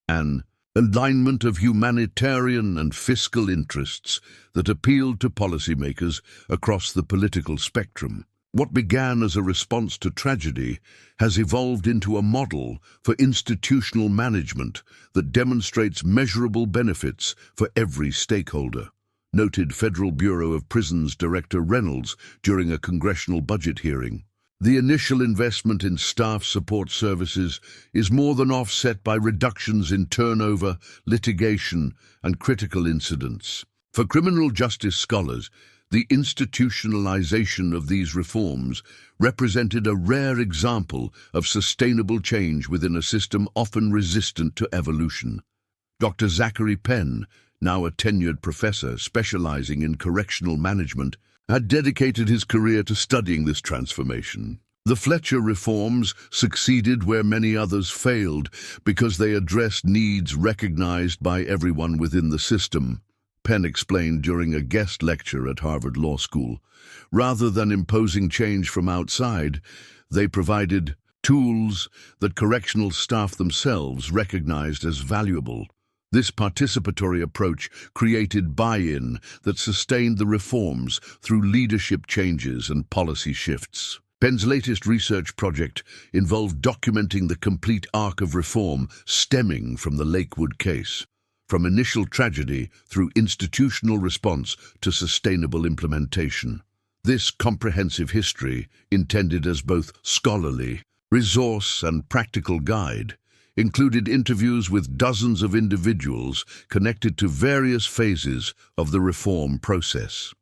An alignment of humanitarian and fiscal interests that appealed to policymakers across the political spectrum. What began as a response to tragedy has evolved into a model for institutional management that demonstrates measurable benefits for every stakeholder, noted Federal Bureau of Prisons Director Reynolds during a congressional budget hearing. The initial investment in staff support services is more than offset by reductions in turnover, litigation, and critical incidents. For criminal justice scholars, the institutionalization of these reforms represented a rare example of sustainable change within a system often resistant to evolution. Dr. Zachary Penn, now a tenured professor specializing in correctional management, had dedicated his career to studying this transformation. The Fletcher reforms succeeded where many others failed because they addressed needs recognized by everyone within the system, Penn explained during a guest lecture at Harvard Law School. Rather than imposing change from outside, they provided tools that correctional staff themselves recognized as valuable. This participatory approach created buy-in that sustained the reforms through leadership changes and policy shifts. Penn's latest research project involved documenting the complete arc of reform stemming from the Lakewood case, from initial tragedy through institutional response to sustainable implementation. This comprehensive history, intended as both scholarly, resource, and practical guide, included interviews with dozens of individuals connected to various phases of the reform process.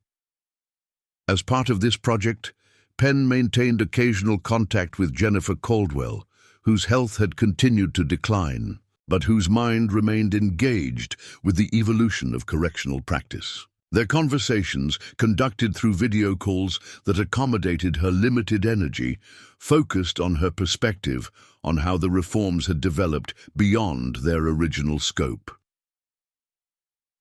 As part of this project, Penn maintained occasional contact with Jennifer Caldwell, whose health had continued to decline, but whose mind remained engaged with the evolution of correctional practice. Their conversations, conducted through video calls that accommodated her limited energy, focused on her perspective on how the reforms had developed beyond their original scope.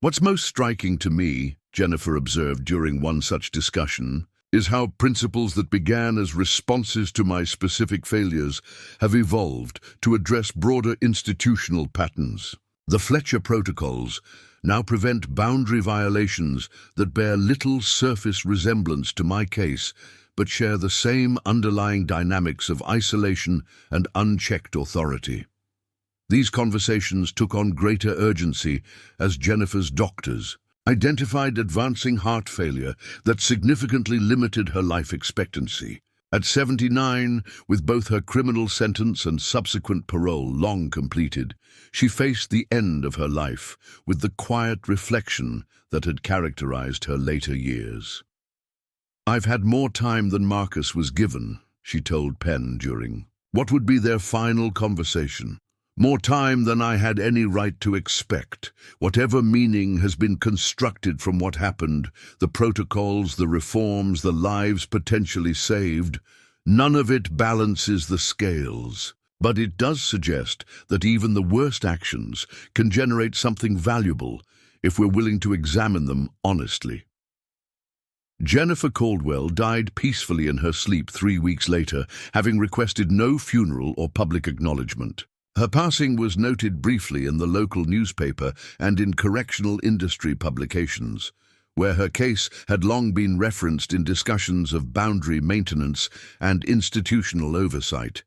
What's most striking to me, Jennifer observed during one such discussion, is how principles that began as responses to my specific failures have evolved to address broader institutional patterns. The Fletcher Protocols now prevent boundary violations that bear little surface resemblance to my case, but share the same underlying dynamics of isolation and unchecked authority. These conversations took on greater urgency as Jennifer's doctors identified advancing heart failure that significantly limited her life expectancy. At 79, with both her criminal sentence and subsequent parole long completed, she faced the end of her life with the quiet reflection that had characterized her later years. "I've had more time than Marcus was given," she told Penn during what would be their final conversation. "More time than I had any right to expect. Whatever meaning has been constructed from what happened, the protocols, the reforms, the lives potentially saved, none of it balances the scales. But it does suggest that even the worst actions can generate something valuable if we're willing to examine them honestly." Jennifer Caldwell died peacefully in her sleep 3 weeks later, having requested no funeral or public acknowledgement. Her passing was noted briefly in the local newspaper and in correctional industry publications, where her case had long been referenced in discussions of boundary maintenance and institutional oversight.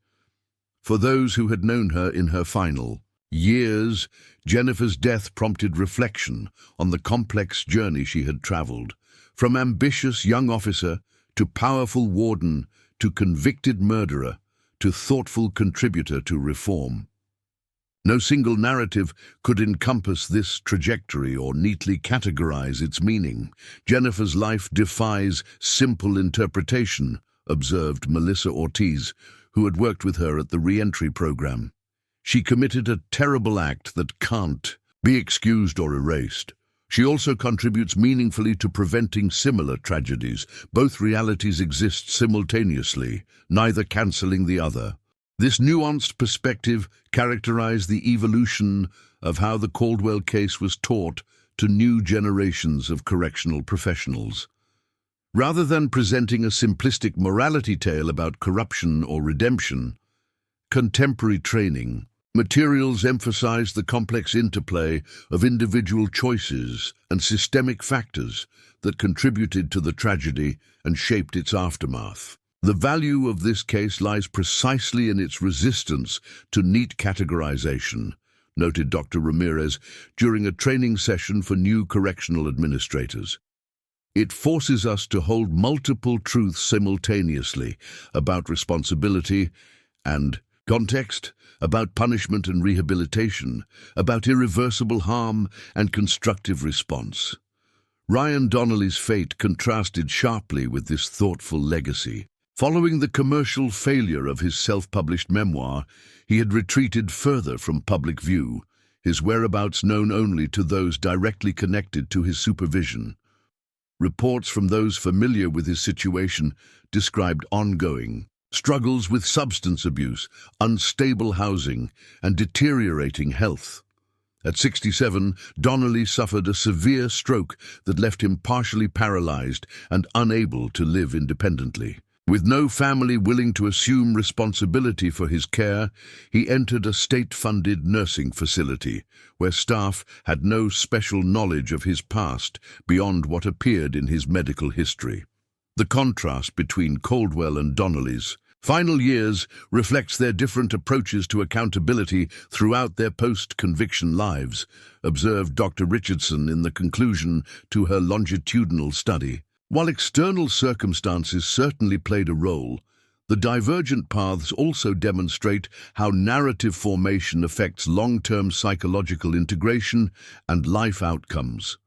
For those who had known her in her final years, Jennifer's death prompted reflection on the complex journey she had traveled, from ambitious young officer to powerful warden to convicted murderer to thoughtful contributor to reform. No single narrative could encompass this trajectory or neatly categorize its meaning. "Jennifer's life defies simple interpretation," observed Melissa Ortiz, who had worked with her at the re-entry program. "She committed a terrible act that can't be excused or erased. She also contributes meaningfully to preventing similar tragedies. Both realities exist simultaneously, neither cancelling the other." This nuanced perspective characterized the evolution of how the Caldwell case was taught to new generations of correctional professionals. Rather than presenting a simplistic morality tale about corruption or redemption, contemporary training materials emphasized the complex interplay of individual choices and systemic factors that contributed to the tragedy and shaped its aftermath. The value of this case lies precisely in its resistance to neat categorization, noted Dr. Ramirez during a training session for new correctional administrators. "It forces us to hold multiple truths simultaneously about responsibility and context, about punishment and rehabilitation, about irreversible harm and constructive response." Ryan Donnelly's fate contrasted sharply with this thoughtful legacy. Following the commercial failure of his self-published memoir, he had retreated further from public view, his whereabouts known only to those directly connected to his supervision. Reports from those familiar with his situation described ongoing struggles with substance abuse, unstable housing, and deteriorating health. At 67, Donnelly suffered a severe stroke that left him partially paralyzed and unable to live independently. With no family willing to assume responsibility for his care, he entered a state-funded nursing facility, where staff had no special knowledge of his past beyond what appeared in his medical history. The contrast between Caldwell and Donnelly's final years reflects their different approaches to accountability throughout their post-conviction lives, observed Dr. Richardson in the conclusion to her longitudinal study. While external circumstances certainly played a role, the divergent paths also demonstrate how narrative formation affects long-term psychological integration and life outcomes.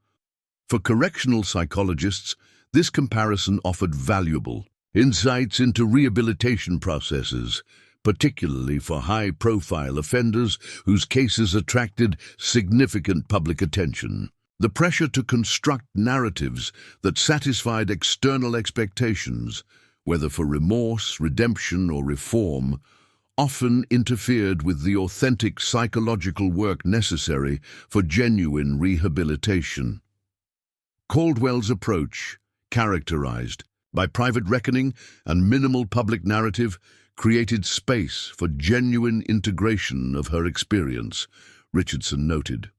For correctional psychologists, this comparison offered valuable insights into rehabilitation processes, particularly for high-profile offenders whose cases attracted significant public attention. The pressure to construct narratives that satisfied external expectations, whether for remorse, redemption, or reform, often interfered with the authentic psychological work necessary for genuine rehabilitation. Caldwell's approach, characterized by private reckoning and minimal public narrative, created space for genuine integration of her experience, Richardson noted.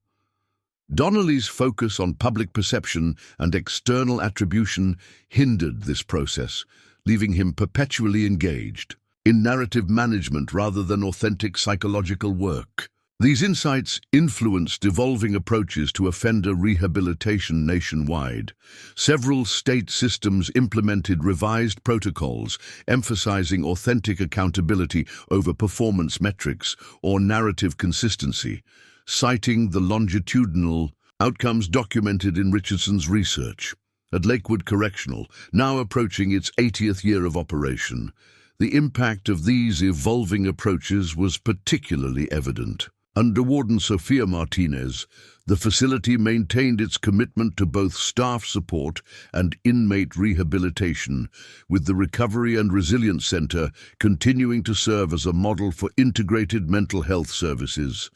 Donnelly's focus on public perception and external attribution hindered this process, leaving him perpetually engaged in narrative management rather than authentic psychological work. These insights influenced evolving approaches to offender rehabilitation nationwide. Several state systems implemented revised protocols emphasizing authentic accountability over performance metrics or narrative consistency, citing the longitudinal outcomes documented in Richardson's research. At Lakewood Correctional, now approaching its 80th year of operation, the impact of these evolving approaches was particularly evident. Under Warden Sophia Martinez, the facility maintained its commitment to both staff support and inmate rehabilitation, with the Recovery and Resilience Center continuing to serve as a model for integrated mental health services.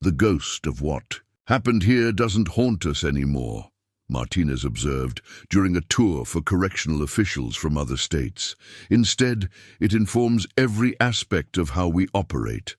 The ghost of what happened here doesn't haunt us anymore, Martinez observed during a tour for correctional officials from other states. Instead, it informs every aspect of how we operate,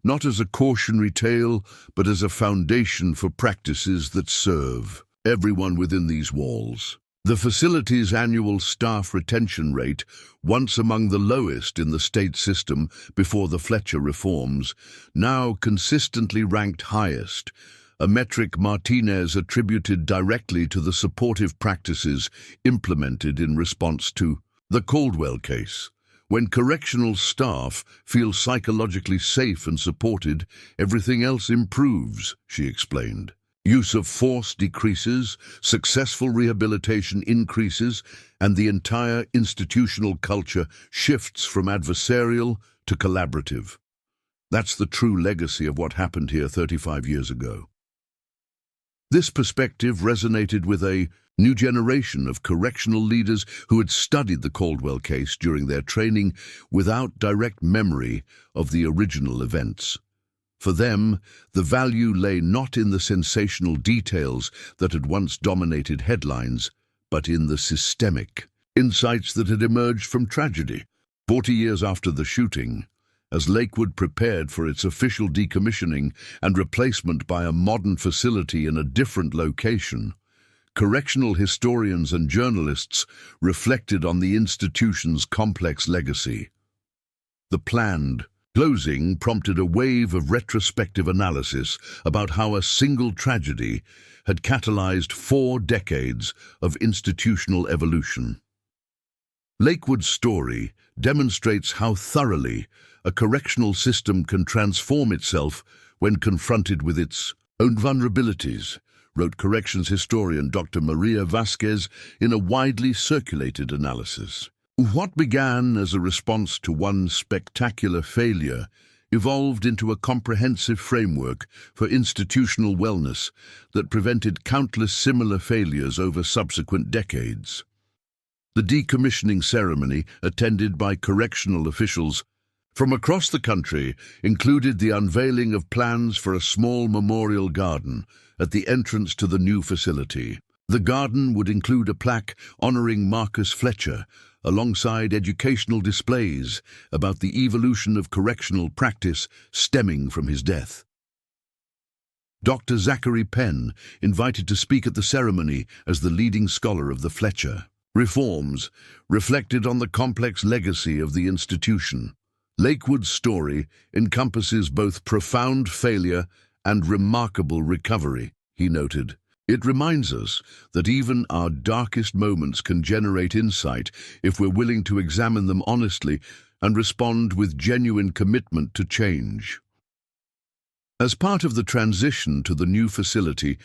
not as a cautionary tale, but as a foundation for practices that serve everyone within these walls. The facility's annual staff retention rate, once among the lowest in the state system before the Fletcher reforms, now consistently ranked highest, a metric Martinez attributed directly to the supportive practices implemented in response to the Caldwell case. When correctional staff feel psychologically safe and supported, everything else improves, she explained. Use of force decreases, successful rehabilitation increases, and the entire institutional culture shifts from adversarial to collaborative. That's the true legacy of what happened here 35 years ago. This perspective resonated with a new generation of correctional leaders who had studied the Caldwell case during their training without direct memory of the original events. For them, the value lay not in the sensational details that had once dominated headlines, but in the systemic insights that had emerged from tragedy. 40 years after the shooting, as Lakewood prepared for its official decommissioning and replacement by a modern facility in a different location, correctional historians and journalists reflected on the institution's complex legacy. The planned closing prompted a wave of retrospective analysis about how a single tragedy had catalyzed 4 decades of institutional evolution. Lakewood's story demonstrates how thoroughly a correctional system can transform itself when confronted with its own vulnerabilities, wrote corrections historian Dr. Maria Vasquez in a widely circulated analysis. What began as a response to one spectacular failure evolved into a comprehensive framework for institutional wellness that prevented countless similar failures over subsequent decades. The decommissioning ceremony, attended by correctional officials from across the country, included the unveiling of plans for a small memorial garden at the entrance to the new facility. The garden would include a plaque honoring Marcus Fletcher, alongside educational displays about the evolution of correctional practice stemming from his death. Dr. Zachary Penn, invited to speak at the ceremony as the leading scholar of the Fletcher reforms, reflected on the complex legacy of the institution. Lakewood's story encompasses both profound failure and remarkable recovery, he noted. It reminds us that even our darkest moments can generate insight if we're willing to examine them honestly and respond with genuine commitment to change. As part of the transition to the new facility,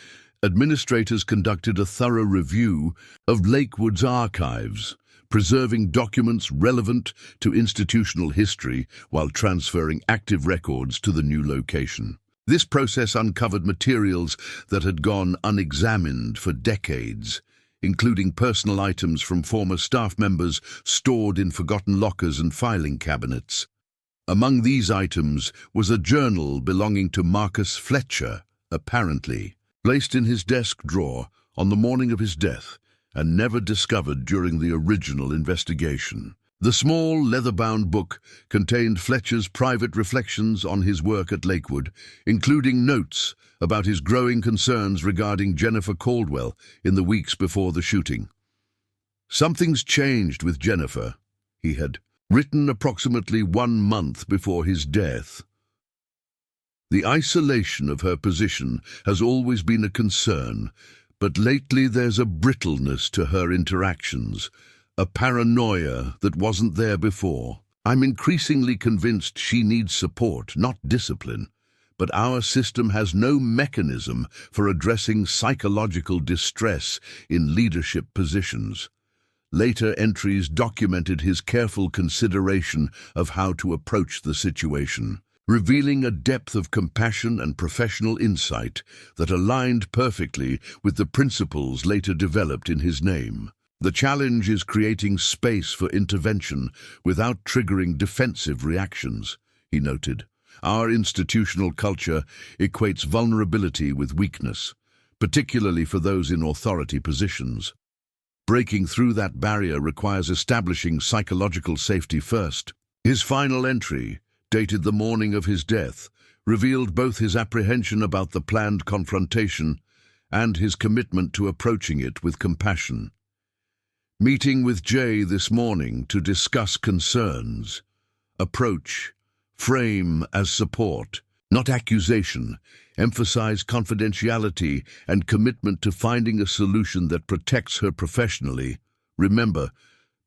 administrators conducted a thorough review of Lakewood's archives, preserving documents relevant to institutional history while transferring active records to the new location. This process uncovered materials that had gone unexamined for decades, including personal items from former staff members stored in forgotten lockers and filing cabinets. Among these items was a journal belonging to Marcus Fletcher, apparently placed in his desk drawer on the morning of his death and never discovered during the original investigation. The small, leather-bound book contained Fletcher's private reflections on his work at Lakewood, including notes about his growing concerns regarding Jennifer Caldwell in the weeks before the shooting. "Something's changed with Jennifer," he had written approximately 1 month before his death. The isolation of her position has always been a concern, but lately there's a brittleness to her interactions, a paranoia that wasn't there before. I'm increasingly convinced she needs support, not discipline. But our system has no mechanism for addressing psychological distress in leadership positions. Later entries documented his careful consideration of how to approach the situation, revealing a depth of compassion and professional insight that aligned perfectly with the principles later developed in his name. The challenge is creating space for intervention without triggering defensive reactions, he noted. Our institutional culture equates vulnerability with weakness, particularly for those in authority positions. Breaking through that barrier requires establishing psychological safety first. His final entry, dated the morning of his death, revealed both his apprehension about the planned confrontation and his commitment to approaching it with compassion. Meeting with Jay this morning to discuss concerns. Approach. Frame as support, not accusation. Emphasize confidentiality and commitment to finding a solution that protects her professionally. Remember,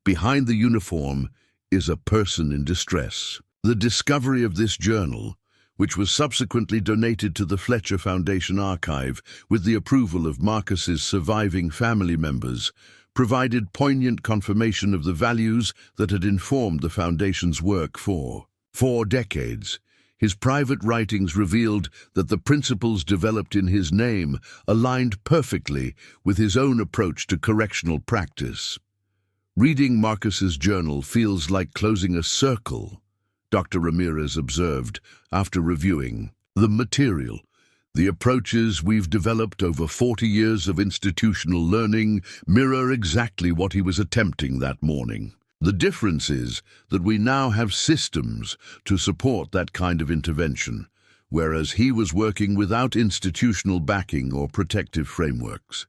behind the uniform is a person in distress. The discovery of this journal, which was subsequently donated to the Fletcher Foundation archive with the approval of Marcus's surviving family members, provided poignant confirmation of the values that had informed the Foundation's work for 4 decades. His private writings revealed that the principles developed in his name aligned perfectly with his own approach to correctional practice. Reading Marcus's journal feels like closing a circle, Dr. Ramirez observed after reviewing the material. The approaches we've developed over 40 years of institutional learning mirror exactly what he was attempting that morning. The difference is that we now have systems to support that kind of intervention, whereas he was working without institutional backing or protective frameworks.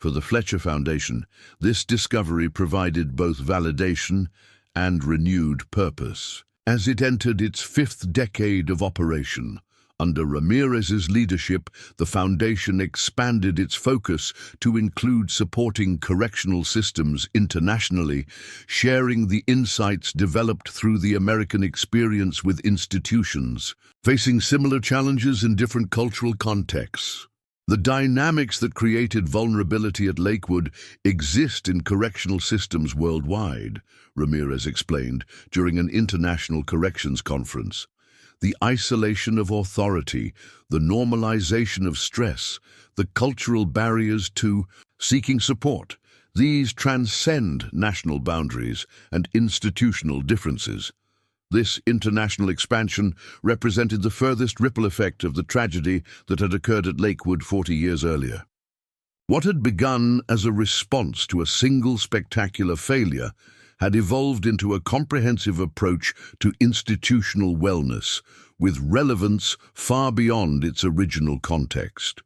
For the Fletcher Foundation, this discovery provided both validation and renewed purpose. As it entered its 5th decade of operation, under Ramirez's leadership, the Foundation expanded its focus to include supporting correctional systems internationally, sharing the insights developed through the American experience with institutions facing similar challenges in different cultural contexts. The dynamics that created vulnerability at Lakewood exist in correctional systems worldwide, Ramirez explained during an international corrections conference. The isolation of authority, the normalization of stress, the cultural barriers to seeking support, these transcend national boundaries and institutional differences. This international expansion represented the furthest ripple effect of the tragedy that had occurred at Lakewood 40 years earlier. What had begun as a response to a single spectacular failure had evolved into a comprehensive approach to institutional wellness, with relevance far beyond its original context.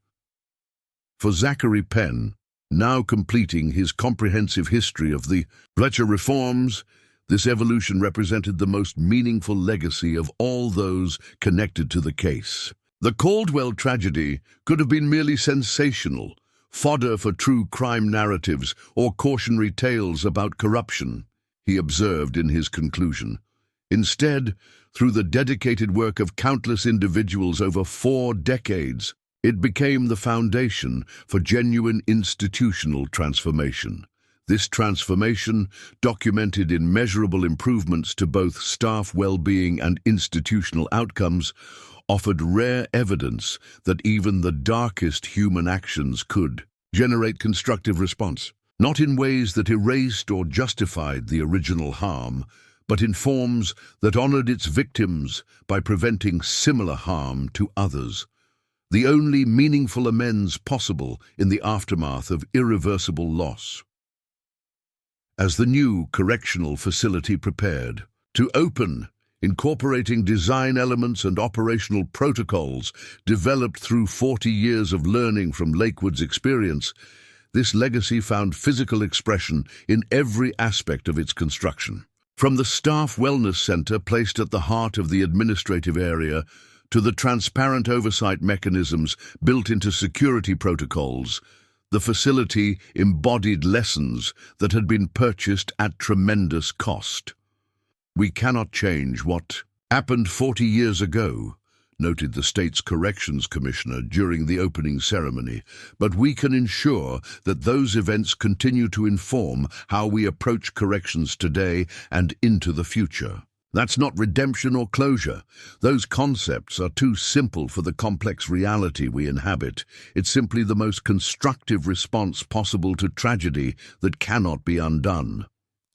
For Zachary Penn, now completing his comprehensive history of the Fletcher reforms, this evolution represented the most meaningful legacy of all those connected to the case. The Caldwell tragedy could have been merely sensational, fodder for true crime narratives or cautionary tales about corruption, he observed in his conclusion. Instead, through the dedicated work of countless individuals over 4 decades, it became the foundation for genuine institutional transformation. This transformation, documented in measurable improvements to both staff well-being and institutional outcomes, offered rare evidence that even the darkest human actions could generate constructive response, not in ways that erased or justified the original harm, but in forms that honored its victims by preventing similar harm to others. The only meaningful amends possible in the aftermath of irreversible loss. As the new correctional facility prepared to open, incorporating design elements and operational protocols developed through 40 years of learning from Lakewood's experience, this legacy found physical expression in every aspect of its construction. From the Staff Wellness Center placed at the heart of the administrative area to the transparent oversight mechanisms built into security protocols, the facility embodied lessons that had been purchased at tremendous cost. "We cannot change what happened 40 years ago," noted the state's corrections commissioner during the opening ceremony, "but we can ensure that those events continue to inform how we approach corrections today and into the future." That's not redemption or closure. Those concepts are too simple for the complex reality we inhabit. It's simply the most constructive response possible to tragedy that cannot be undone.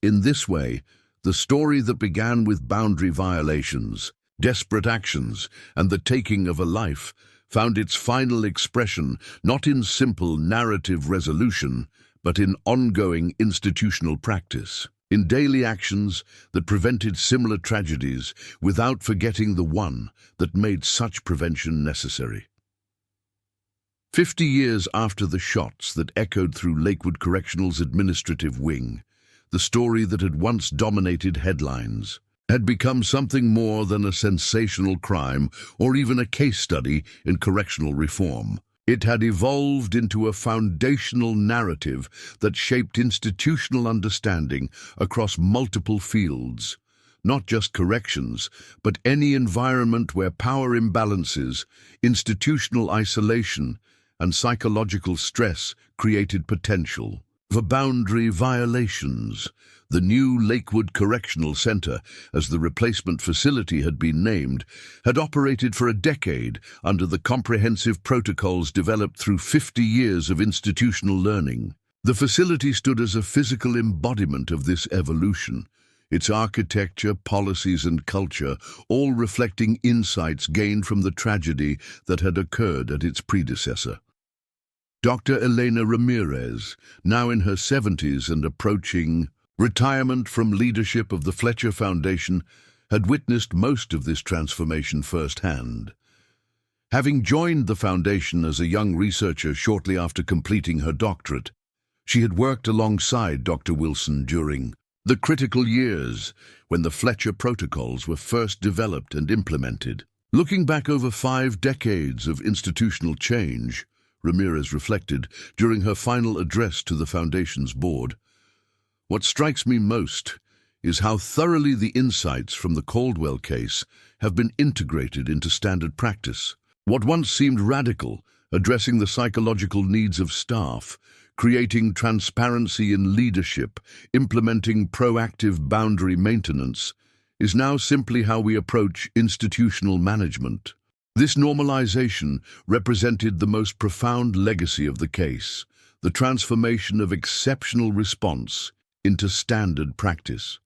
In this way, the story that began with boundary violations, desperate actions, and the taking of a life found its final expression not in simple narrative resolution, but in ongoing institutional practice, in daily actions that prevented similar tragedies without forgetting the one that made such prevention necessary. 50 years after the shots that echoed through Lakewood Correctional's administrative wing, the story that had once dominated headlines had become something more than a sensational crime or even a case study in correctional reform. It had evolved into a foundational narrative that shaped institutional understanding across multiple fields, not just corrections, but any environment where power imbalances, institutional isolation, and psychological stress created potential for boundary violations. The new Lakewood Correctional Center, as the replacement facility had been named, had operated for a decade under the comprehensive protocols developed through 50 years of institutional learning. The facility stood as a physical embodiment of this evolution, its architecture, policies, and culture all reflecting insights gained from the tragedy that had occurred at its predecessor. Dr. Elena Ramirez, now in her 70s and approaching retirement from leadership of the Fletcher Foundation, had witnessed most of this transformation firsthand. Having joined the foundation as a young researcher shortly after completing her doctorate, she had worked alongside Dr. Wilson during the critical years when the Fletcher protocols were first developed and implemented. Looking back over 5 decades of institutional change, Ramirez reflected during her final address to the Foundation's board, "What strikes me most is how thoroughly the insights from the Caldwell case have been integrated into standard practice. What once seemed radical, addressing the psychological needs of staff, creating transparency in leadership, implementing proactive boundary maintenance, is now simply how we approach institutional management." This normalization represented the most profound legacy of the case, the transformation of exceptional response into standard practice.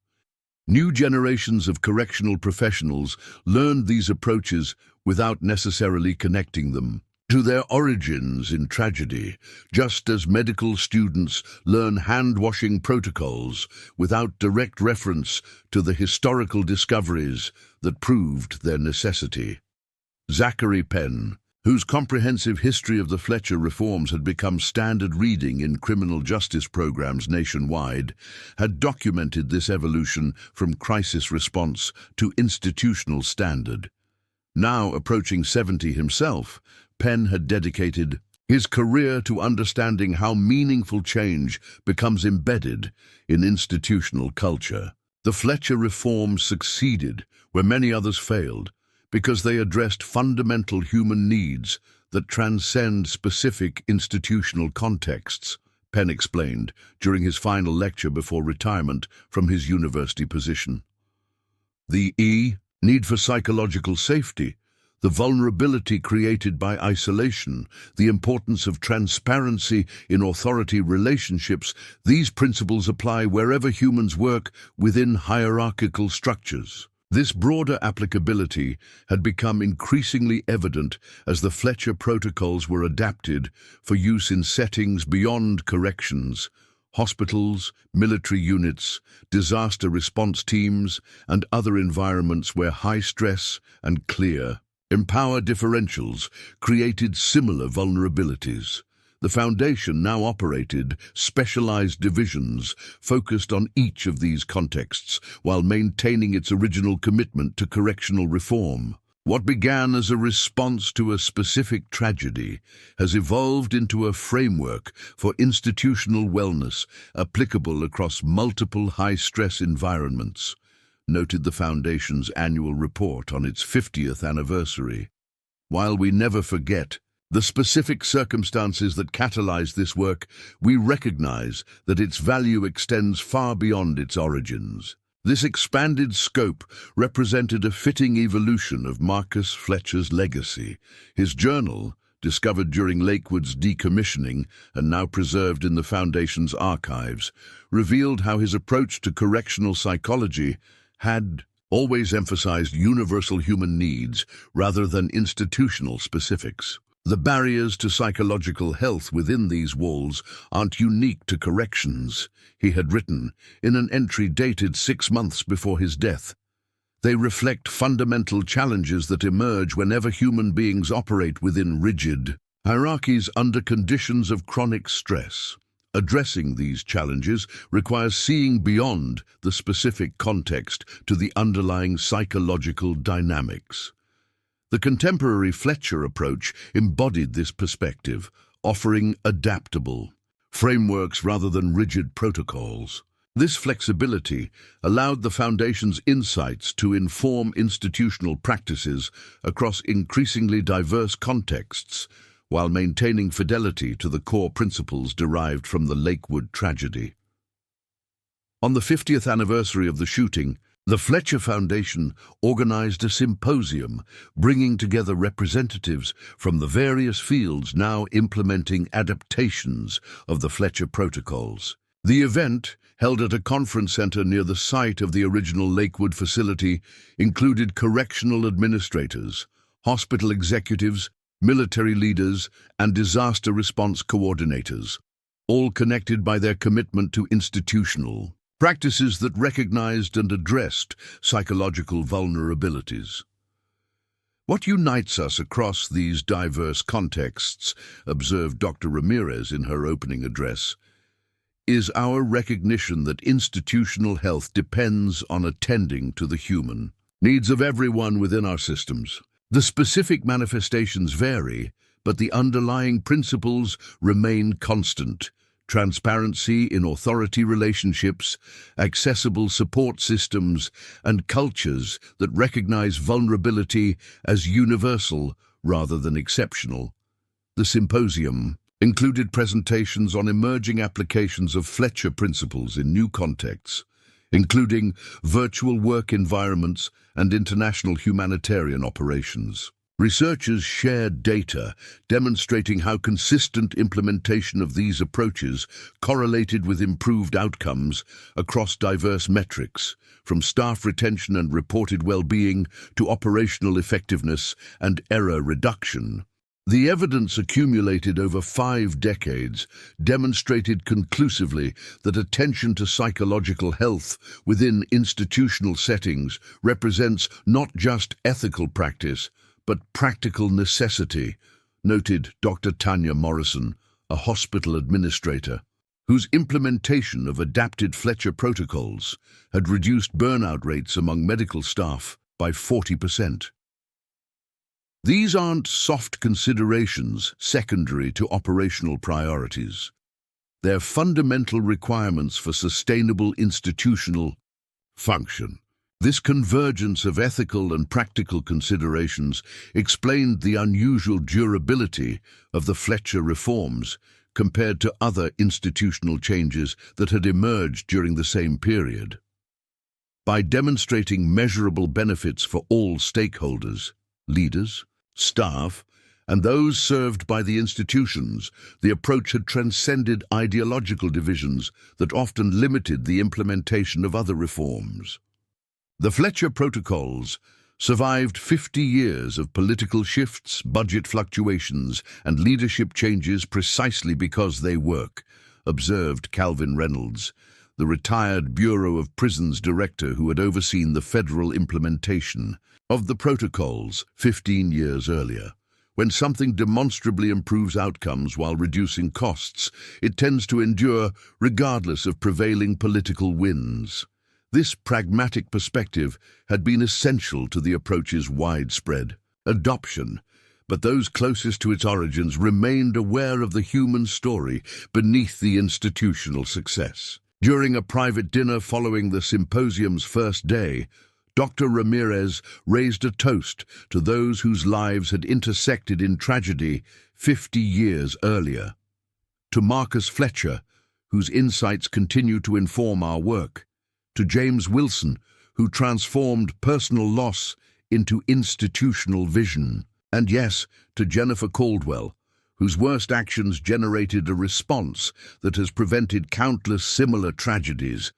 New generations of correctional professionals learned these approaches without necessarily connecting them to their origins in tragedy, just as medical students learn hand-washing protocols without direct reference to the historical discoveries that proved their necessity. Zachary Penn, whose comprehensive history of the Fletcher reforms had become standard reading in criminal justice programs nationwide, had documented this evolution from crisis response to institutional standard. Now approaching 70 himself, Penn had dedicated his career to understanding how meaningful change becomes embedded in institutional culture. The Fletcher reforms succeeded where many others failed, because they addressed fundamental human needs that transcend specific institutional contexts, Penn explained during his final lecture before retirement from his university position. The need for psychological safety, the vulnerability created by isolation, the importance of transparency in authority relationships, these principles apply wherever humans work within hierarchical structures. This broader applicability had become increasingly evident as the Fletcher protocols were adapted for use in settings beyond corrections, hospitals, military units, disaster response teams, and other environments where high stress and clear power differentials created similar vulnerabilities. The Foundation now operated specialized divisions focused on each of these contexts while maintaining its original commitment to correctional reform. What began as a response to a specific tragedy has evolved into a framework for institutional wellness applicable across multiple high-stress environments, noted the Foundation's annual report on its 50th anniversary. While we never forget the specific circumstances that catalyzed this work, we recognize that its value extends far beyond its origins. This expanded scope represented a fitting evolution of Marcus Fletcher's legacy. His journal, discovered during Lakewood's decommissioning and now preserved in the Foundation's archives, revealed how his approach to correctional psychology had always emphasized universal human needs rather than institutional specifics. The barriers to psychological health within these walls aren't unique to corrections, he had written in an entry dated 6 months before his death. They reflect fundamental challenges that emerge whenever human beings operate within rigid hierarchies under conditions of chronic stress. Addressing these challenges requires seeing beyond the specific context to the underlying psychological dynamics. The contemporary Fletcher approach embodied this perspective, offering adaptable frameworks rather than rigid protocols. This flexibility allowed the Foundation's insights to inform institutional practices across increasingly diverse contexts, while maintaining fidelity to the core principles derived from the Lakewood tragedy. On the 50th anniversary of the shooting, the Fletcher Foundation organized a symposium bringing together representatives from the various fields now implementing adaptations of the Fletcher protocols. The event, held at a conference center near the site of the original Lakewood facility, included correctional administrators, hospital executives, military leaders, and disaster response coordinators, all connected by their commitment to institutional practices that recognized and addressed psychological vulnerabilities. What unites us across these diverse contexts, observed Dr. Ramirez in her opening address, is our recognition that institutional health depends on attending to the human needs of everyone within our systems. The specific manifestations vary, but the underlying principles remain constant: transparency in authority relationships, accessible support systems, and cultures that recognize vulnerability as universal rather than exceptional. The symposium included presentations on emerging applications of Fletcher principles in new contexts, including virtual work environments and international humanitarian operations. Researchers shared data demonstrating how consistent implementation of these approaches correlated with improved outcomes across diverse metrics, from staff retention and reported well-being to operational effectiveness and error reduction. The evidence accumulated over 5 decades demonstrated conclusively that attention to psychological health within institutional settings represents not just ethical practice, but practical necessity, noted Dr. Tanya Morrison, a hospital administrator, whose implementation of adapted Fletcher protocols had reduced burnout rates among medical staff by 40%. These aren't soft considerations secondary to operational priorities. They're fundamental requirements for sustainable institutional function. This convergence of ethical and practical considerations explained the unusual durability of the Fletcher reforms compared to other institutional changes that had emerged during the same period. By demonstrating measurable benefits for all stakeholders, leaders, staff, and those served by the institutions, the approach had transcended ideological divisions that often limited the implementation of other reforms. The Fletcher protocols survived 50 years of political shifts, budget fluctuations, and leadership changes precisely because they work, observed Calvin Reynolds, the retired Bureau of Prisons director who had overseen the federal implementation of the protocols 15 years earlier. When something demonstrably improves outcomes while reducing costs, it tends to endure regardless of prevailing political winds. This pragmatic perspective had been essential to the approach's widespread adoption, but those closest to its origins remained aware of the human story beneath the institutional success. During a private dinner following the symposium's first day, Dr. Ramirez raised a toast to those whose lives had intersected in tragedy 50 years earlier. To Marcus Fletcher, whose insights continue to inform our work. To James Wilson, who transformed personal loss into institutional vision. And yes, to Jennifer Caldwell, whose worst actions generated a response that has prevented countless similar tragedies.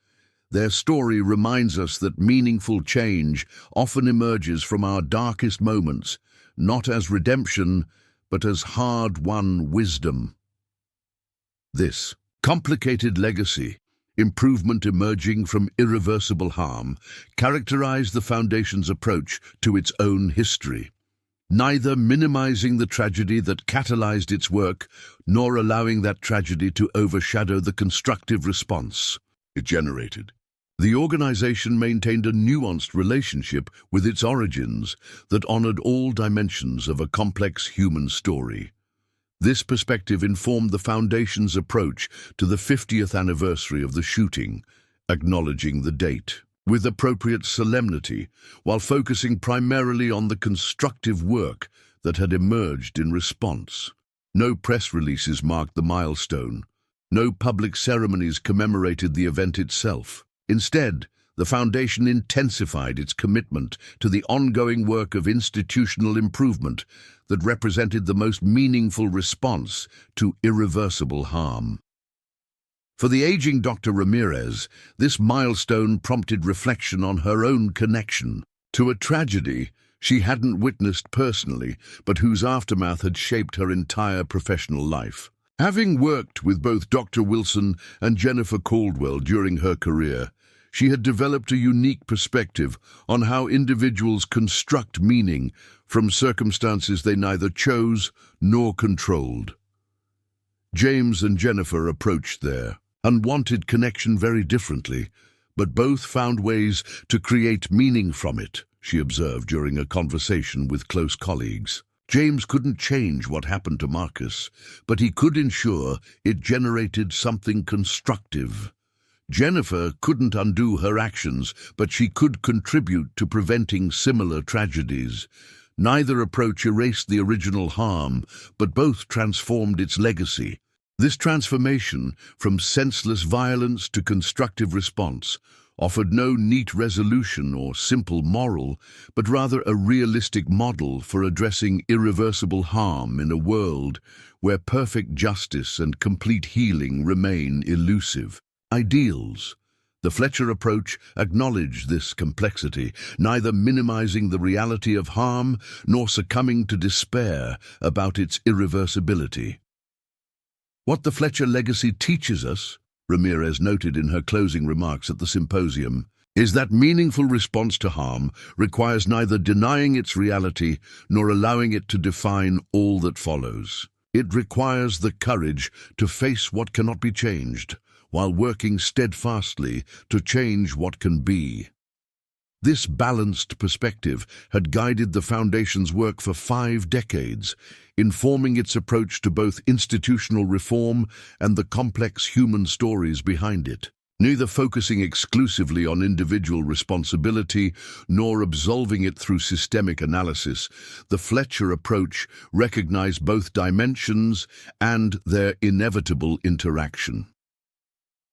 Their story reminds us that meaningful change often emerges from our darkest moments, not as redemption, but as hard-won wisdom. This complicated legacy, improvement emerging from irreversible harm, characterized the Foundation's approach to its own history, neither minimizing the tragedy that catalyzed its work, nor allowing that tragedy to overshadow the constructive response it generated. The organization maintained a nuanced relationship with its origins that honored all dimensions of a complex human story. This perspective informed the Foundation's approach to the 50th anniversary of the shooting, acknowledging the date with appropriate solemnity, while focusing primarily on the constructive work that had emerged in response. No press releases marked the milestone. No public ceremonies commemorated the event itself. Instead, the Foundation intensified its commitment to the ongoing work of institutional improvement that represented the most meaningful response to irreversible harm. For the aging Dr. Ramirez, this milestone prompted reflection on her own connection to a tragedy she hadn't witnessed personally, but whose aftermath had shaped her entire professional life. Having worked with both Dr. Wilson and Jennifer Caldwell during her career, she had developed a unique perspective on how individuals construct meaning from circumstances they neither chose nor controlled. James and Jennifer approached their unwanted connection very differently, but both found ways to create meaning from it, she observed during a conversation with close colleagues. James couldn't change what happened to Marcus, but he could ensure it generated something constructive. Jennifer couldn't undo her actions, but she could contribute to preventing similar tragedies. Neither approach erased the original harm, but both transformed its legacy. This transformation, from senseless violence to constructive response, offered no neat resolution or simple moral, but rather a realistic model for addressing irreversible harm in a world where perfect justice and complete healing remain elusive. Ideals. The Fletcher approach acknowledged this complexity, neither minimizing the reality of harm nor succumbing to despair about its irreversibility. What the Fletcher legacy teaches us, Ramirez noted in her closing remarks at the symposium, is that meaningful response to harm requires neither denying its reality nor allowing it to define all that follows. It requires the courage to face what cannot be changed, while working steadfastly to change what can be. This balanced perspective had guided the Foundation's work for 5 decades, informing its approach to both institutional reform and the complex human stories behind it. Neither focusing exclusively on individual responsibility nor absolving it through systemic analysis, the Fletcher approach recognized both dimensions and their inevitable interaction.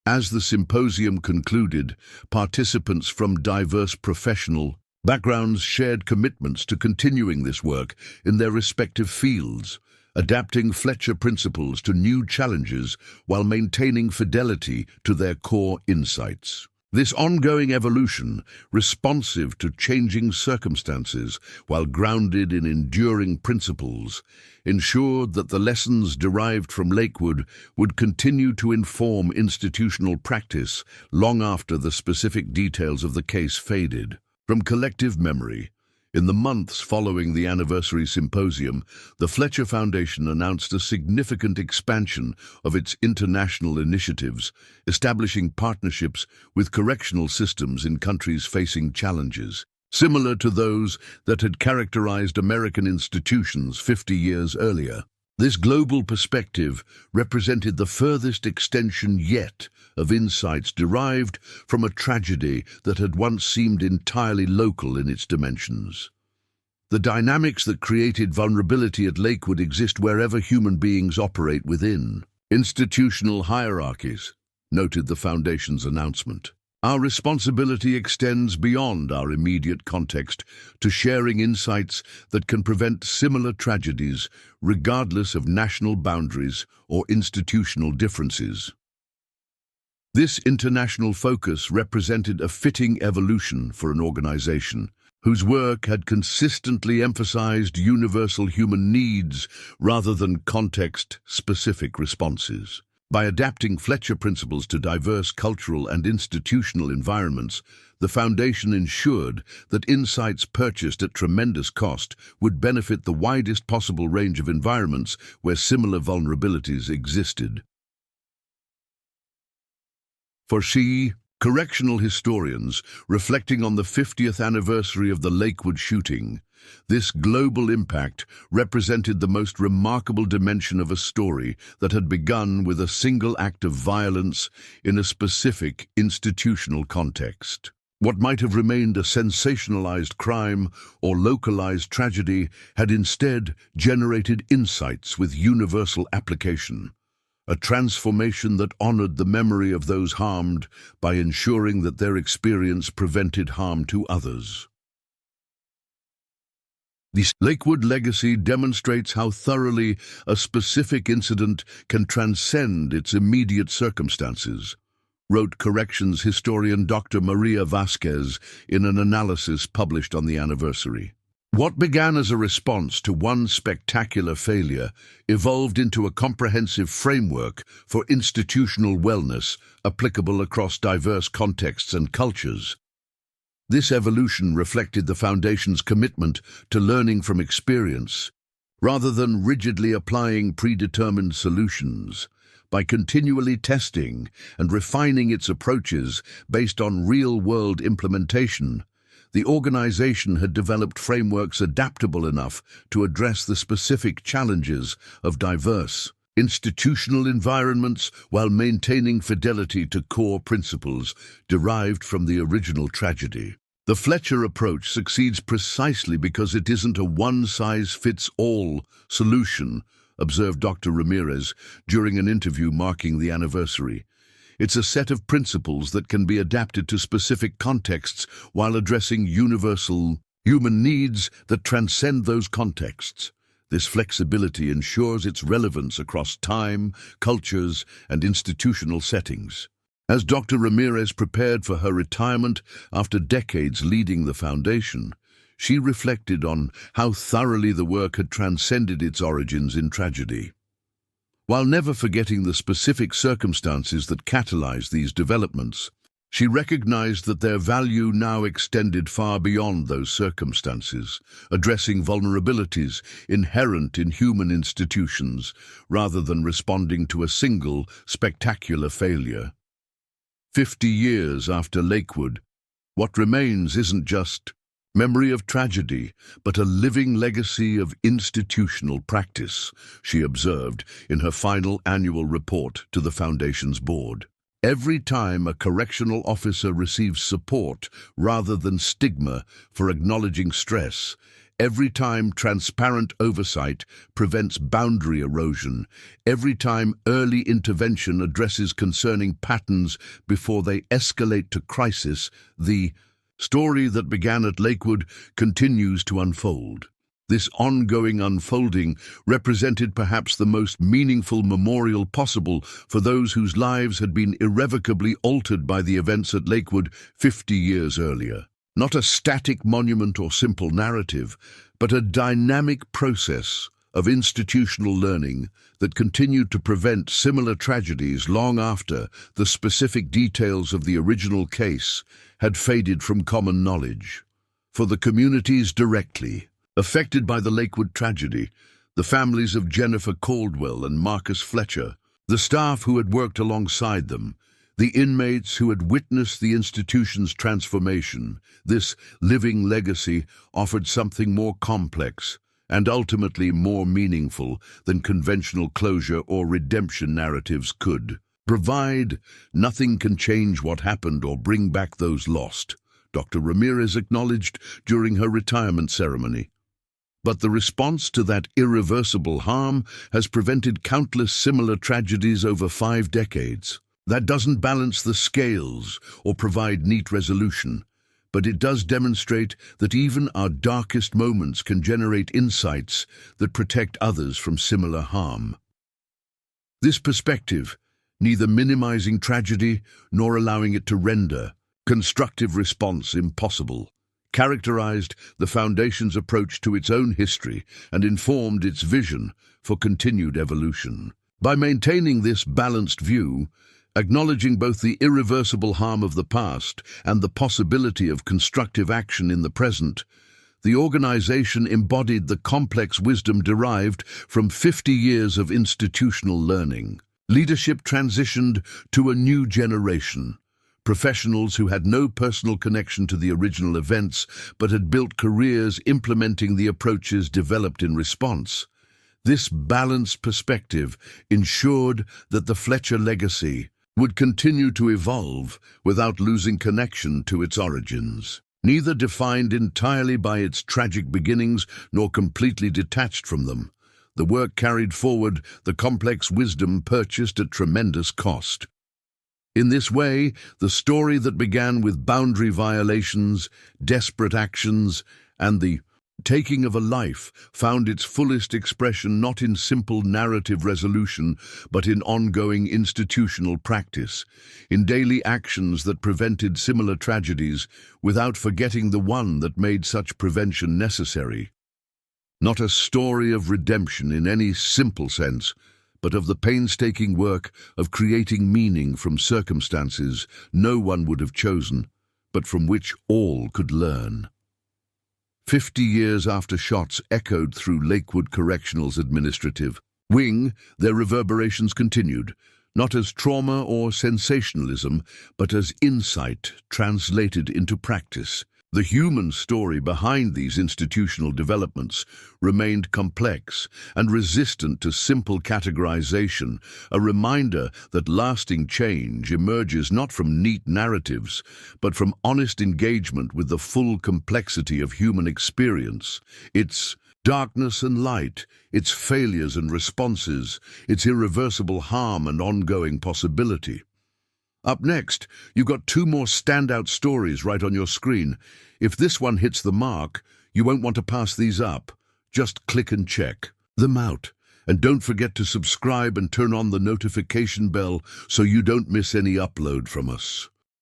As the symposium concluded, participants from diverse professional backgrounds shared commitments to continuing this work in their respective fields, adapting Fletcher principles to new challenges while maintaining fidelity to their core insights. This ongoing evolution, responsive to changing circumstances while grounded in enduring principles, ensured that the lessons derived from Lakewood would continue to inform institutional practice long after the specific details of the case faded. From collective memory, in the months following the anniversary symposium, the Fletcher Foundation announced a significant expansion of its international initiatives, establishing partnerships with correctional systems in countries facing challenges. similar to those that had characterized American institutions 50 years earlier. This global perspective represented the furthest extension yet of insights derived from a tragedy that had once seemed entirely local in its dimensions. The dynamics that created vulnerability at Lakewood exist wherever human beings operate within institutional hierarchies, noted the Foundation's announcement. Our responsibility extends beyond our immediate context to sharing insights that can prevent similar tragedies regardless of national boundaries or institutional differences. This international focus represented a fitting evolution for an organization whose work had consistently emphasized universal human needs rather than context-specific responses. By adapting Fletcher principles to diverse cultural and institutional environments, the Foundation ensured that insights purchased at tremendous cost would benefit the widest possible range of environments where similar vulnerabilities existed. For correctional historians, reflecting on the 50th anniversary of the Lakewood shooting, this global impact represented the most remarkable dimension of a story that had begun with a single act of violence in a specific institutional context. What might have remained a sensationalized crime or localized tragedy had instead generated insights with universal application. A transformation that honored the memory of those harmed by ensuring that their experience prevented harm to others. The Lakewood legacy demonstrates how thoroughly a specific incident can transcend its immediate circumstances, wrote corrections historian Dr. Maria Vasquez in an analysis published on the anniversary. What began as a response to one spectacular failure evolved into a comprehensive framework for institutional wellness applicable across diverse contexts and cultures. This evolution reflected the Foundation's commitment to learning from experience, rather than rigidly applying predetermined solutions. By continually testing and refining its approaches based on real-world implementation, the organization had developed frameworks adaptable enough to address the specific challenges of diverse institutional environments while maintaining fidelity to core principles derived from the original tragedy. The Fletcher approach succeeds precisely because it isn't a one-size-fits-all solution, observed Dr. Ramirez during an interview marking the anniversary. It's a set of principles that can be adapted to specific contexts while addressing universal human needs that transcend those contexts. This flexibility ensures its relevance across time, cultures, and institutional settings. As Dr. Ramirez prepared for her retirement after decades leading the Foundation, she reflected on how thoroughly the work had transcended its origins in tragedy. While never forgetting the specific circumstances that catalyzed these developments, she recognized that their value now extended far beyond those circumstances, addressing vulnerabilities inherent in human institutions rather than responding to a single, spectacular failure. 50 years after Lakewood, what remains isn't just memory of tragedy, but a living legacy of institutional practice, she observed in her final annual report to the Foundation's board. Every time a correctional officer receives support rather than stigma for acknowledging stress, every time transparent oversight prevents boundary erosion, every time early intervention addresses concerning patterns before they escalate to crisis, the story that began at Lakewood continues to unfold. This ongoing unfolding represented perhaps the most meaningful memorial possible for those whose lives had been irrevocably altered by the events at Lakewood 50 years earlier. Not a static monument or simple narrative, but a dynamic process of institutional learning that continued to prevent similar tragedies long after the specific details of the original case had faded from common knowledge. For the communities directly affected by the Lakewood tragedy, the families of Jennifer Caldwell and Marcus Fletcher, the staff who had worked alongside them, The inmates who had witnessed the institution's transformation, this living legacy, offered something more complex and ultimately more meaningful than conventional closure or redemption narratives could provide. Nothing can change what happened or bring back those lost, Dr. Ramirez acknowledged during her retirement ceremony. But the response to that irreversible harm has prevented countless similar tragedies over 5 decades. That doesn't balance the scales or provide neat resolution, but it does demonstrate that even our darkest moments can generate insights that protect others from similar harm. This perspective, neither minimizing tragedy nor allowing it to render constructive response impossible, characterized the Foundation's approach to its own history and informed its vision for continued evolution. By maintaining this balanced view, acknowledging both the irreversible harm of the past and the possibility of constructive action in the present, the organization embodied the complex wisdom derived from 50 years of institutional learning. Leadership transitioned to a new generation, professionals who had no personal connection to the original events but had built careers implementing the approaches developed in response. This balanced perspective ensured that the Fletcher legacy would continue to evolve without losing connection to its origins. Neither defined entirely by its tragic beginnings nor completely detached from them, the work carried forward the complex wisdom purchased at tremendous cost. In this way, the story that began with boundary violations, desperate actions, and the taking of a life found its fullest expression not in simple narrative resolution, but in ongoing institutional practice, in daily actions that prevented similar tragedies without forgetting the one that made such prevention necessary. Not a story of redemption in any simple sense, but of the painstaking work of creating meaning from circumstances no one would have chosen, but from which all could learn. 50 years after shots echoed through Lakewood Correctional's administrative wing, their reverberations continued, not as trauma or sensationalism, but as insight translated into practice. The human story behind these institutional developments remained complex and resistant to simple categorization, a reminder that lasting change emerges not from neat narratives, but from honest engagement with the full complexity of human experience, its darkness and light, its failures and responses, its irreversible harm and ongoing possibility. Up next, you've got 2 more standout stories right on your screen. If this one hits the mark, you won't want to pass these up. Just click and check them out. And don't forget to subscribe and turn on the notification bell so you don't miss any upload from us.